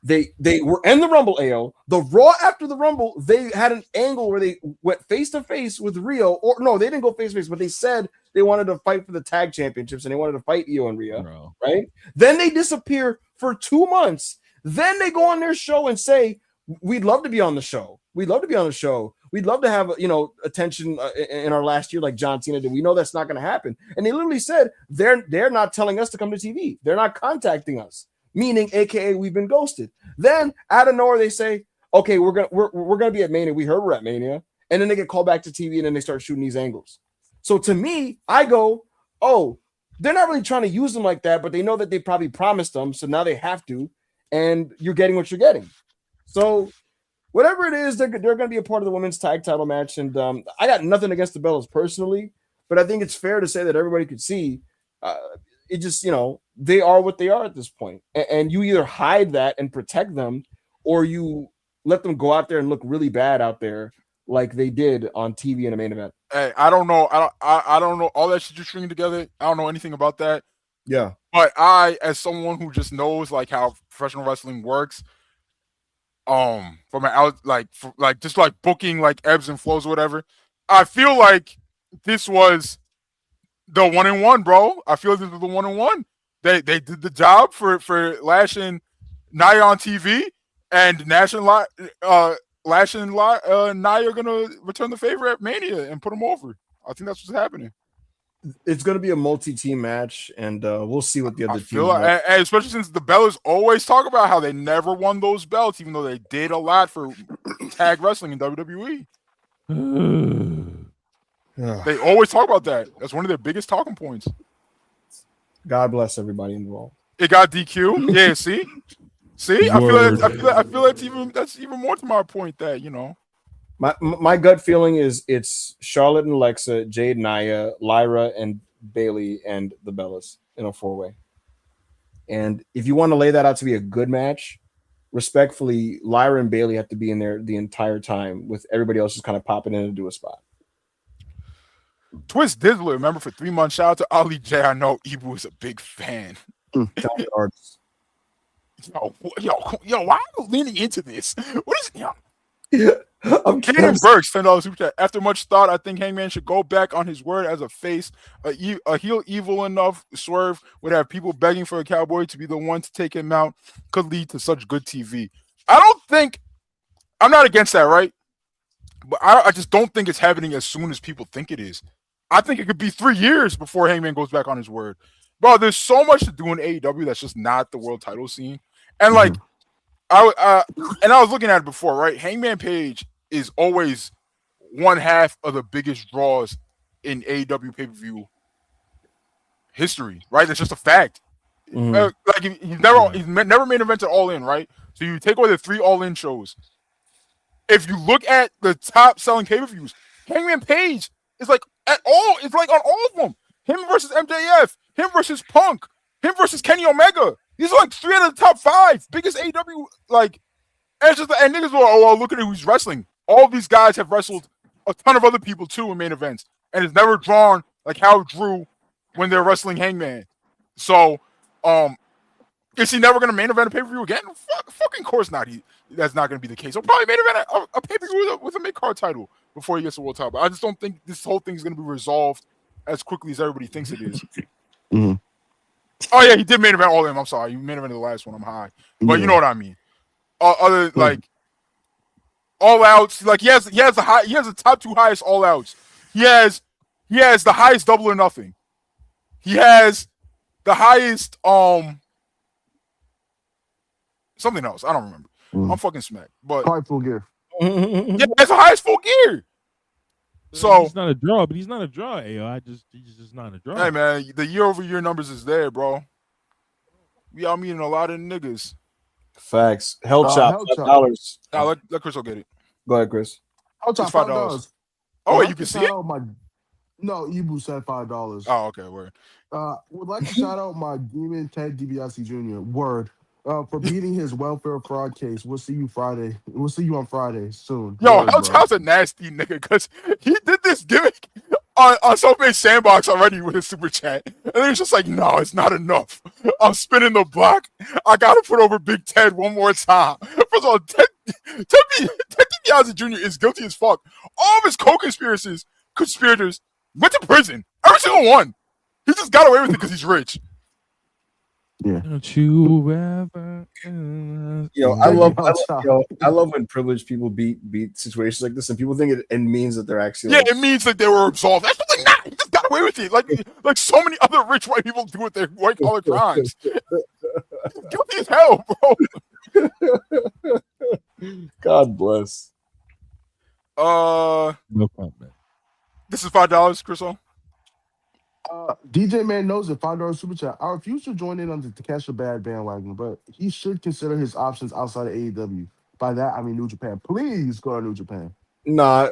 They were in the Rumble, AO. The Raw after the Rumble, they had an angle where they went face-to-face with Rio. Or no, they didn't go face-to-face, but they said they wanted to fight for the tag championships, and they wanted to fight Io and Rhea, right? Then they disappear for 2 months. Then they go on their show and say, we'd love to be on the show. We'd love to be on the show. We'd love to have, attention in our last year like John Cena did. We know that's not going to happen. And they literally said they're not telling us to come to TV. They're not contacting us, meaning AKA we've been ghosted. Then out of nowhere they say, okay, we're gonna be at Mania. We heard we're at Mania, and then they get called back to TV, and then they start shooting these angles. So to me, I go, oh, they're not really trying to use them like that, but they know that they probably promised them, so now they have to, and you're getting what you're getting. So whatever it is, they're going to be a part of the women's tag title match. And I got nothing against the Bellas personally, but I think it's fair to say that everybody could see it just, they are what they are at this point. And you either hide that and protect them, or you let them go out there and look really bad out there like they did on TV in a main event. Hey, I don't know. I don't know all that shit you're stringing together. I don't know anything about that. Yeah. But I, as someone who just knows like how professional wrestling works, from an out just like booking like ebbs and flows or whatever, I feel like this was the 1-1, bro. I feel this was the 1-1. They did the job for lashing Nia on TV, and Nash and Lash and Nia are gonna return the favor at Mania and put them over. I think that's what's happening. It's going to be a multi-team match, and we'll see what the other teams feel like, and especially since the Bellas always talk about how they never won those belts, even though they did a lot for tag wrestling in WWE. They always talk about that. That's one of their biggest talking points. God bless everybody involved. It got DQ. Yeah, see, I feel that's even more to my point that, you know. My gut feeling is it's Charlotte and Alexa, Jade, Nia, Lyra, and Bailey, and the Bellas in a 4-way. And if you want to lay that out to be a good match, respectfully, Lyra and Bailey have to be in there the entire time, with everybody else just kind of popping in to do a spot. Twist Dizzler, remember, for 3 months. Shout out to Ali J. I know Ibu is a big fan. Talented artist. Yo, why are you leaning into this? What is it? I'm Kaden Burks, $10 super chat. After much thought, I think Hangman should go back on his word as a face. A heel evil enough Swerve would have people begging for a cowboy to be the one to take him out. Could lead to such good TV. I'm not against that, right? But I just don't think it's happening as soon as people think it is. I think it could be 3 years before Hangman goes back on his word. Bro, there's so much to do in AEW that's just not the world title scene. And like, I was looking at it before, right? Hangman Page is always one half of the biggest draws in AEW pay-per-view history, right? That's just a fact. Like he's never main evented All In, right? So you take away the 3 All In shows. If you look at the top selling pay-per-views, Hangman Page is like on all of them. Him versus MJF, him versus Punk, him versus Kenny Omega. These are like 3 out of the top 5 biggest AEW. Like, and niggas will, oh, look at who's wrestling. All of these guys have wrestled a ton of other people too in main events, and it's never drawn like how it drew when they're wrestling Hangman. So, is he never going to main event a pay-per-view again? Fucking course not. That's not going to be the case. He'll probably main event a pay-per-view with a mid-card title before he gets a world title. But I just don't think this whole thing is going to be resolved as quickly as everybody thinks it is. Oh yeah, he did main event All In. I'm sorry, you main evented the last one. I'm high, but you know what I mean. Other like All Outs, like he has the top 2 highest All Outs. He has the highest Double or Nothing. He has the highest something else. I don't remember. I'm fucking smacked. But Probably Full Gear. Yeah, that's the highest Full Gear. So he's not a draw, but he's not a draw. He's just not a draw. Hey man, the year-over-year numbers is there, bro. We out meeting a lot of niggas. Facts. Hell Chop, $5. Now let Chris get it. Go ahead, Chris. Hell Chop, $5. Oh, wait, you can see it? No, Ibu said $5. Oh, okay, word. Would like to shout out my demon Ted DiBiase Jr. Word. For beating his welfare fraud case. We'll see you Friday. We'll see you on Friday soon. Yo, Hell Chop's a nasty nigga because he did this gimmick on Sophie's Sandbox already with his super chat. And then he's just like, no, it's not enough. I'm spinning the block. I gotta put over Big Ted one more time. First of all, Ted DiBiase Jr. is guilty as fuck. All of his conspirators went to prison. Every single one. He just got away with it because he's rich. Yeah. Don't you ever? I love when privileged people beat situations like this, and people think it means that they're actually it means that they were absolved. That's like, nah, he just got away with it. Like so many other rich white people do with their white collar crimes. Guilty as hell, bro. God bless. No comment. This is $5, Chriso. DJ Man knows it. $5 super chat. I refuse to join in on the Takesha Bad bandwagon, but he should consider his options outside of AEW. By that I mean New Japan. Please go to New Japan. Nah,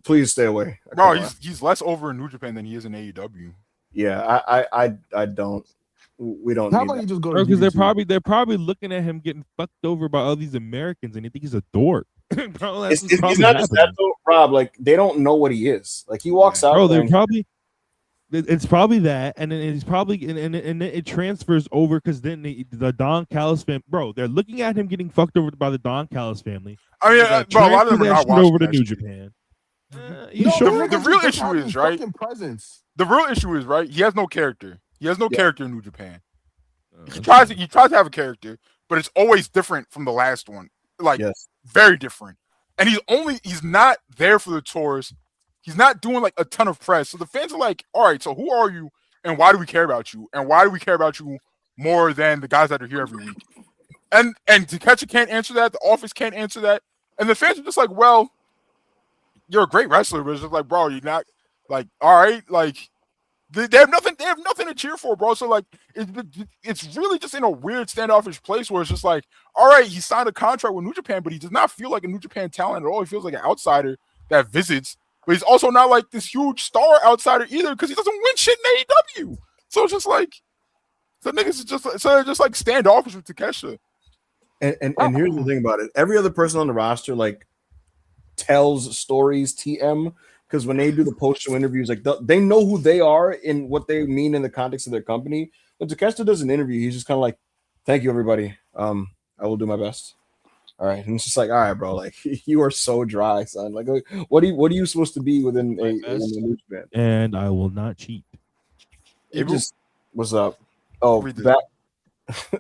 please stay away. Bro, he's less over in New Japan than he is in AEW. Yeah, I don't. We don't. How about you just go to because they're probably looking at him getting fucked over by all these Americans, and they think he's a dork. Bro, it's not just that though, Rob. Like they don't know what he is. Like he walks out. Bro, It's probably that, and then it's probably and it transfers over because then the Don Callis family, bro, they're looking at him getting fucked over by the Don Callis family. I mean, bro, a lot of them are not watching over to that New shit. Japan. No, sure? The real issue is, right? Presence. The real issue is, right? He has no character. He has no character in New Japan. He That's tries to have a character, but it's always different from the last one. Like very different. And he's not there for the tours. He's not doing like a ton of press. So the fans are like, all right, so who are you and why do we care about you? And why do we care about you more than the guys that are here every week? And Takeshi can't answer that. The office can't answer that. And the fans are just like, well, you're a great wrestler, but it's just like, bro, you're not like, all right, like they have nothing to cheer for, bro. So like it's really just in a weird standoffish place where it's just like, all right, he signed a contract with New Japan, but he does not feel like a New Japan talent at all. He feels like an outsider that visits. But he's also not like this huge star outsider either because he doesn't win shit in AEW. So it's just like, so niggas just like standoffish with Takeshi. And here's the thing about it: every other person on the roster like tells stories, TM, because when they do the post-show interviews, like they know who they are and what they mean in the context of their company. But Takeshi does an interview, he's just kind of like, "Thank you, everybody. I will do my best." All right, and it's just like, all right, bro, like you are so dry, son. Like, what are you supposed to be within a news band? And I will not cheat. It just what's up? Oh,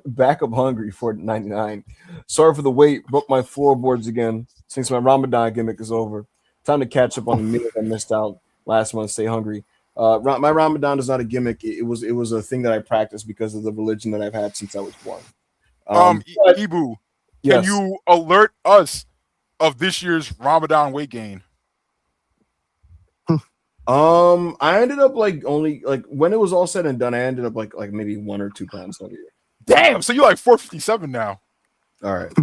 back up hungry for 99. Sorry for the wait. Broke my floorboards again since my Ramadan gimmick is over. Time to catch up on the meal I missed out last month. Stay hungry. My Ramadan is not a gimmick. It was a thing that I practiced because of the religion that I've had since I was born. Ibu. Can you alert us of this year's Ramadan weight gain? I ended up only when it was all said and done, I ended up like maybe 1 or 2 pounds heavier. Damn, so you're like 457 now. All right.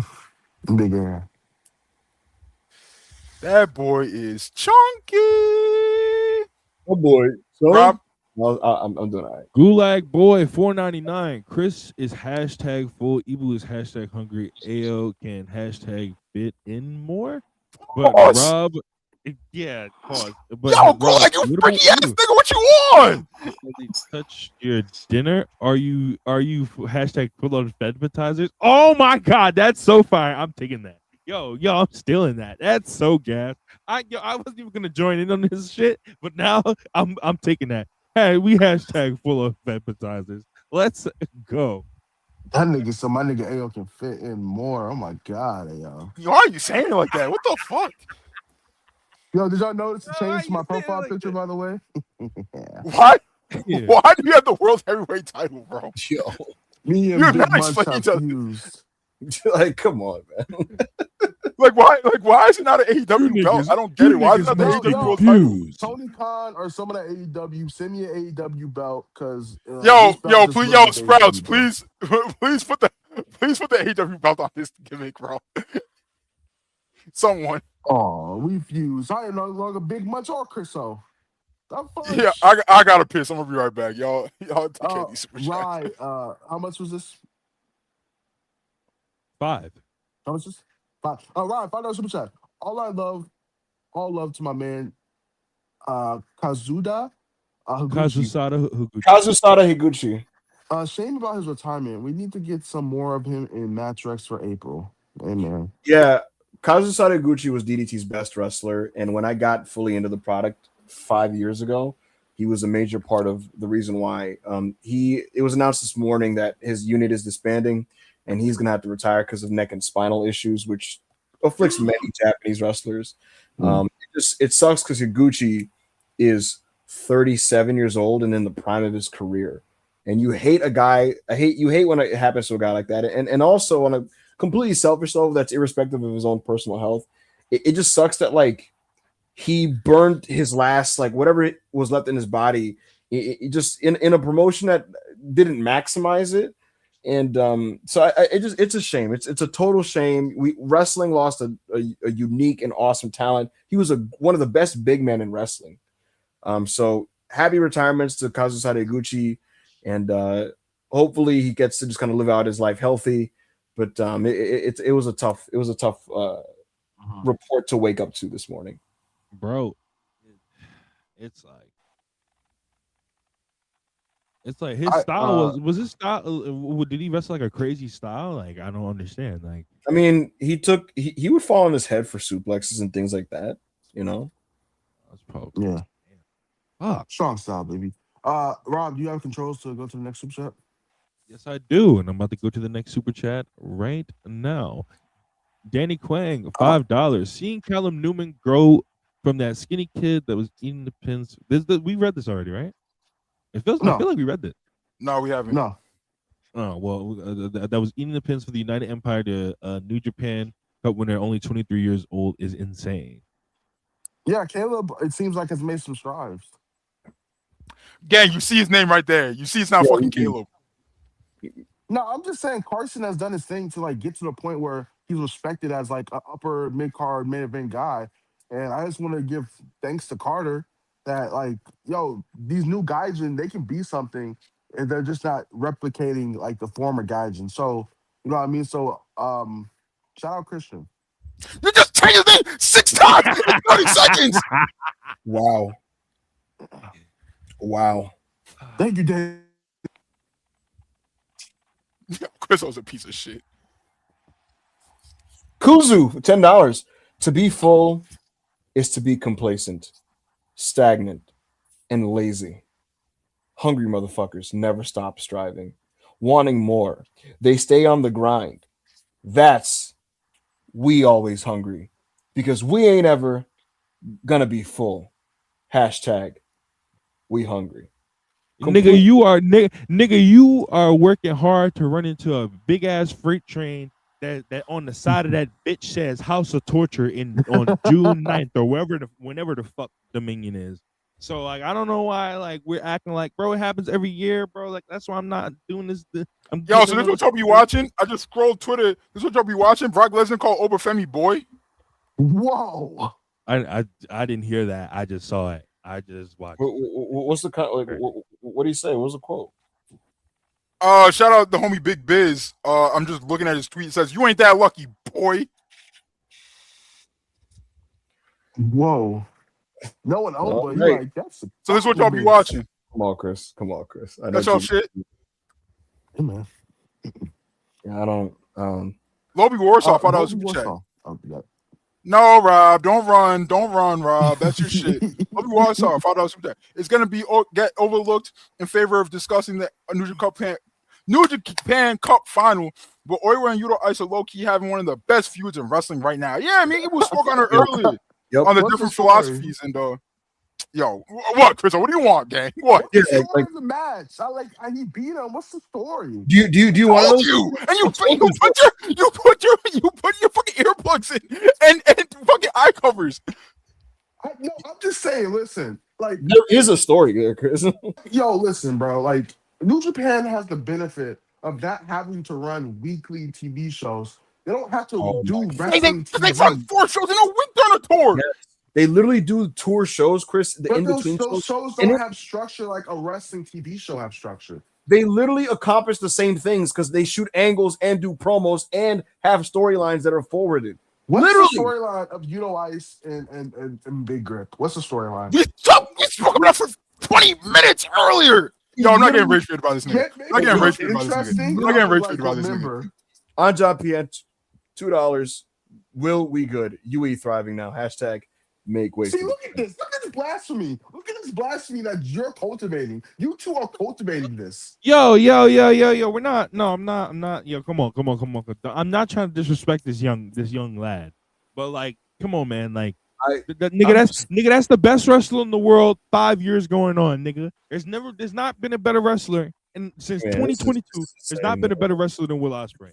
Bigger. That boy is chunky. Oh boy. So Rob? Well, I'm doing all right. Gulag boy 499. Chris is hashtag full. Ibu is hashtag hungry. AO can hashtag fit in more. But Rob, pause. But Yo, Rob, Gulag, you freaky ass nigga, what you on? Touch your dinner. Are you hashtag full of advertisers? Oh my god, that's so fire. I'm taking that. Yo, I'm stealing that. That's so gas. I wasn't even gonna join in on this shit, but now I'm taking that. Hey, we hashtag full of appetizers. Let's go. That nigga, so my nigga AO can fit in more. Oh my god, AO. Why are you saying it like that? What the fuck? Yo, did y'all notice the change to my profile picture, by the way? Why? Yeah. Why do you have the world heavyweight title, bro? Yo, me and Big Munch have fused. Like, come on, man. Why is it not an AEW belt? I don't get it. Why is it not the AEW world title? Tony Khan or someone at AEW, send me an AEW belt because Sprouts, please put the AEW belt on this gimmick, bro. Someone. Oh, we fused. I am no longer Big Munch or Chriso. Yeah, I gotta piss. I'm gonna be right back, y'all. Y'all take care of these super chats. How much was this? 5. How much is this? 5. Ryan, $5 super chat. All love to my man, Kazusada Higuchi. Shame about his retirement. We need to get some more of him in Match Rex for April. Amen. Yeah, Kazusada Higuchi was DDT's best wrestler, and when I got fully into the product 5 years ago, he was a major part of the reason why. It was announced this morning that his unit is disbanding, and he's going to have to retire because of neck and spinal issues, which afflicts many Japanese wrestlers. It sucks because Higuchi is 37 years old and in the prime of his career. And you hate you hate when it happens to a guy like that. And also on a completely selfish level that's irrespective of his own personal health, it just sucks that he burned his last whatever it was left in his body. It just in a promotion that didn't maximize it. And so it's a shame. It's a total shame. Wrestling lost a unique and awesome talent. He was one of the best big men in wrestling. So happy retirements to Kazusada Higuchi, and hopefully he gets to just kind of live out his life healthy. But it was a tough report to wake up to this morning, bro. It's It's like his style was his style. Did he wrestle like a crazy style? Like I don't understand. Like I mean, he would fall on his head for suplexes and things like that. You know, that's probably Yeah. fuck. Strong style, baby. Rob, do you have controls to go to the next super chat? Yes, I do, and I'm about to go to the next super chat right now. Danny Quang, $5. Seeing Callum Newman grow from that skinny kid that was eating the pins. We read this already, right? I feel like we read it. No, we haven't. No. Oh well, that was eating the pins for the United Empire to New Japan Cup winner, only 23 years old, is insane. Yeah, Caleb, it seems like has made some strides. Gang, you see his name right there. You see it's not fucking Caleb. No, I'm just saying Carson has done his thing to like get to the point where he's respected as like an upper mid card main event guy. And I just want to give thanks to Carter that like, yo, these new Gaijin, they can be something and they're just not replicating like the former Gaijin. So, you know what I mean? So shout out Christian. You just changed his name 6 times in 30 seconds. Wow. Thank you, Dave. Chris was a piece of shit. Kuzu, $10. To be full is to be complacent, stagnant, and lazy. Hungry motherfuckers never stop striving, wanting more. They stay on the grind. That's we always hungry because we ain't ever gonna be full. Hashtag we hungry. Nigga, you are working hard to run into a big ass freight train that on the side of that bitch says House of Torture on June 9th or whenever the fuck Dominion is. So like I don't know why like we're acting like bro it happens every year, bro. Like that's why I'm not doing this. So this what y'all be watching? I just scrolled Twitter. This what y'all be watching? Brock Lesnar called Obafemi boy. Whoa. I didn't hear that. I just saw it. I just watched. What's the like? What do you say? What's the quote? Shout out the homie Big Biz. I'm just looking at his tweet. It says, "You ain't that lucky, boy." Whoa. No one else, but right. like that's. So this is what y'all be watching. Come on, Chris. That's y'all shit. Hey, man. Yeah, I don't. Lobby Warsaw. I thought that was super chat. Yeah. No, Rob, don't run, Rob. That's your shit. Lobby Warsaw. I thought that was super chat. It's gonna be get overlooked in favor of discussing the New Japan Cup final. But Oiwa and Yudo Ice are low key having one of the best feuds in wrestling right now. Yeah, I mean, it was spoke on it earlier on the different philosophies and yo, what, Chris? What do you want, gang? What? Yeah, like the match. He beat him. What's the story? Do you want you? And you put your fucking earplugs in and fucking eye covers. I'm just saying. Listen, like there is a story there, Chris. Yo, listen, bro. Like New Japan has the benefit of not having to run weekly TV shows. They don't have to do wrestling. They run 4 shows in a week on a tour. Yes. They literally do tour shows, Chris. The in between those shows don't have structure like a wrestling TV show have structure. They literally accomplish the same things because they shoot angles and do promos and have storylines that are forwarded. What's the storyline of Yudo Ice and Big Grip? What's the storyline? We spoke about that for 20 minutes earlier. Yo, I'm not getting rage about this nigga. I'm not getting rage about this nigga. On John P. $2. Will we good? UE thriving now. Hashtag make way. See, look at this. Look at this blasphemy. Look at this blasphemy that you're cultivating. You two are cultivating this. Yo. We're not. No, I'm not. Yo, come on. I'm not trying to disrespect this young lad, but like, come on, man. Like, that's the best wrestler in the world. 5 years going on, nigga. There's not been a better wrestler, and since 2022, there's not been a better wrestler than Will Ospreay.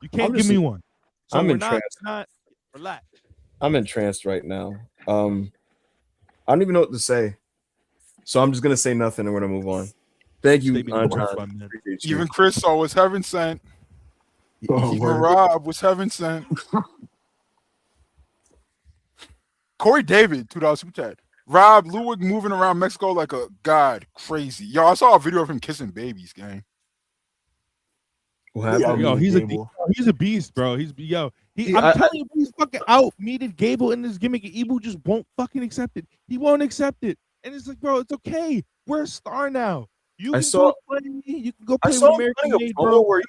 You can't give me one. So I'm relax. I'm entranced right now. I don't even know what to say, so I'm just gonna say nothing and we're gonna move on. Thank you, John. Even Chris saw was heaven sent. Even Rob was heaven sent. Corey David, $2 super chat. Rob Ludwig moving around Mexico like a god, crazy. Yo, I saw a video of him kissing babies, gang. He's a beast, bro. I'm telling you, he's fucking out-meated Gable in this gimmick, and Ibu just won't fucking accept it. He won't accept it. And it's like, bro, it's okay. We're a star now. You I can saw- go play. You can go I play saw with him American cutting a made, promo bro. where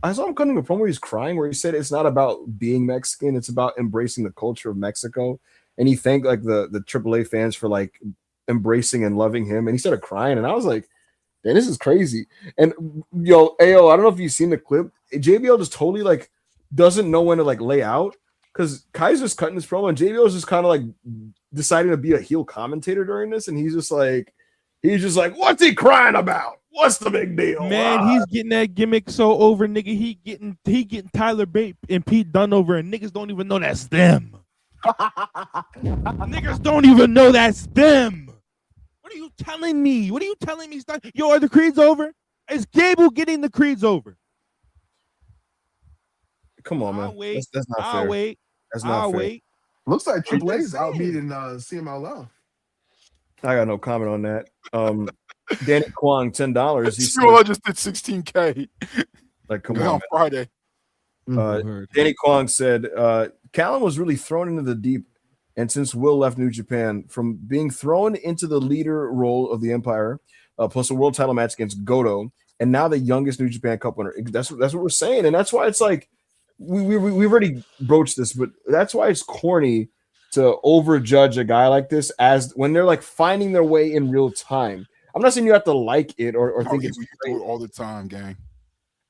I saw him cutting a promo where he's crying, where he said it's not about being Mexican, it's about embracing the culture of Mexico. And he thanked like the AAA fans for like embracing and loving him. And he started crying, and I was like, "Man, this is crazy." And yo, AO, I don't know if you've seen the clip. JBL just totally like doesn't know when to like lay out because Kaiser's cutting his promo, and JBL is just kind of like deciding to be a heel commentator during this, and he's just like, "What's he crying about? What's the big deal?" Man, he's getting that gimmick so over, nigga. He getting Tyler Bate and Pete Dunne over, and niggas don't even know that's them. Niggas don't even know that's them. What are you telling me? What are you telling me? Yo, are the creeds over? Is Gable getting the creeds over? Come on, I'll man. wait. That's not I'll fair. wait. That's not I'll fair. wait. Looks like I'm Triple A just is out saying. beating CMLL. I got no comment on that. Danny Kwong, $10. He said, CMLL just did 16K like, come on on, Friday. Danny Kwong said, Callum was really thrown into the deep. And since Will left New Japan, from being thrown into the leader role of the Empire, plus a world title match against Goto, and now the youngest New Japan Cup winner. That's what we're saying. And that's why it's like, we've already broached this, but that's why it's corny to overjudge a guy like this as when they're like finding their way in real time. I'm not saying you have to like it or think it's do great. it all the time, gang.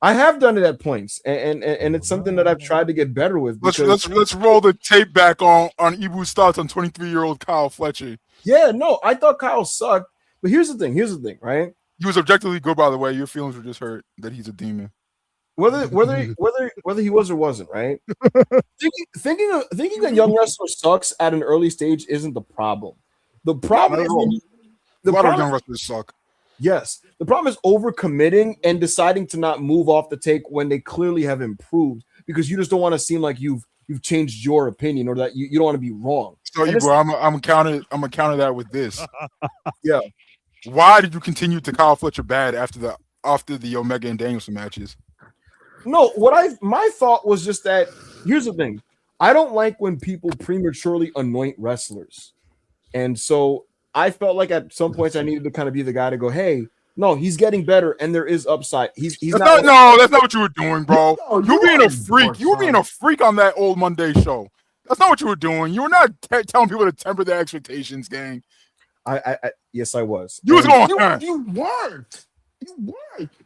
I have done it at points, and it's something that I've tried to get better with. Let's roll the tape back on Ibu's thoughts on 23-year-old Kyle Fletcher. Yeah, no, I thought Kyle sucked, but here's the thing, right? He was objectively good, by the way. Your feelings were just hurt that he's a demon. Whether he was or wasn't, right? thinking a young wrestler sucks at an early stage isn't the problem. The problem is a lot of young wrestlers suck. Yes, the problem is overcommitting and deciding to not move off the take when they clearly have improved because you just don't want to seem like you've changed your opinion or that you don't want to be wrong. So I'm gonna counter that with this. Yeah. Why did you continue to Kyle Fletcher bad after the Omega and Danielson matches? No, my thought was just that here's the thing. I don't like when people prematurely anoint wrestlers. And so I felt like at some points I needed to kind of be the guy to go, hey, no, he's getting better and there is upside. That's not what you were doing, bro. You were being a freak. You were being a freak on that old Monday show. That's not what you were doing. You were not telling people to temper their expectations, gang. Yes, I was. You weren't. You weren't.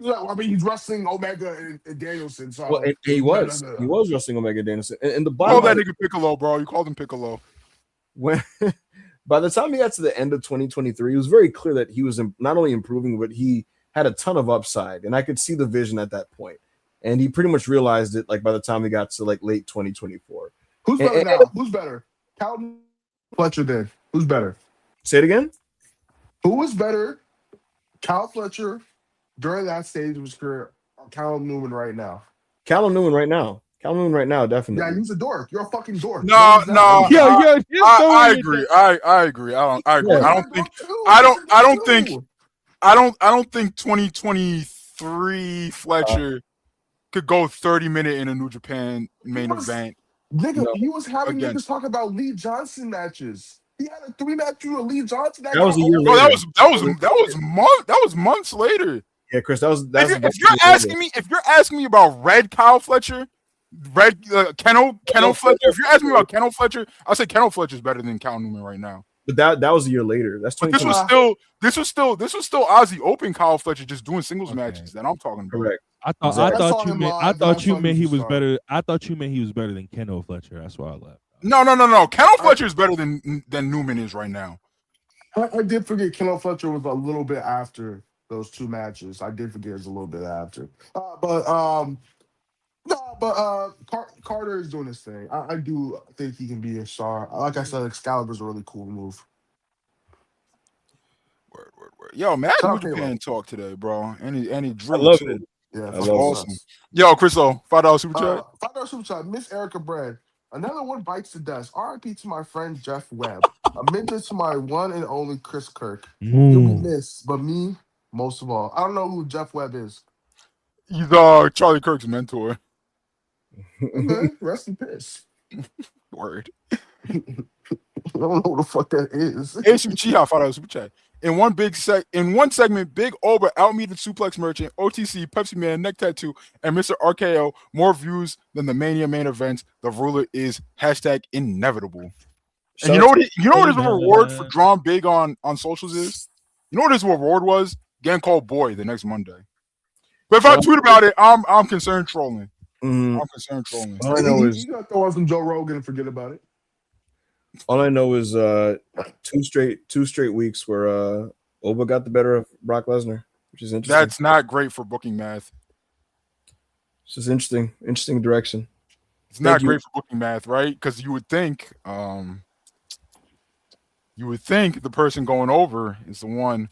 I mean, he's wrestling Omega and Danielson. So well, he was wrestling Omega Danielson. And the bottom that nigga Piccolo, bro. You called him Piccolo. When by the time he got to the end of 2023, it was very clear that he was not only improving, but he had a ton of upside. And I could see the vision at that point. And he pretty much realized it like by the time he got to like late 2024. Who's better now? Who's better? Callum Fletcher did. Who's better? Say it again. Who was better? Kyle Fletcher during that stage of his career, or Callum Newman right now? Callum Newman right now, definitely. Yeah, he's a dork. You're a fucking dork. No. I agree. I agree. I don't think 2023 Fletcher could go 30-minute in a New Japan main event. Nigga, he was having niggas talk about Lee Johnson matches. He had a 3-match with Lee Johnson. That was a year later. That was months later. Yeah, Chris, if you're asking me about Red Kyle Fletcher, Keno Fletcher, if you're asking me about Keno Fletcher, I'll say Keno Fletcher is better than Cal Newman right now. But that was a year later. That's this was still Aussie Open Kyle Fletcher just doing singles matches that I'm talking about. Correct. I thought you meant he was better. I thought you meant he was better than Keno Fletcher. That's why I left. No. Keno Fletcher is better than Newman is right now. I did forget Keno Fletcher was a little bit after those two matches. I did forget it was a little bit after. Carter is doing his thing. I do think he can be a star. Like I said, Excalibur's a really cool move. Word. Yo, man, New Japan talk today, bro. Any drill? I love it. Yeah, that's awesome. Yo, Chriso, $5 super chat. $5 super chat. Miss Erica Bread. Another one bites the dust. R.I.P. to my friend Jeff Webb. A mentor to my one and only Chris Kirk. You'll be missed, but me most of all. I don't know who Jeff Webb is. He's Charlie Kirk's mentor. Okay, rest in peace. Word. I don't know what the fuck that is. Hey, Chiha, $5 super chat. In one segment, Big Oba outmeted Suplex Merchant, OTC, Pepsi Man, Neck Tattoo, and Mr. RKO. More views than the Mania main event. The ruler is #inevitable. And you know what? You know what his reward for drawing big on socials is? You know what his reward was? Getting called boy the next Monday. But if I tweet about it, I'm concerned trolling. I'm concerned trolling. All I know is you gotta throw on some Joe Rogan and forget about it. all I know is two straight weeks where Oba got the better of Brock Lesnar, which is interesting. That's not great for booking math. It's just interesting direction. It's not great for booking math, right? Because you would think the person going over is the one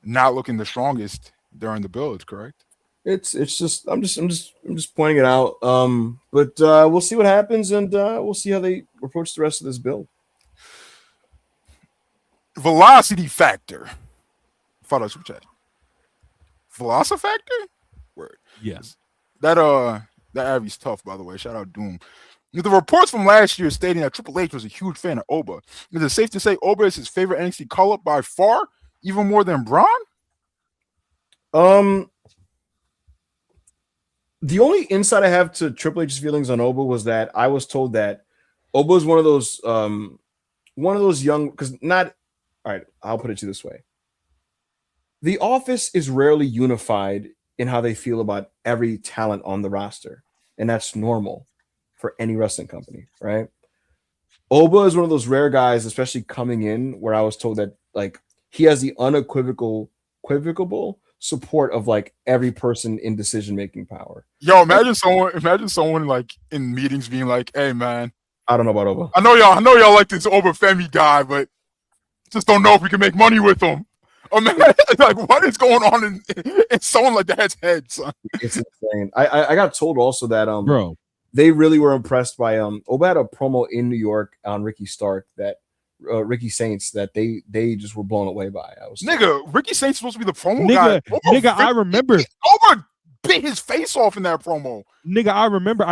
not looking the strongest during the build, correct? It's just I'm just pointing it out. But we'll see what happens, and we'll see how they approach the rest of this build. Velocity factor. Follow super chat. Velocity factor? Word. Yes. That Abby's tough, by the way. Shout out Doom. With the reports from last year stating that Triple H was a huge fan of Oba, is it safe to say Oba is his favorite NXT call-up by far, even more than Braun? The only insight I have to Triple H's feelings on Oba was that I was told that Oba is one of those young, because not all right, I'll put it to you this way. The office is rarely unified in how they feel about every talent on the roster, and that's normal for any wrestling company, right? Oba is one of those rare guys, especially coming in, where I was told that like he has the unequivocal support of like every person in decision-making power. Yo, imagine someone like in meetings being like, "Hey man, I don't know about Oba. I know y'all like this Oba Femi guy, but just don't know if we can make money with him." Oh man, like what is going on in someone like that's head, son? It's insane. I got told also that bro, they really were impressed by Oba had a promo in New York on Ricky Stark that Ricky Saints that they just were blown away by. I was Ricky Saints supposed to be the promo guy. Nigga, I remember. Oba bit his face off in that promo. Nigga, I remember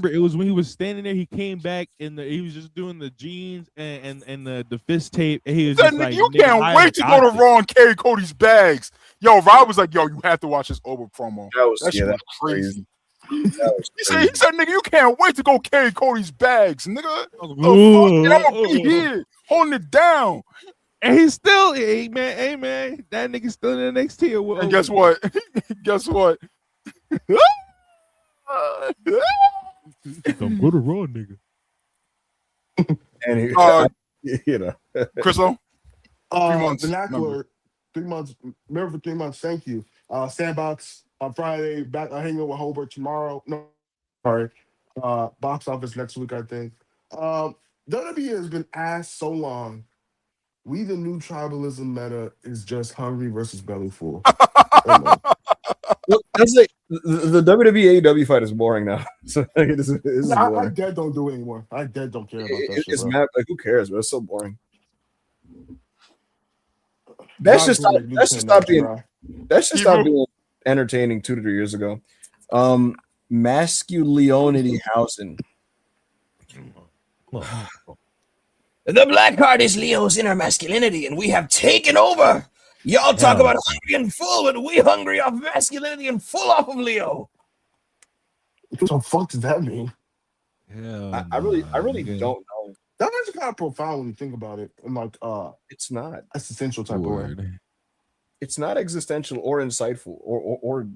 it was when he was standing there. He came back and he was just doing the jeans and the fist tape. And he was just like, "You can't wait to go to Raw and carry Cody's bags." Yo, Rob was like, "Yo, you have to watch this Oba promo." That shit was crazy. He said, "Nigga, you can't wait to go carry Cody's bags, nigga. I'm gonna be here holding it down." And he's still, hey man, that nigga's still in the NXT. And guess what? Guess what? Don't go to Raw, nigga. And you know, Chriso, 3 months. Vernacular, 3 months. Remember for 3 months. Thank you. Sandbox on Friday. Back. I hang out with Holbert tomorrow. No, sorry. Box office next week, I think. WWE has been asked so long. We the new tribalism meta is just hungry versus belly full. Look, that's like the WWE AEW fight is boring now. So like, it is boring. I dead don't do it anymore. I dead don't care about that shit. It's mad, like who cares, bro? It's so boring. That should stop being entertaining 2 to 3 years ago. Masculinity Housen. The black heart is Leo's inner masculinity, and we have taken over. Y'all talk about hungry and full, but we hungry off masculinity and full off of Leo. What the fuck does that mean? I really don't know. That is kind of profound when you think about it. And like, it's not existential type of way. It's not existential or insightful or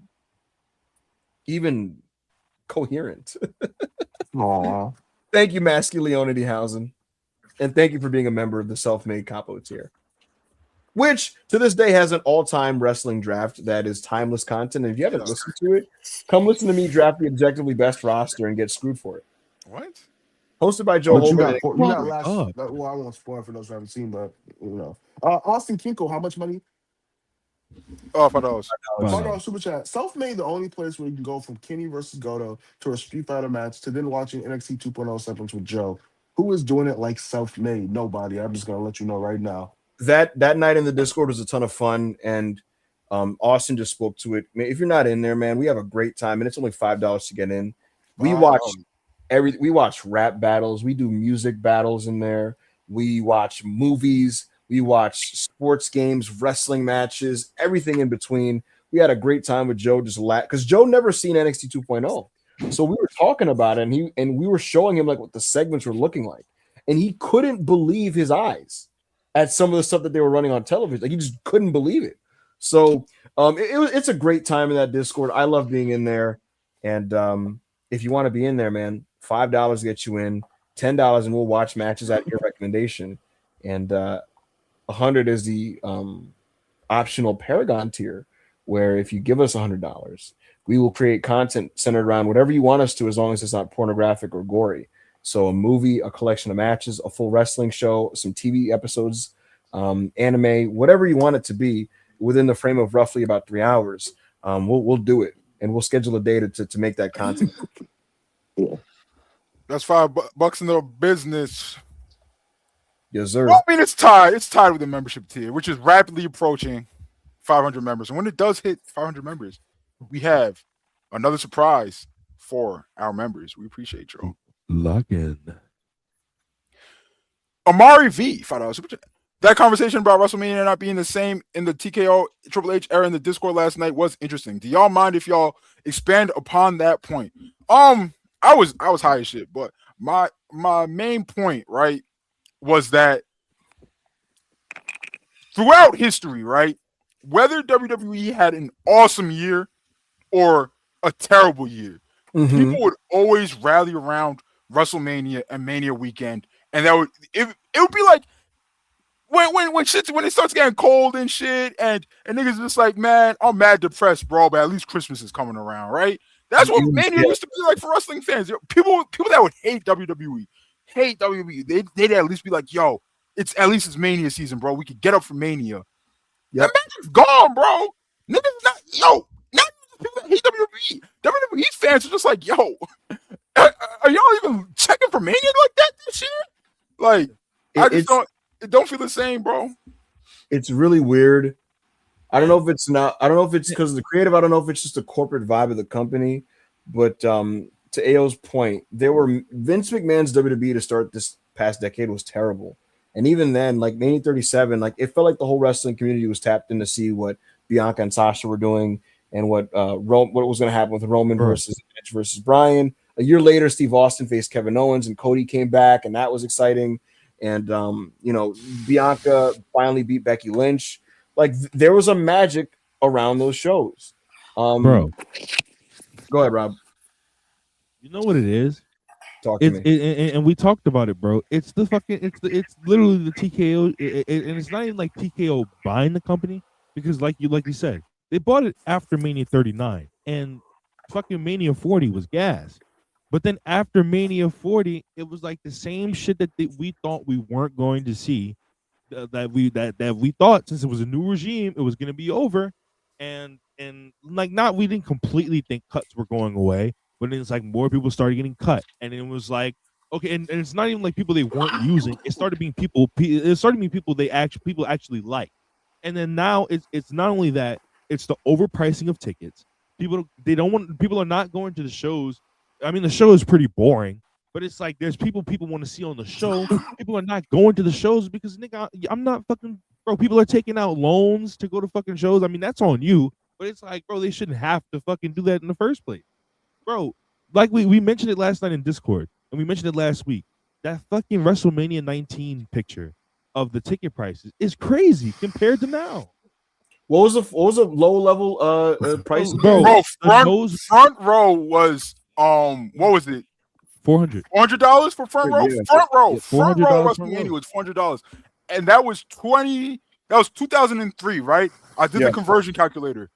even coherent. Aww. Thank you, Masculinity Housen. And thank you for being a member of the Self-Made Capo tier, which to this day has an all-time wrestling draft that is timeless content. And if you haven't listened to it, come listen to me draft the objectively best roster and get screwed for it. What? Hosted by Joe Holbert. Well, I won't spoil for those who haven't seen, but you know. Austin Kinko, how much money? $5. $5 super chat. Self-Made, the only place where you can go from Kenny versus Goto to a Street Fighter match to then watching NXT 2.0 segments with Joe. Who is doing it like Self-Made? Nobody. I'm just gonna let you know right now. That night in the Discord was a ton of fun, and Austin just spoke to it. Man, if you're not in there, man, we have a great time, and it's only $5 to get in. We watch rap battles, we do music battles in there, we watch movies, We watched sports games, wrestling matches, everything in between. We had a great time with Joe, just because Joe never seen NXT 2.0. So we were talking about it, and we were showing him like what the segments were looking like, and he couldn't believe his eyes at some of the stuff that they were running on television. Like he just couldn't believe it. So it's a great time in that Discord. I love being in there, and if you want to be in there, man, $5 gets you in, $10, and we'll watch matches at your recommendation, and $100 is the optional Paragon tier, where if you give us $100, we will create content centered around whatever you want us to, as long as it's not pornographic or gory. So a movie, a collection of matches, a full wrestling show, some TV episodes, anime, whatever you want it to be, within the frame of roughly about 3 hours. We'll do it, and we'll schedule a day to make that content. Yeah. That's $5 in the business. Yes, sir. Well, I mean, it's tied. It's tied with the membership tier, which is rapidly approaching 500 members. And when it does hit 500 members, we have another surprise for our members. We appreciate you. Lock in. Amari V, $5. That conversation about WrestleMania not being the same in the TKO Triple H era in the Discord last night was interesting. Do y'all mind if y'all expand upon that point? I was high as shit, but my main point, right, was that throughout history, right, whether WWE had an awesome year or a terrible year, people would always rally around WrestleMania and Mania weekend, and that would it would be like when it starts getting cold and shit, and niggas just like, man, I'm mad depressed, bro, but at least Christmas is coming around, right? That's what Mania used to be like for wrestling fans. People that would hate WWE, they'd at least be like, yo, it's Mania season, bro. We could get up for Mania. That Mania's gone, bro. Niggas not people that hate WWE. WWE fans are just like, yo, are y'all even checking for Mania like that this year? Like, it don't feel the same, bro. It's really weird. I don't know if it's because of the creative. I don't know if it's just the corporate vibe of the company. But to AO's point, Vince McMahon's WWE to start this past decade was terrible. And even then, like Mania 37, like it felt like the whole wrestling community was tapped in to see what Bianca and Sasha were doing and what was going to happen with Roman versus Edge versus Bryan. A year later, Steve Austin faced Kevin Owens and Cody came back, and that was exciting. And Bianca finally beat Becky Lynch. Like there was a magic around those shows. Bro, go ahead, Rob. You know what it is? Talk to me. And we talked about it, bro. It's it's literally the TKO, and it's not even like TKO buying the company, because like you said, they bought it after Mania 39, and fucking Mania 40 was gas. But then after Mania 40, it was like the same shit that we thought we weren't going to see. That we thought, since it was a new regime, it was going to be over, and like we didn't completely think cuts were going away, but then it's like more people started getting cut, and it was like, okay, and it's not even like people they weren't using. It started being people people actually like, and then now it's not only that, it's the overpricing of tickets. People are not going to the shows. I mean, the show is pretty boring. But it's like there's people want to see on the show. People are not going to the shows because, nigga, I'm not fucking, bro. People are taking out loans to go to fucking shows. I mean, that's on you. But it's like, bro, they shouldn't have to fucking do that in the first place. Bro, like we mentioned it last night in Discord, and we mentioned it last week. That fucking WrestleMania 19 picture of the ticket prices is crazy compared to now. What was a low level price? Bro, front row was what was it? $400 for front row. Yeah. Front row WrestleMania was $400, and that was 2003, right? I did the conversion calculator.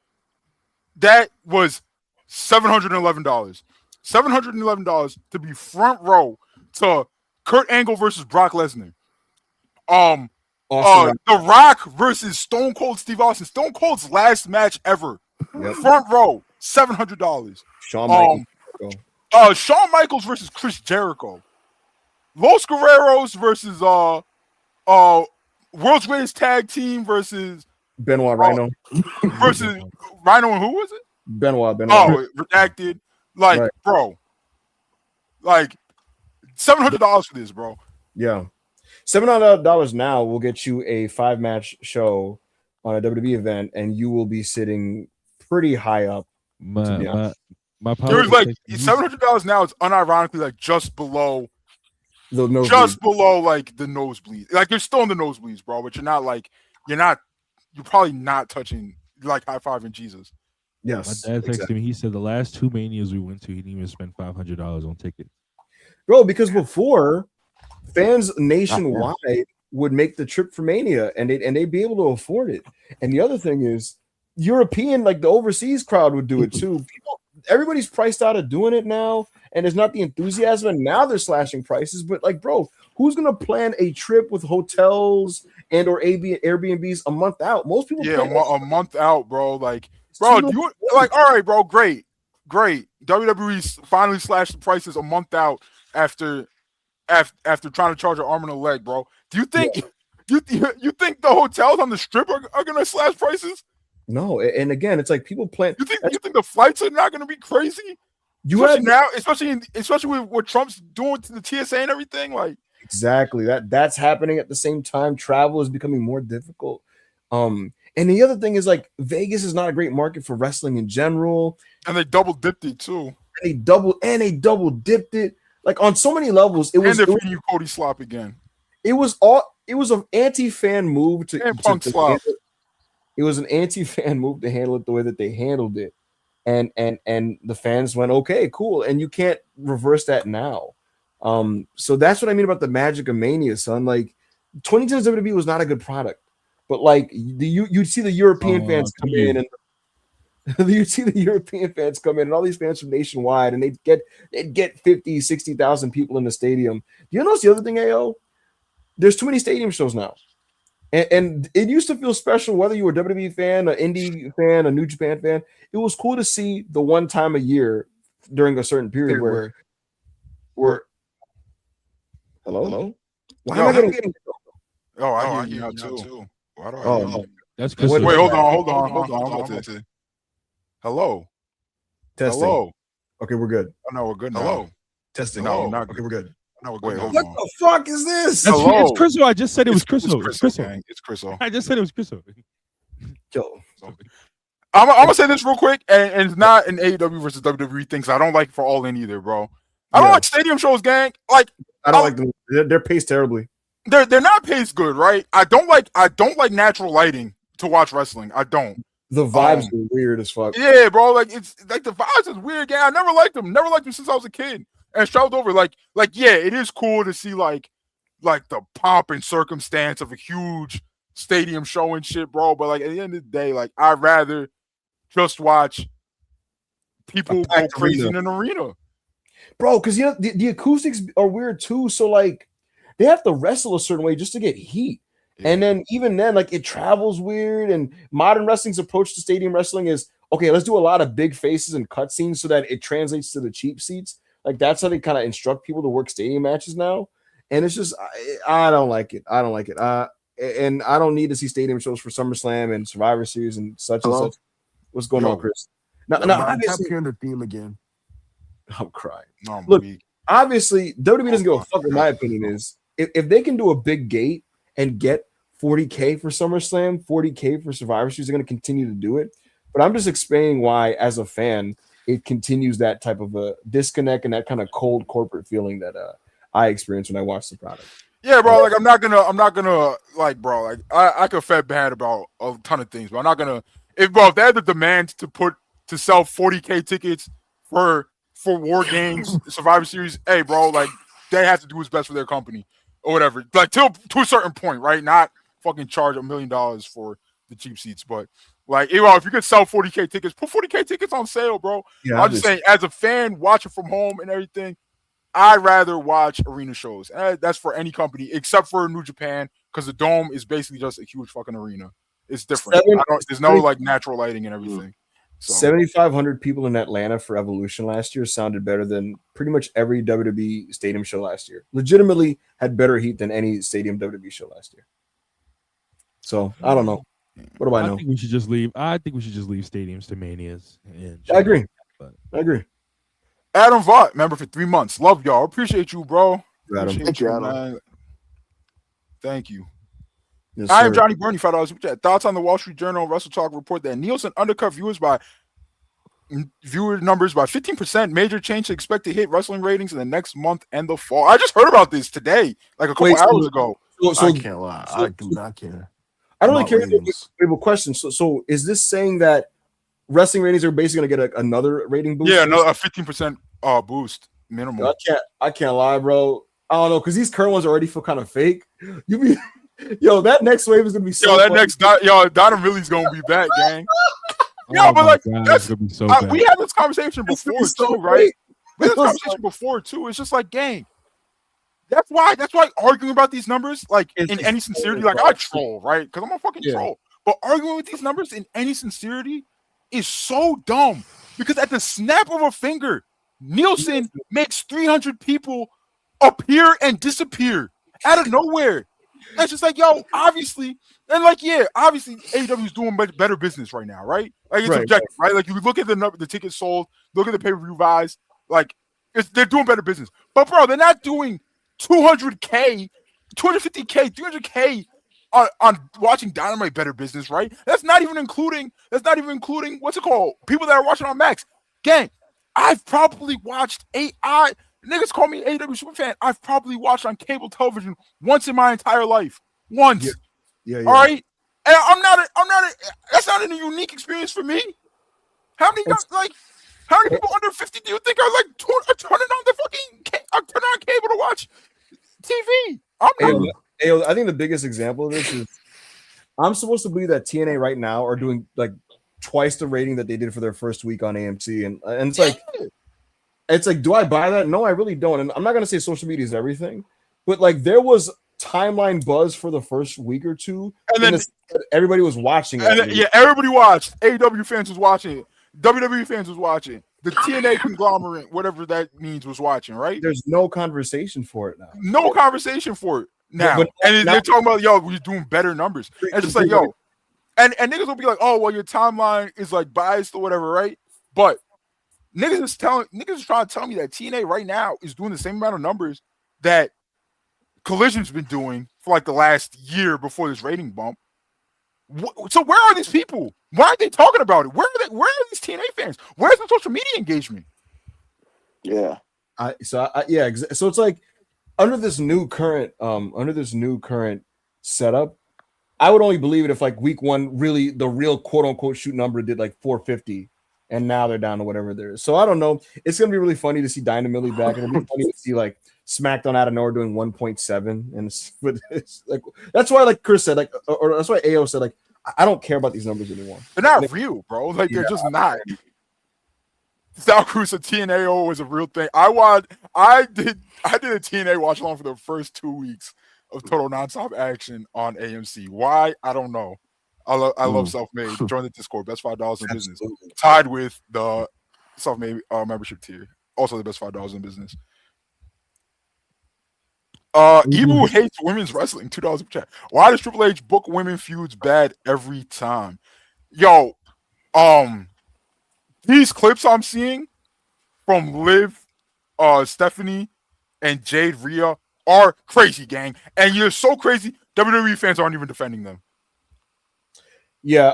That was $711. $711 to be front row to Kurt Angle versus Brock Lesnar. The Rock versus Stone Cold Steve Austin. Stone Cold's last match ever. Front row, $700. Shawn Michaels versus Chris Jericho. Los Guerreros versus World's Greatest Tag Team versus Benoit Rhino. Versus Rhino, and who was it? Benoit. Oh, redacted. Like, right. Bro. Like $700 for this, bro. Yeah. $700 now will get you a 5-match show on a WWE event, and you will be sitting pretty high up. My It power was like $700 now. It's unironically like just below The nosebleed. just below like the nosebleed. Like you're still in the nosebleeds, bro, but you're probably not touching like high fiving Jesus. Yes. My dad texted me. He said the last 2 manias we went to, he didn't even spend $500 on tickets. Bro, because before fans nationwide would make the trip for Mania and they'd be able to afford it. And the other thing is European, like the overseas crowd would do it too. Everybody's priced out of doing it now, and there's not the enthusiasm. And now they're slashing prices. But like, bro, who's gonna plan a trip with hotels and or Airbnbs a month out? Most people, a month out, bro. Like, bro, you like, all right, bro, great. WWE's finally slashed the prices a month out after trying to charge an arm and a leg, bro. Do you think you think the hotels on the strip are gonna slash prices? No, and again, it's like people plan. You think the flights are not gonna be crazy? Especially with what Trump's doing to the TSA and everything, like exactly that's happening at the same time. Travel is becoming more difficult. And the other thing is like Vegas is not a great market for wrestling in general. And they double dipped it too. They double dipped it like on so many levels. They're feeding you Cody slop again. It was an anti-fan move to slop. It was an anti-fan move to handle it the way that they handled it. And the fans went, okay, cool. And you can't reverse that now. So that's what I mean about the magic of Mania, son. Like 2010's WWE was not a good product, but like you'd see the European fans come in and you'd see the European fans come in and all these fans from nationwide, and they'd get 50, 60,000 people in the stadium. Do you notice the other thing, AO? There's too many stadium shows now. And it used to feel special whether you were a WWE fan, an indie fan, a New Japan fan. It was cool to see the one time a year during a certain period where hello? Why am I getting? Oh, I hear you too. Why do I? Oh, that's Wait, hold on. Hello. Testing. Hello. Okay, we're good. Oh no, we're good now. Hello. Testing. No, Hello. not Okay, we're good. No, we're good. What the fuck is this? Hello. It's Crystal. I just said it was Crystal. It's Crystal. I just said it was Crystal. Yo. I'm gonna say this real quick, and it's not an AEW versus WWE thing, 'cause I don't like it for all in either, bro. I don't like stadium shows, gang. Like I don't like them. They're paced terribly. They're not paced good, right? I don't like natural lighting to watch wrestling. I don't. The vibes are weird as fuck. Yeah, bro. Like it's like the vibes is weird, gang. I never liked them. Never liked them since I was a kid. And traveled over, like, yeah, it is cool to see like the pomp and circumstance of a huge stadium show and shit, bro. But like at the end of the day, like I'd rather just watch people go crazy in an arena, bro. Because you know the acoustics are weird too. So like they have to wrestle a certain way just to get heat. Yeah. And then even then, like it travels weird. And modern wrestling's approach to stadium wrestling is okay. Let's do a lot of big faces and cutscenes so that it translates to the cheap seats. Like that's how they kind of instruct people to work stadium matches now, and it's just I don't like it. And I don't need to see stadium shows for SummerSlam and Survivor Series and such and such. What's going on, Chris? Now, I'm hearing the theme again. I'm crying. No, look, obviously WWE doesn't give a fuck. In my opinion, is if they can do a big gate and get $40K for SummerSlam, $40K for Survivor Series, they're going to continue to do it. But I'm just explaining why, as a fan, it continues that type of a disconnect and that kind of cold corporate feeling that I experience when I watch the product. Yeah, bro. Like I'm not gonna like, bro. Like I could feel bad about a ton of things, but I'm not gonna. If they had the demand to sell 40K tickets for War Games, Survivor Series, hey, bro, like they have to do what's best for their company or whatever. Like to a certain point, right? Not fucking charge $1 million for the cheap seats, but. Like, if you could sell 40K tickets, put 40K tickets on sale, bro. Yeah, I'm just saying, as a fan, watching from home and everything, I'd rather watch arena shows. And that's for any company except for New Japan, because the Dome is basically just a huge fucking arena. It's different. There's no like natural lighting and everything. So. 7,500 people in Atlanta for Evolution last year sounded better than pretty much every WWE stadium show last year. Legitimately had better heat than any stadium WWE show last year. So I don't know. What do I know? I think we should just leave stadiums to manias. I agree. I agree. Adam Vaught, member for 3 months. Love y'all. Appreciate you, bro. Adam. Thank you, Adam. Thank you. Yes, I am sir. Johnny Burney, $5 super chat. Thoughts on the Wall Street Journal Wrestle Talk report that Nielsen undercut viewer numbers by 15%. Major change to expect to hit wrestling ratings in the next month and the fall. I just heard about this today, like a couple hours ago. So I can't lie. I do not care. I don't really about care. ratings. We have a question. So is this saying that wrestling ratings are basically going to get another rating boost? Yeah, no, a 15% boost minimum. I can't lie, bro. I don't know, because these current ones already feel kind of fake. That next wave is gonna be so. Donna Millie's gonna be back, gang. But like, that's gonna be so bad. We had this conversation before too, right? We had this conversation before too. It's just like, gang. That's why arguing about these numbers, like in any sincerity, like I troll, right? Because I'm a fucking troll. But arguing with these numbers in any sincerity is so dumb. Because at the snap of a finger, Nielsen makes 300 people appear and disappear out of nowhere. That's just like, obviously, and like, obviously AEW is doing better business right now, right? Like it's objective, right? Like you look at the tickets sold, look at the pay-per-view buys, like they're doing better business. But bro, they're not doing 200K, 250K, 300K on watching Dynamite better business, right? That's not even including what's it called? People that are watching on Max. Gang, I've probably watched niggas call me an AEW super fan. I've probably watched on cable television once in my entire life. Once. Yeah. All right. And I'm not that's not a unique experience for me. How many people under 50 do you think are like turning on the fucking turn on cable to watch TV? I think the biggest example of this is I'm supposed to believe that TNA right now are doing like twice the rating that they did for their first week on AMC, and it's like. It's like, do I buy that? No, I really don't. And I'm not going to say social media is everything, but like there was timeline buzz for the first week or two, and then everybody was watching it. Everybody watched. AEW fans was watching it. WWE fans was watching. The TNA conglomerate, whatever that means, was watching, right? There's no conversation for it now. No conversation for it now. And they're talking about, we're doing better numbers. And it's just like, and niggas will be like, oh, well, your timeline is like biased or whatever, right? But niggas is trying to tell me that TNA right now is doing the same amount of numbers that Collision's been doing for like the last year before this rating bump. So where are these people? Why aren't they talking about it? Where are these TNA fans? Where's the social media engagement? Yeah. So it's like under this new current setup, I would only believe it if like week one really the real quote unquote shoot number did like 450. And now they're down to whatever there is. So I don't know. It's gonna be really funny to see Dynamite Millie back, and it'll be funny to see like SmackDown out of nowhere doing 1.7. And it's like that's why, like Chris said, like, or that's why AO said, like, I don't care about these numbers anymore. They're not real, bro. Like they're just not. South Cruiser TNA was a real thing. I did a TNA watch along for the first 2 weeks of total nonstop action on AMC. Why? I don't know. I love Self-Made. Join the Discord. Best $5 in business. Tied with the Self-Made membership tier. Also the best $5 in business. Ebu hates women's wrestling. $2 per chat. Why does Triple H book women feuds bad every time? Yo, these clips I'm seeing from Liv, Stephanie, and Jade Rhea are crazy, gang. And you're so crazy, WWE fans aren't even defending them. Yeah,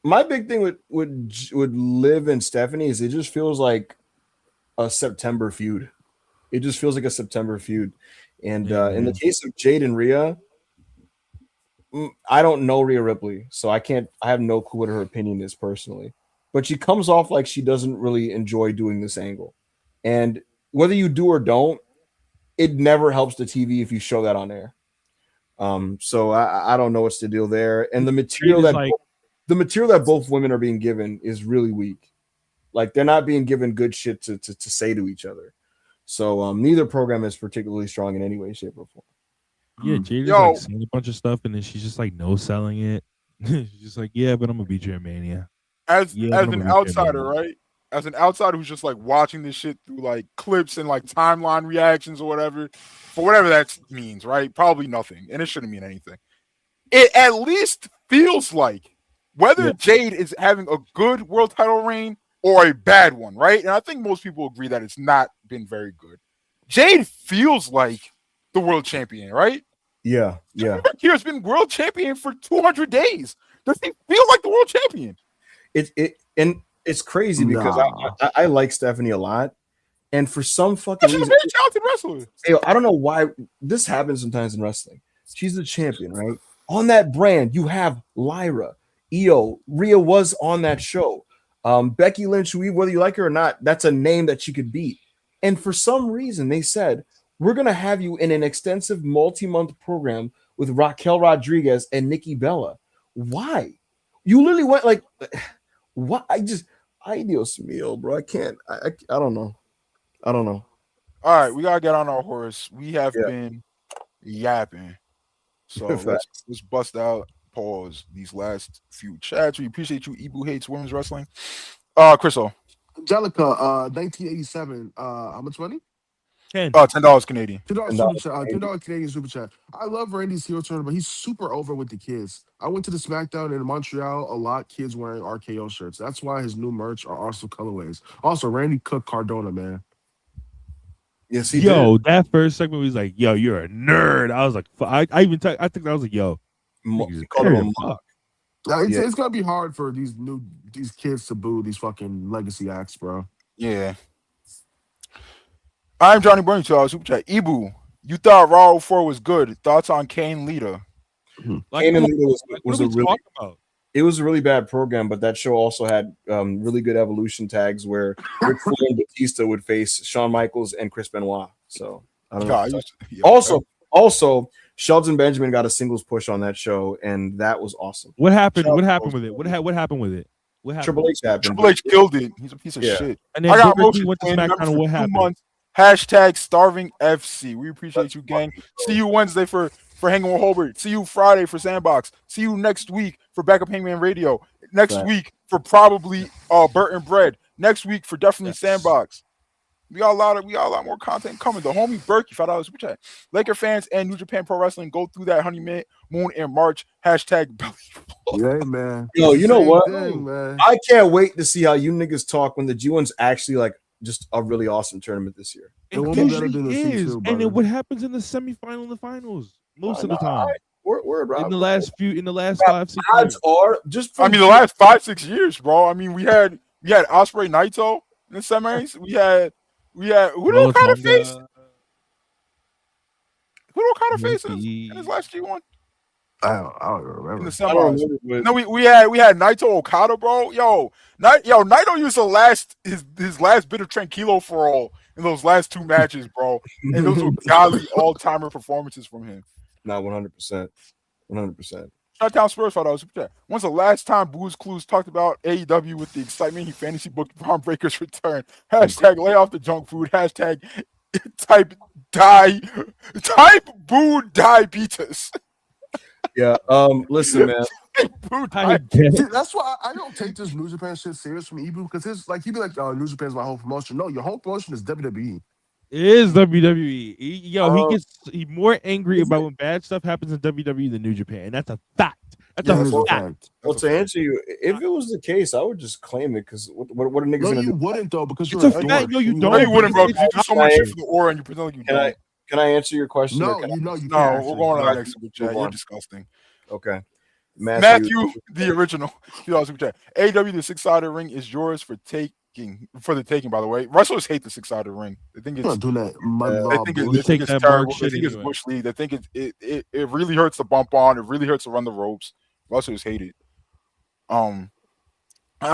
my big thing would Liv and Stephanie is it just feels like a September feud. It just feels like a September feud. And in the case of Jade and Rhea, I don't know Rhea Ripley, so I have no clue what her opinion is personally. But she comes off like she doesn't really enjoy doing this angle. And whether you do or don't, it never helps the TV if you show that on air. So I don't know what's the deal there. And the material that both women are being given is really weak. Like they're not being given good shit to say to each other. So neither program is particularly strong in any way, shape, or form. Yeah, Jade is like saying a bunch of stuff and then she's just like no selling it. She's just like, yeah, but I'm gonna beat you at Mania. As an outsider, right? As an outsider who's just like watching this shit through like clips and like timeline reactions or whatever, for whatever that means, right? Probably nothing, and it shouldn't mean anything. It at least feels like whether Jade is having a good world title reign or a bad one, right? And I think most people agree that it's not been very good. Jade feels like the world champion, right? Like, I think most people agree that it's not been very good. Jade feels like the world champion, right? Yeah, yeah. He has been world champion for 200 days. Does he feel like the world champion? It's crazy because Nah. I like Stephanie a lot, and for some fucking She's a reason, very talented wrestler. hey, I don't know why this happens sometimes in wrestling. She's the champion, right? On that brand, you have Lyra, Io, Rhea was on that show. Becky Lynch, whether you like her or not, that's a name that she could beat. And for some reason, they said, we're going to have you in an extensive multi-month program with Raquel Rodriguez and Nikki Bella. Why? You literally went like, what? Ay Dios mío, bro. I can't. I don't know. I don't know. All right, we gotta get on our horse. We have Yeah. been yapping, so let's bust out. Pause these last few chats. We appreciate you. Ibu hates women's wrestling. Crystal, Angelica, 1987. How much money? $10 Canadian. $2 super chat. $2 Canadian super chat. I love Randy's heel turn, but he's super over with the kids. I went to the SmackDown in Montreal. A lot kids wearing RKO shirts. That's why his new merch are also colorways. Also, Randy cooked Cardona, man. Yes, he did. That first segment was like, yo, you're a nerd. I was like, I think I was like, yo, it's gonna be hard for these kids to boo these fucking legacy acts, bro. Yeah. I'm Johnny Burns, y'all. Super chat. Ibu, you thought Raw 04 was good. Thoughts on Kane Lita? Kane and Lita was a really it was a really bad program, but that show also had really good evolution tags where Ric Flair and Batista would face Shawn Michaels and Chris Benoit. So I don't know. Also, Shelton Benjamin got a singles push on that show, and that was awesome. What happened? What happened with it? What happened with it? What happened? Triple H happened. Triple H killed it. He's a piece of shit. And then I got motion went to SmackDown. And what happened? Months. Hashtag starving FC. We appreciate you, gang. See you Wednesday for Hanging with Holbert. See you Friday for Sandbox. See you next week for Backup Hangman Radio. Next week for probably Burt and Bread. Next week for definitely Sandbox. We got a lot more content coming. The homie Berkey, $5 super chat. Laker fans and New Japan Pro Wrestling go through that honeymoon in March. Hashtag belly. Yeah, man. Yo, you know what? Thing, man. I can't wait to see how you niggas talk when the G1's actually like just a really awesome tournament this year. It usually is. And then what happens in the semifinal and the finals most of the time? In the last 5-6 odds are just. The last 5-6 years, bro. I mean, we had Ospreay Naito in the semis. We had who do Okada face? Who do Okada face in his last G1? I don't remember. In the semis. No, we had Naito Okada, bro. Naito used his last bit of tranquilo for all in those last 2 matches, bro. And those were godly all-timer performances from him. Not 100%. 100%. Shutdown Spurs $5. When's the last time Booze Clues talked about AEW with the excitement he fantasy booked Braun Breaker's return? Hashtag lay off the junk food. Hashtag type boo diabetes. Yeah. Listen, man. See, that's why I don't take this New Japan shit serious from Ibu, because it's like he'd be like, New Japan's my home promotion. No, your home promotion is WWE. It is WWE. He's more angry about when bad stuff happens in WWE than New Japan. And that's a fact. That's a fact. Well, to answer you, if it was the case, I would just claim it because what are niggas gonna do? You wouldn't though, because you're a fact. No, you don't. No, you wouldn't, bro. Because you do so much shit for the aura and you pretend like you don't. Can I answer your question? No, you can't. We're going on the next super chat. You're disgusting. Okay. Matthew the original. Super chat. AEW, the 6-sided ring is yours for the taking, by the way. Wrestlers hate the 6-sided ring. They think it's terrible. They think it's Bush League. They think it really hurts to bump on. It really hurts to run the ropes. Wrestlers hate it. I'm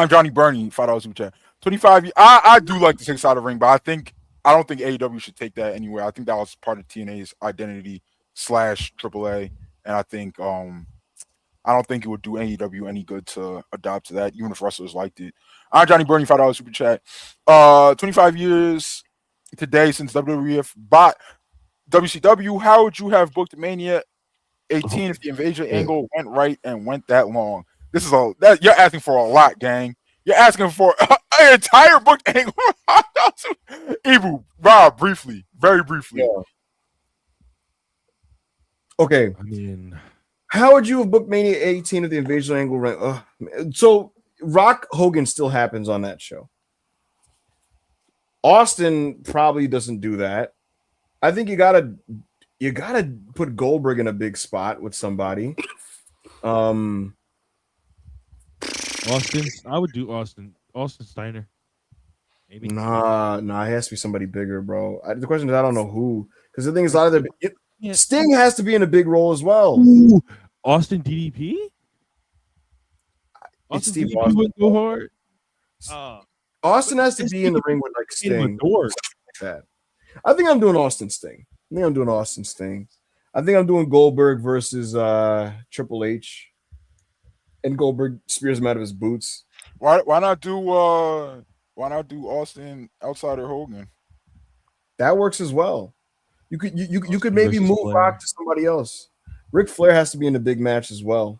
Johnny Burney, $5 super chat. 25 years. I do like the 6-sided ring, but I don't think AEW should take that anywhere. I think that was part of TNA's identity / AAA, and I think I don't think it would do AEW any good to adopt to that, even if wrestlers liked it. I'm Johnny Burney, $5 super chat. 25 years today since WWF bought WCW. How would you have booked Mania 18 if the invasion angle went right and went that long? You're asking for a lot, gang. You're asking for an entire book angle. Ibu, Rob, very briefly. Yeah. Okay. I mean, how would you have booked Mania 18 if the invasion angle went? So Rock Hogan still happens on that show. Austin probably doesn't do that. I think you gotta You gotta put Goldberg in a big spot with somebody. Austin, I would do Austin Steiner. Maybe. Nah, it has to be somebody bigger, bro. The question is, I don't know who, because the thing is, a lot of Sting has to be in a big role as well. Ooh, Austin DDP. It's Austin Steve DDP Austin. would go hard. Austin has to be in the ring with like Sting. Like that. I think I'm doing Austin Sting. I think I'm doing Goldberg versus Triple H, and Goldberg spears him out of his boots. Why not do Austin outsider Hogan? That works as well. You could maybe move Rock to somebody else. Ric Flair has to be in a big match as well.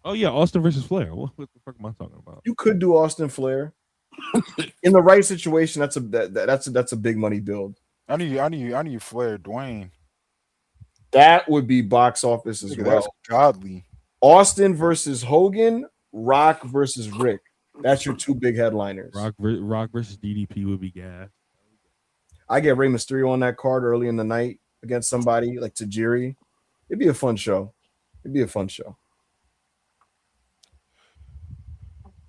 Oh yeah, Austin versus Flair. What the fuck am I talking about? You could do Austin Flair in the right situation. That's a big money build. I need Flair, Dwayne. That would be box office as well. That's godly. Austin versus Hogan, Rock versus Rick. That's your two big headliners. Rock versus DDP would be gas. I get Rey Mysterio on that card early in the night against somebody like Tajiri. It'd be a fun show.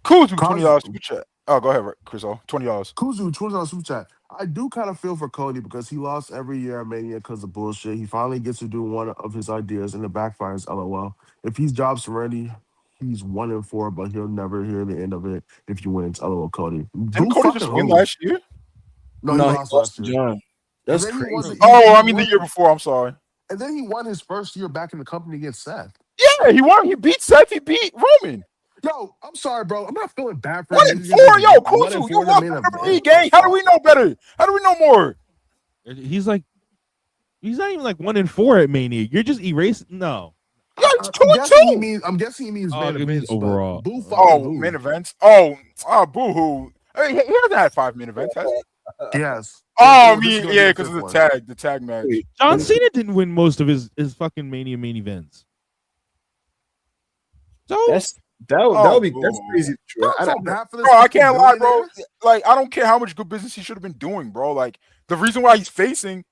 Kuzu, $20 super chat. Oh, go ahead, Chris. $20. Kuzu, $20 super chat. I do kind of feel for Cody because he lost every year at Mania because of bullshit. He finally gets to do one of his ideas and it backfires. LOL. If he's job serenity, he's 1-4, but he'll never hear the end of it if he wins. LOL, Cody. Didn't Cody just win last year? No, he lost last year. John. That's crazy. The year before. I'm sorry. And then he won his first year back in the company against Seth. Yeah, he won. He beat Seth. He beat Roman. Yo, I'm sorry, bro. I'm not feeling bad for 1-4. Yo, Kuzu, you lost the league, gang. How do we know better? How do we know more? He's not even like 1-4 at Mania. You're just erasing. No. Yeah, it's 2-2. I'm guessing he means main events overall. Main events. Boo hoo. I mean, he hasn't had 5 main events, has he? Yes. Oh, yeah, because of the tag match. John Cena didn't win most of his fucking Mania main events. So that's crazy. True. I can't lie, bro. Like, I don't care how much good business he should have been doing, bro. Like, the reason why he's facing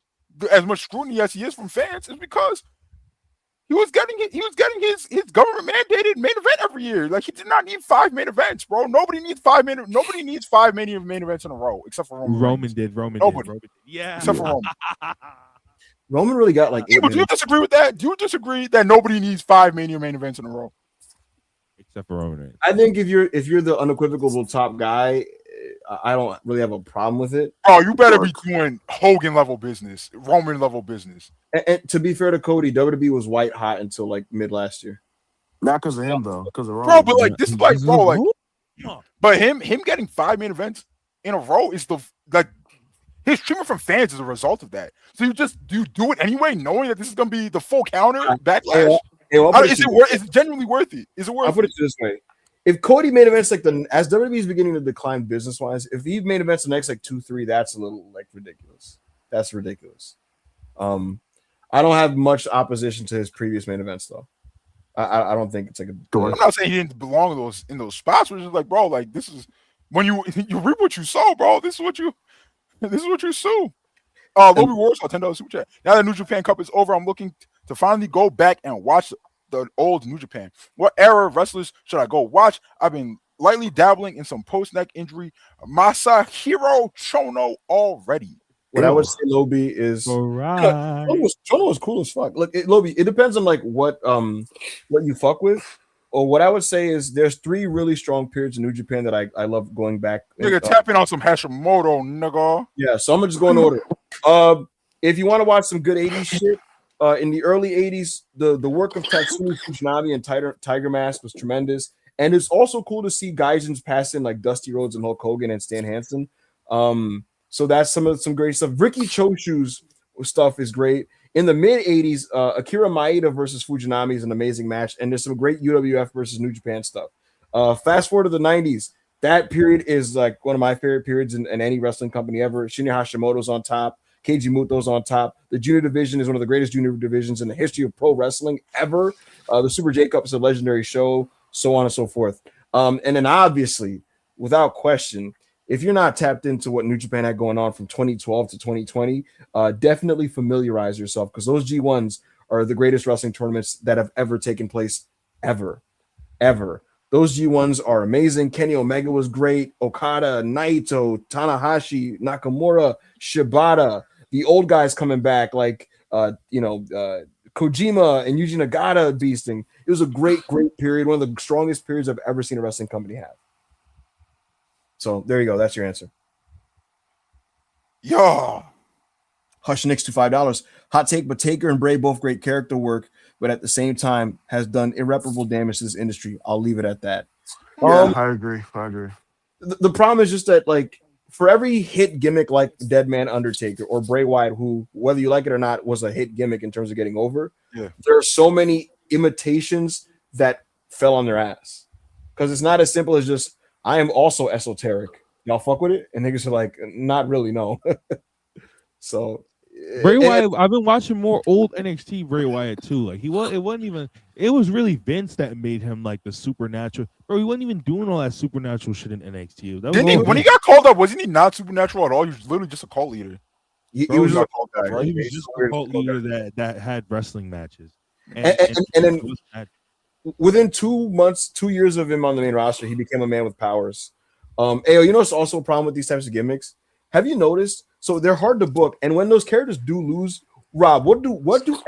as much scrutiny as he is from fans is because he was getting his government mandated main event every year. Like, he did not need 5 main events, bro. Nobody needs 5 main events in a row except for Roman. Roman did. Yeah. Except for Roman. Roman really got like 8 do you disagree with that? Do you disagree that nobody needs 5 main events in a row? Except for Roman. I think if you're the unequivocal top guy, I don't really have a problem with it. Oh, you better be doing Hogan level business, Roman level business. And to be fair to Cody, WWE was white hot until like mid last year. Not because of him though, because of Roman. Bro, but like this is like, bro, like, but him getting 5 main events in a row is his treatment from fans is a result of that. So you do it anyway, knowing that this is gonna be the full counter backlash. Is it genuinely worth it? Is it worth it? I'll put it this way. If Cody made events as WWE is beginning to decline business wise, if he made events the next like 2-3, that's a little like ridiculous. That's ridiculous. I don't have much opposition to his previous main events though. I don't think it's like a. I'm not saying he didn't belong in those spots. We're just like, bro, like this is when you reap what you sow, bro. This is what you sow. Lobby Wars $10 super chat. Now that New Japan Cup is over, I'm looking to finally go back and watch the old New Japan. What era of wrestlers should I go watch? I've been lightly dabbling in some post-neck injury Masahiro Chono already. What I would say, Lobi, is Chono was cool as fuck. Look, Lobi, it depends on like what you fuck with. Or what I would say is there's 3 really strong periods in New Japan that I love going back. Nigga, tapping on some Hashimoto, nigga. Yeah, so I'm just going to order. If you want to watch some good 80s shit, in the early 80s, the work of Tatsumi Fujinami and Tiger Mask was tremendous. And it's also cool to see Gaijins pass in like Dusty Rhodes and Hulk Hogan and Stan Hansen. So that's some great stuff. Ricky Choshu's stuff is great. In the mid 80s, Akira Maeda versus Fujinami is an amazing match, and there's some great UWF versus New Japan stuff. Fast forward to the 90s, that period is like one of my favorite periods in any wrestling company ever. Shinya Hashimoto's on top, Keiji Muto's on top. The junior division is one of the greatest junior divisions in the history of pro wrestling ever. The Super J-Cup is a legendary show, so on and so forth. And then obviously, without question, if you're not tapped into what New Japan had going on from 2012 to 2020, definitely familiarize yourself, because those G1s are the greatest wrestling tournaments that have ever taken place ever. Those G1s are amazing. Kenny Omega was great. Okada, Naito, Tanahashi, Nakamura, Shibata, the old guys coming back like Kojima and Yuji Nagata beasting. It was a great period. One of the strongest periods I've ever seen a wrestling company have. So there you go. That's your answer. Yeah. Hush Nicks to $5. Hot take, but Taker and Bray both great character work, but at the same time has done irreparable damage to this industry. I'll leave it at that. Yeah, I agree. The problem is just that, like, for every hit gimmick like Dead Man Undertaker or Bray Wyatt, who, whether you like it or not, was a hit gimmick in terms of getting over, there are so many imitations that fell on their ass. Because it's not as simple as just, I am also esoteric. Y'all fuck with it? And niggas are like, not really, no. So Bray Wyatt, I've been watching more old NXT Bray Wyatt too. Like it was really Vince that made him like the supernatural. Bro, he wasn't even doing all that supernatural shit in NXT. When he got called up, wasn't he not supernatural at all? He was literally just a cult leader. He was just a cult leader that had wrestling matches. And then within 2 years of him on the main roster, he became a man with powers. Ayo, you know what's also a problem with these types of gimmicks? Have you noticed? So they're hard to book, and when those characters do lose, Rob, what do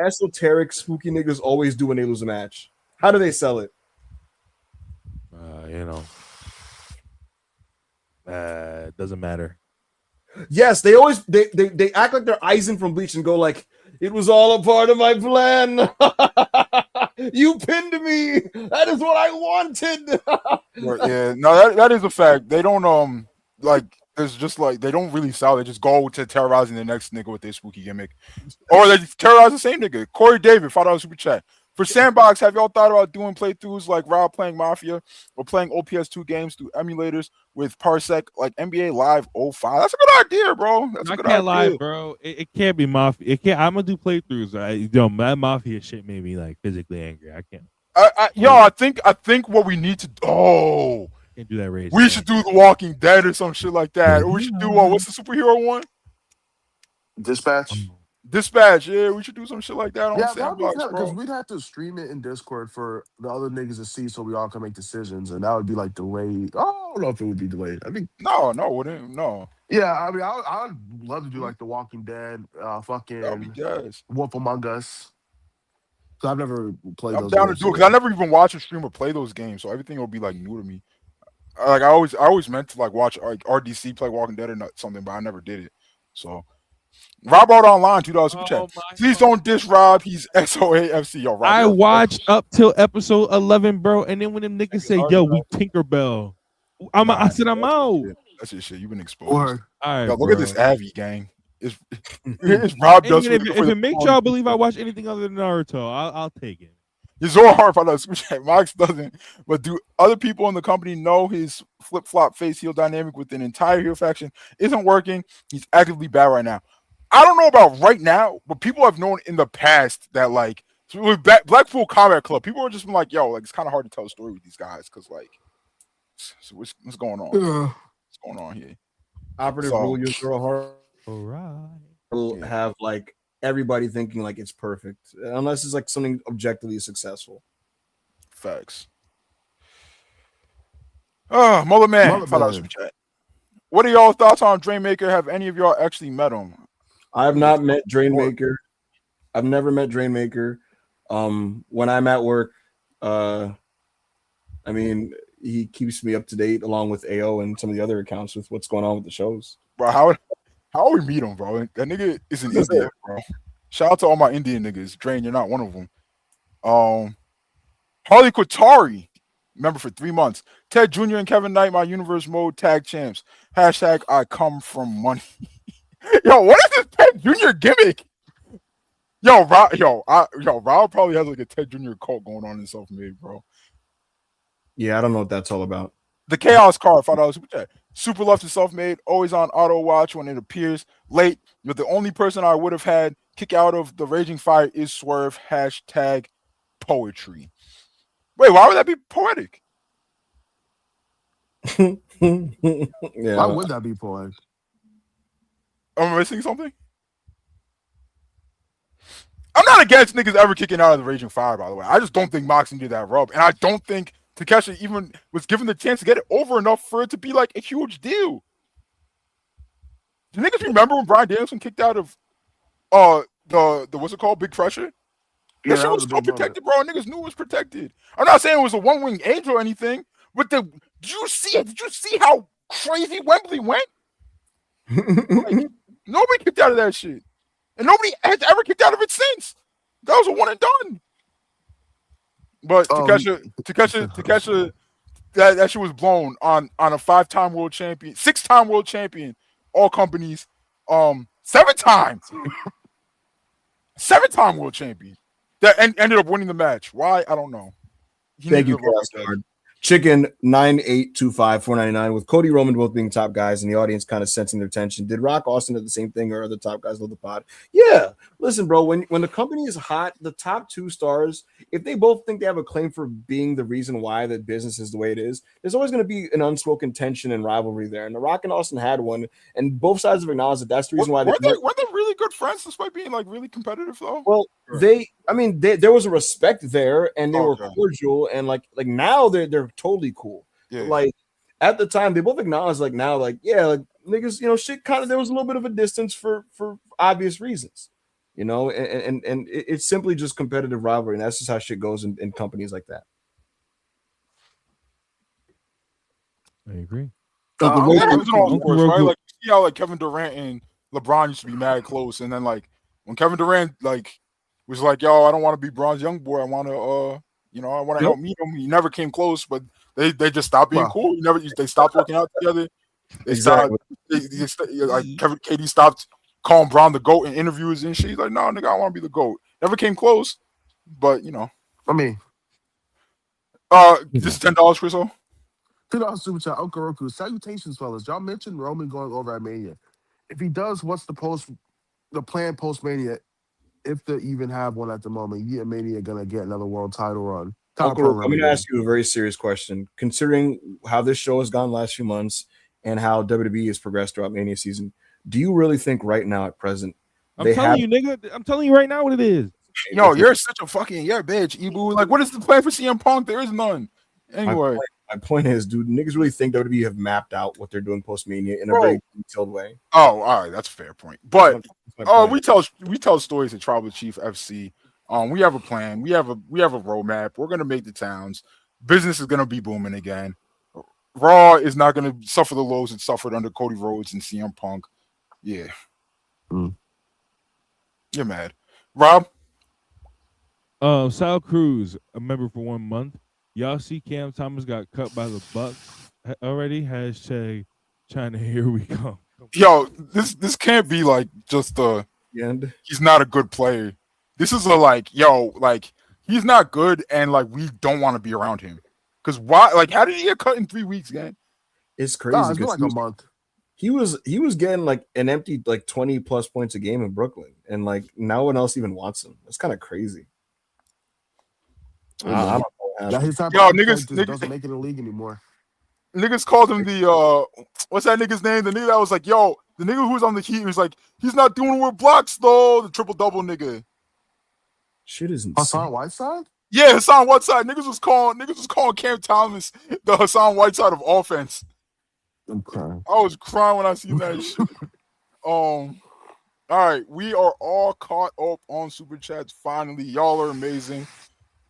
esoteric spooky niggas always do when they lose a match? How do they sell it? It doesn't matter. Yes, they always they act like they're Eisen from Bleach and go like, it was all a part of my plan. You pinned me. That is what I wanted. Yeah, no, that is a fact. They don't like. It's just like they don't really sell. They just go to terrorizing the next nigga with their spooky gimmick, or they terrorize the same nigga. Corey David, $5 super chat. For Sandbox, have y'all thought about doing playthroughs like Rob playing Mafia or playing OPS2 games through emulators with Parsec like NBA Live 05? That's a good idea, bro. That's a good idea. Lie, bro. It can't be Mafia. It can't. I'm gonna do playthroughs. That Mafia shit made me like physically angry. I can't. I think what we need to can't do that race. We should do The Walking Dead or some shit like that. Or we should do what's the superhero one? Dispatch. Yeah, we should do some shit like that on Sandbox, because we'd have to stream it in Discord for the other niggas to see, so we all can make decisions, and that would be like delayed. I don't know if it would be delayed. I think no, wouldn't no. Yeah, I mean, I'd love to do like The Walking Dead, fucking Wolf Among Us. So I've never played those. I'm down to do it because I never even watch a streamer play those games, so everything will be like new to me. Like I always meant to like watch like RDC play Walking Dead or something, but I never did it. So Rob out online, $2 super chat. Please don't diss Rob. He's SOAFC. Yo, Rob, I watched up till episode 11, bro, and then when them niggas say, "Yo, we Tinkerbell," I said, "I'm out." That's your shit. You've been exposed. All right, look at this Avi gang. It's Rob. If it makes y'all believe I watch anything other than Naruto, I'll take it. It's so hard for us. Max doesn't, but do other people in the company know his flip-flop face heel dynamic with an entire heel faction isn't working? He's actively bad right now. I don't know about right now, but people have known in the past that like with Blackpool Combat Club, people are just been like, yo, like it's kind of hard to tell a story with these guys because like, so what's going on? What's going on here? Operative rule your girl hard. All right. Will have like everybody thinking like it's perfect, unless it's like something objectively successful. Facts. Oh, Mullah Man. Chat. What are y'all thoughts on Drainmaker? Have any of y'all actually met him? I have not met Drainmaker. I've never met Drainmaker. When I'm at work, I mean, he keeps me up to date along with AO and some of the other accounts with what's going on with the shows. Bro, how we meet him, bro? That nigga is an Indian, bro. Shout out to all my Indian niggas. Drain, you're not one of them. Harley Quatari, member for 3 months. Ted Jr. and Kevin Knight, my Universe Mode tag champs. Hashtag I come from money. Yo, what is this Ted Jr. gimmick? Rob probably has like a Ted Jr. cult going on in Self-Made, bro. Yeah, I don't know what that's all about. The Chaos card, $5 super chat. Super love to Self-Made, always on auto watch when it appears late. But the only person I would have had kick out of the Raging Fire is Swerve. Hashtag poetry. Wait, why would that be poetic? Yeah. Why would that be pulling? Am I missing something? I'm not against niggas ever kicking out of the Raging Fire, by the way. I just don't think Moxley did that rub. And I don't think Takeshi even was given the chance to get it over enough for it to be like a huge deal. Do niggas remember when Bryan Danielson kicked out of the what's it called? Big Pressure? Yeah, That shit was so protected, bro. Niggas knew it was protected. I'm not saying it was a one-wing angel or anything, but did you see it? Did you see how crazy Wembley went? Like, nobody kicked out of that shit. And nobody has ever kicked out of it since. That was a one and done. But Takeshi, that shit was blown on a 5-time world champion, 6-time world champion, all companies, 7-time world champion that ended up winning the match. Why? I don't know. Thank you, Card. Chicken 9825-499 with Cody Roman both being top guys and the audience kind of sensing their tension. Did Rock Austin do the same thing or other top guys love the pod? Yeah. Listen, bro, when the company is hot, the top 2 stars, if they both think they have a claim for being the reason why the business is the way it is, there's always going to be an unspoken tension and rivalry there. And the Rock and Austin had one, and both sides have acknowledged that that's the reason why weren't they really good friends despite being like really competitive though? Well, there was a respect there, and they were cordial, and like now they're totally cool. Yeah. Like at the time, they both acknowledged like now, like yeah, like niggas, shit kind of there was a little bit of a distance for obvious reasons, and it's simply just competitive rivalry, and that's just how shit goes in companies like that. I agree. Right? Like you see how like Kevin Durant and LeBron used to be mad close, and then like when Kevin Durant like was like, "Yo, I don't want to be Braun's young boy. I want to, I want to help meet him." He never came close, but they just stopped being cool. They stopped working out together. They stopped. KD stopped calling Braun the GOAT in interviews and shit. He's like, "No, nigga, I want to be the GOAT." Never came close, but I mean, this is $10, Chriso. $2 super chat. Okoroku. Salutations, fellas. Y'all mentioned Roman going over at Mania. If he does, what's the plan post Mania? If they even have one at the moment, yeah, Mania gonna get another world title run. I'm going to ask you a very serious question. Considering how this show has gone last few months and how WWE has progressed throughout Mania season, do you really think right now at present? I'm telling you right now what it is. Yo, you're such a fucking bitch, Ibu. Like, what is the plan for CM Punk? There is none. Anyway, my point is, dude, niggas really think WWE have mapped out what they're doing post Mania in a very detailed way. Oh, all right, that's a fair point. But we tell stories at Tribal Chief FC. We have a plan. We have a roadmap. We're gonna make the towns. Business is gonna be booming again. Raw is not gonna suffer the lows it suffered under Cody Rhodes and CM Punk. Yeah. You're mad, Rob. Sal Cruz, a member for 1 month. Y'all see Cam Thomas got cut by the Bucks already? Hashtag China, here we come. Yo, this can't be like just end. He's not a good player. This is he's not good, and like we don't want to be around him. Because why? Like, how did he get cut in 3 weeks, man? It's crazy. It's been like a month. He was getting like an empty like 20 plus points a game in Brooklyn, and like no one else even wants him. It's kind of crazy. I don't know. Niggas doesn't make it in the league anymore. Niggas called him the what's that nigga's name? The nigga that was like, yo, the nigga who was on the Heat was like, he's not doing it with blocks though. The triple double nigga. Shit is insane. Hassan Whiteside? Yeah, Hassan Whiteside. Niggas was calling Cam Thomas the Hassan Whiteside of offense. I'm crying. I was crying when I seen that shit. All right, we are all caught up on super chats. Finally, y'all are amazing.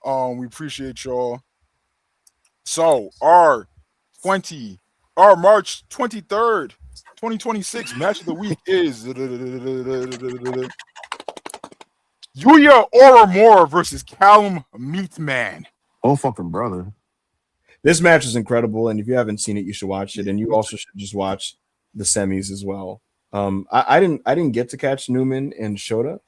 We appreciate y'all. So our March 23rd, 2026 match of the week is Yuya Uemura versus Callum Meatman. Oh, fucking brother. This match is incredible, and if you haven't seen it, you should watch it. And you also should just watch the semis as well. I didn't get to catch Newman and Shota,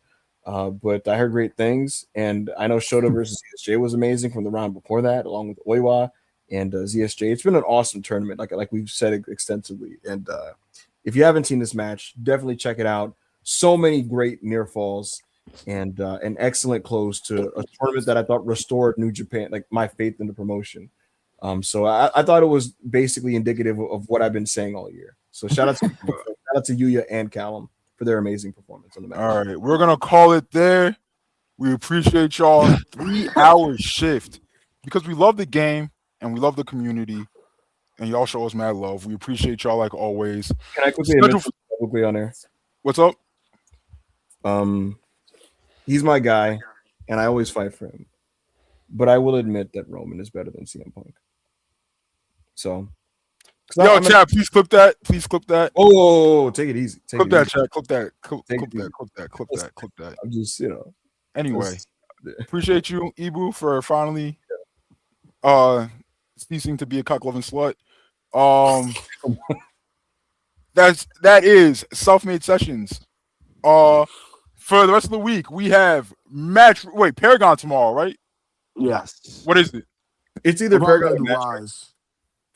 but I heard great things. And I know Shota versus ZSJ was amazing from the round before that, along with Oiwa and ZSJ. It's been an awesome tournament, like we've said extensively. And if you haven't seen this match, definitely check it out. So many great near falls and an excellent close to a tournament that I thought restored New Japan, like my faith in the promotion. So I thought it was basically indicative of what I've been saying all year. So shout out to Yuya and Callum for their amazing performance on the match. All right, we're gonna call it there. We appreciate y'all 3-hour shift because we love the game and we love the community, and y'all show us mad love. We appreciate y'all like always. Can I quickly admit publicly on there? What's up? He's my guy, and I always fight for him. But I will admit that Roman is better than CM Punk. So, yo, chat, please clip that. Please clip that. Oh, take it easy. Clip that, chat. Clip that. Clip that. I'm just, Anyway, appreciate you, Ibu, for finally ceasing to be a cock loving slut. That is self-made sessions. For the rest of the week, we have Paragon tomorrow, right? Yes. What is it? It's either Paragon or Rise.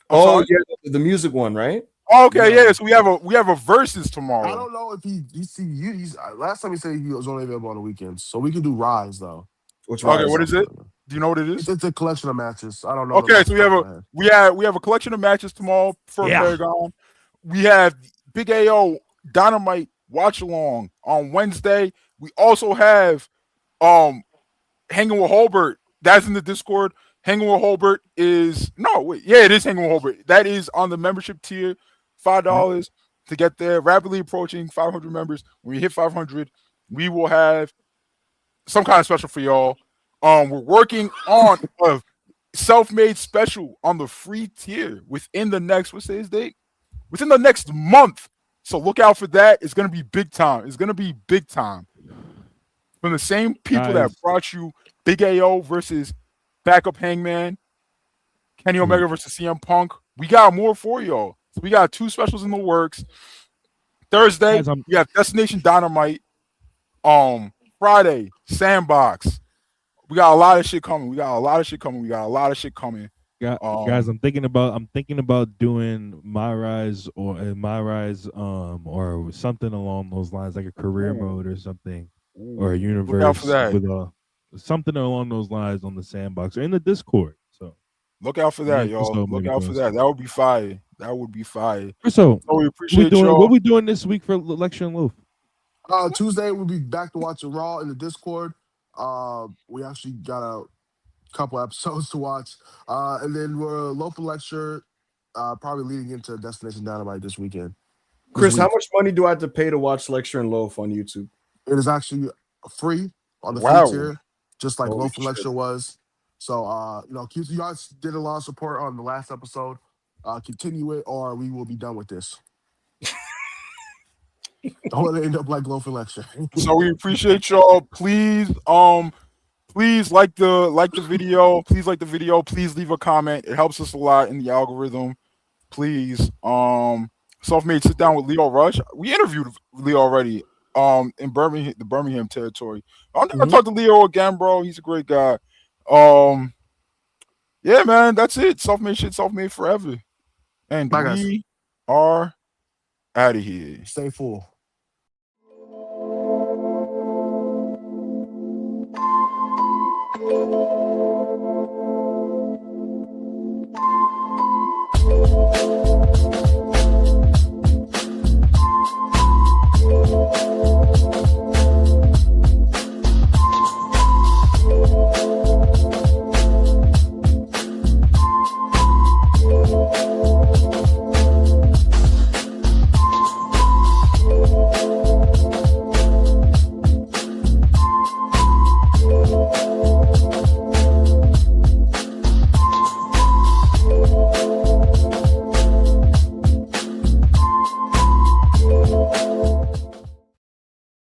Oh yeah, the music one, right? Okay, yeah. So we have a versus tomorrow. I don't know if he's last time he said he was only available on the weekends, so we can do Rise though. Which okay, what is it? Do you know what it is? It's a collection of matches. I don't know. Okay, so we have a collection of matches tomorrow for Paragon. We have Big AO Dynamite watch along on Wednesday. We also have Hanging with Holbert. That's in the Discord. Hanging with Holbert is it is Hanging with Holbert. That is on the membership tier, $5 to get there. Rapidly approaching 500 members. When we hit 500, we will have some kind of special for y'all. We're working on a self-made special on the free tier within the next within the next month. So look out for that. It's gonna be big time. From the same people that brought you Big AO versus Backup Hangman, Kenny Omega versus CM Punk. We got more for y'all. So we got 2 specials in the works. Thursday, we have Destination Dynamite. Friday, Sandbox. We got a lot of shit coming. Guys, I'm thinking about doing My Rise or something along those lines, like a career mode or something, or a universe with something along those lines on the Sandbox or in the Discord. So look out for that, y'all. Look out for that. That would be fire. So we appreciate y'all. What we doing this week for Lecture and Loaf? Tuesday we'll be back to watch Raw in the Discord. We actually got a couple episodes to watch, and then we're local lecture, probably leading into Destination Dynamite this weekend. Chris, how much money do I have to pay to watch Lecture and Loaf on YouTube? It is actually free on the free tier, just like Loaf and Lecture was. So, you guys did a lot of support on the last episode. Continue it, or we will be done with this. Don't let it end up like Loaf and Lecture. So we appreciate y'all. Please like the video. Please like the video. Please leave a comment. It helps us a lot in the algorithm. Please. Self-made sit down with Leo Rush. We interviewed Leo already. In Birmingham, the Birmingham territory. I'm gonna talk to Leo again, bro. He's a great guy. Yeah, man, that's it. Self-made shit, self-made forever. And we are out of here. Stay full. Thank you.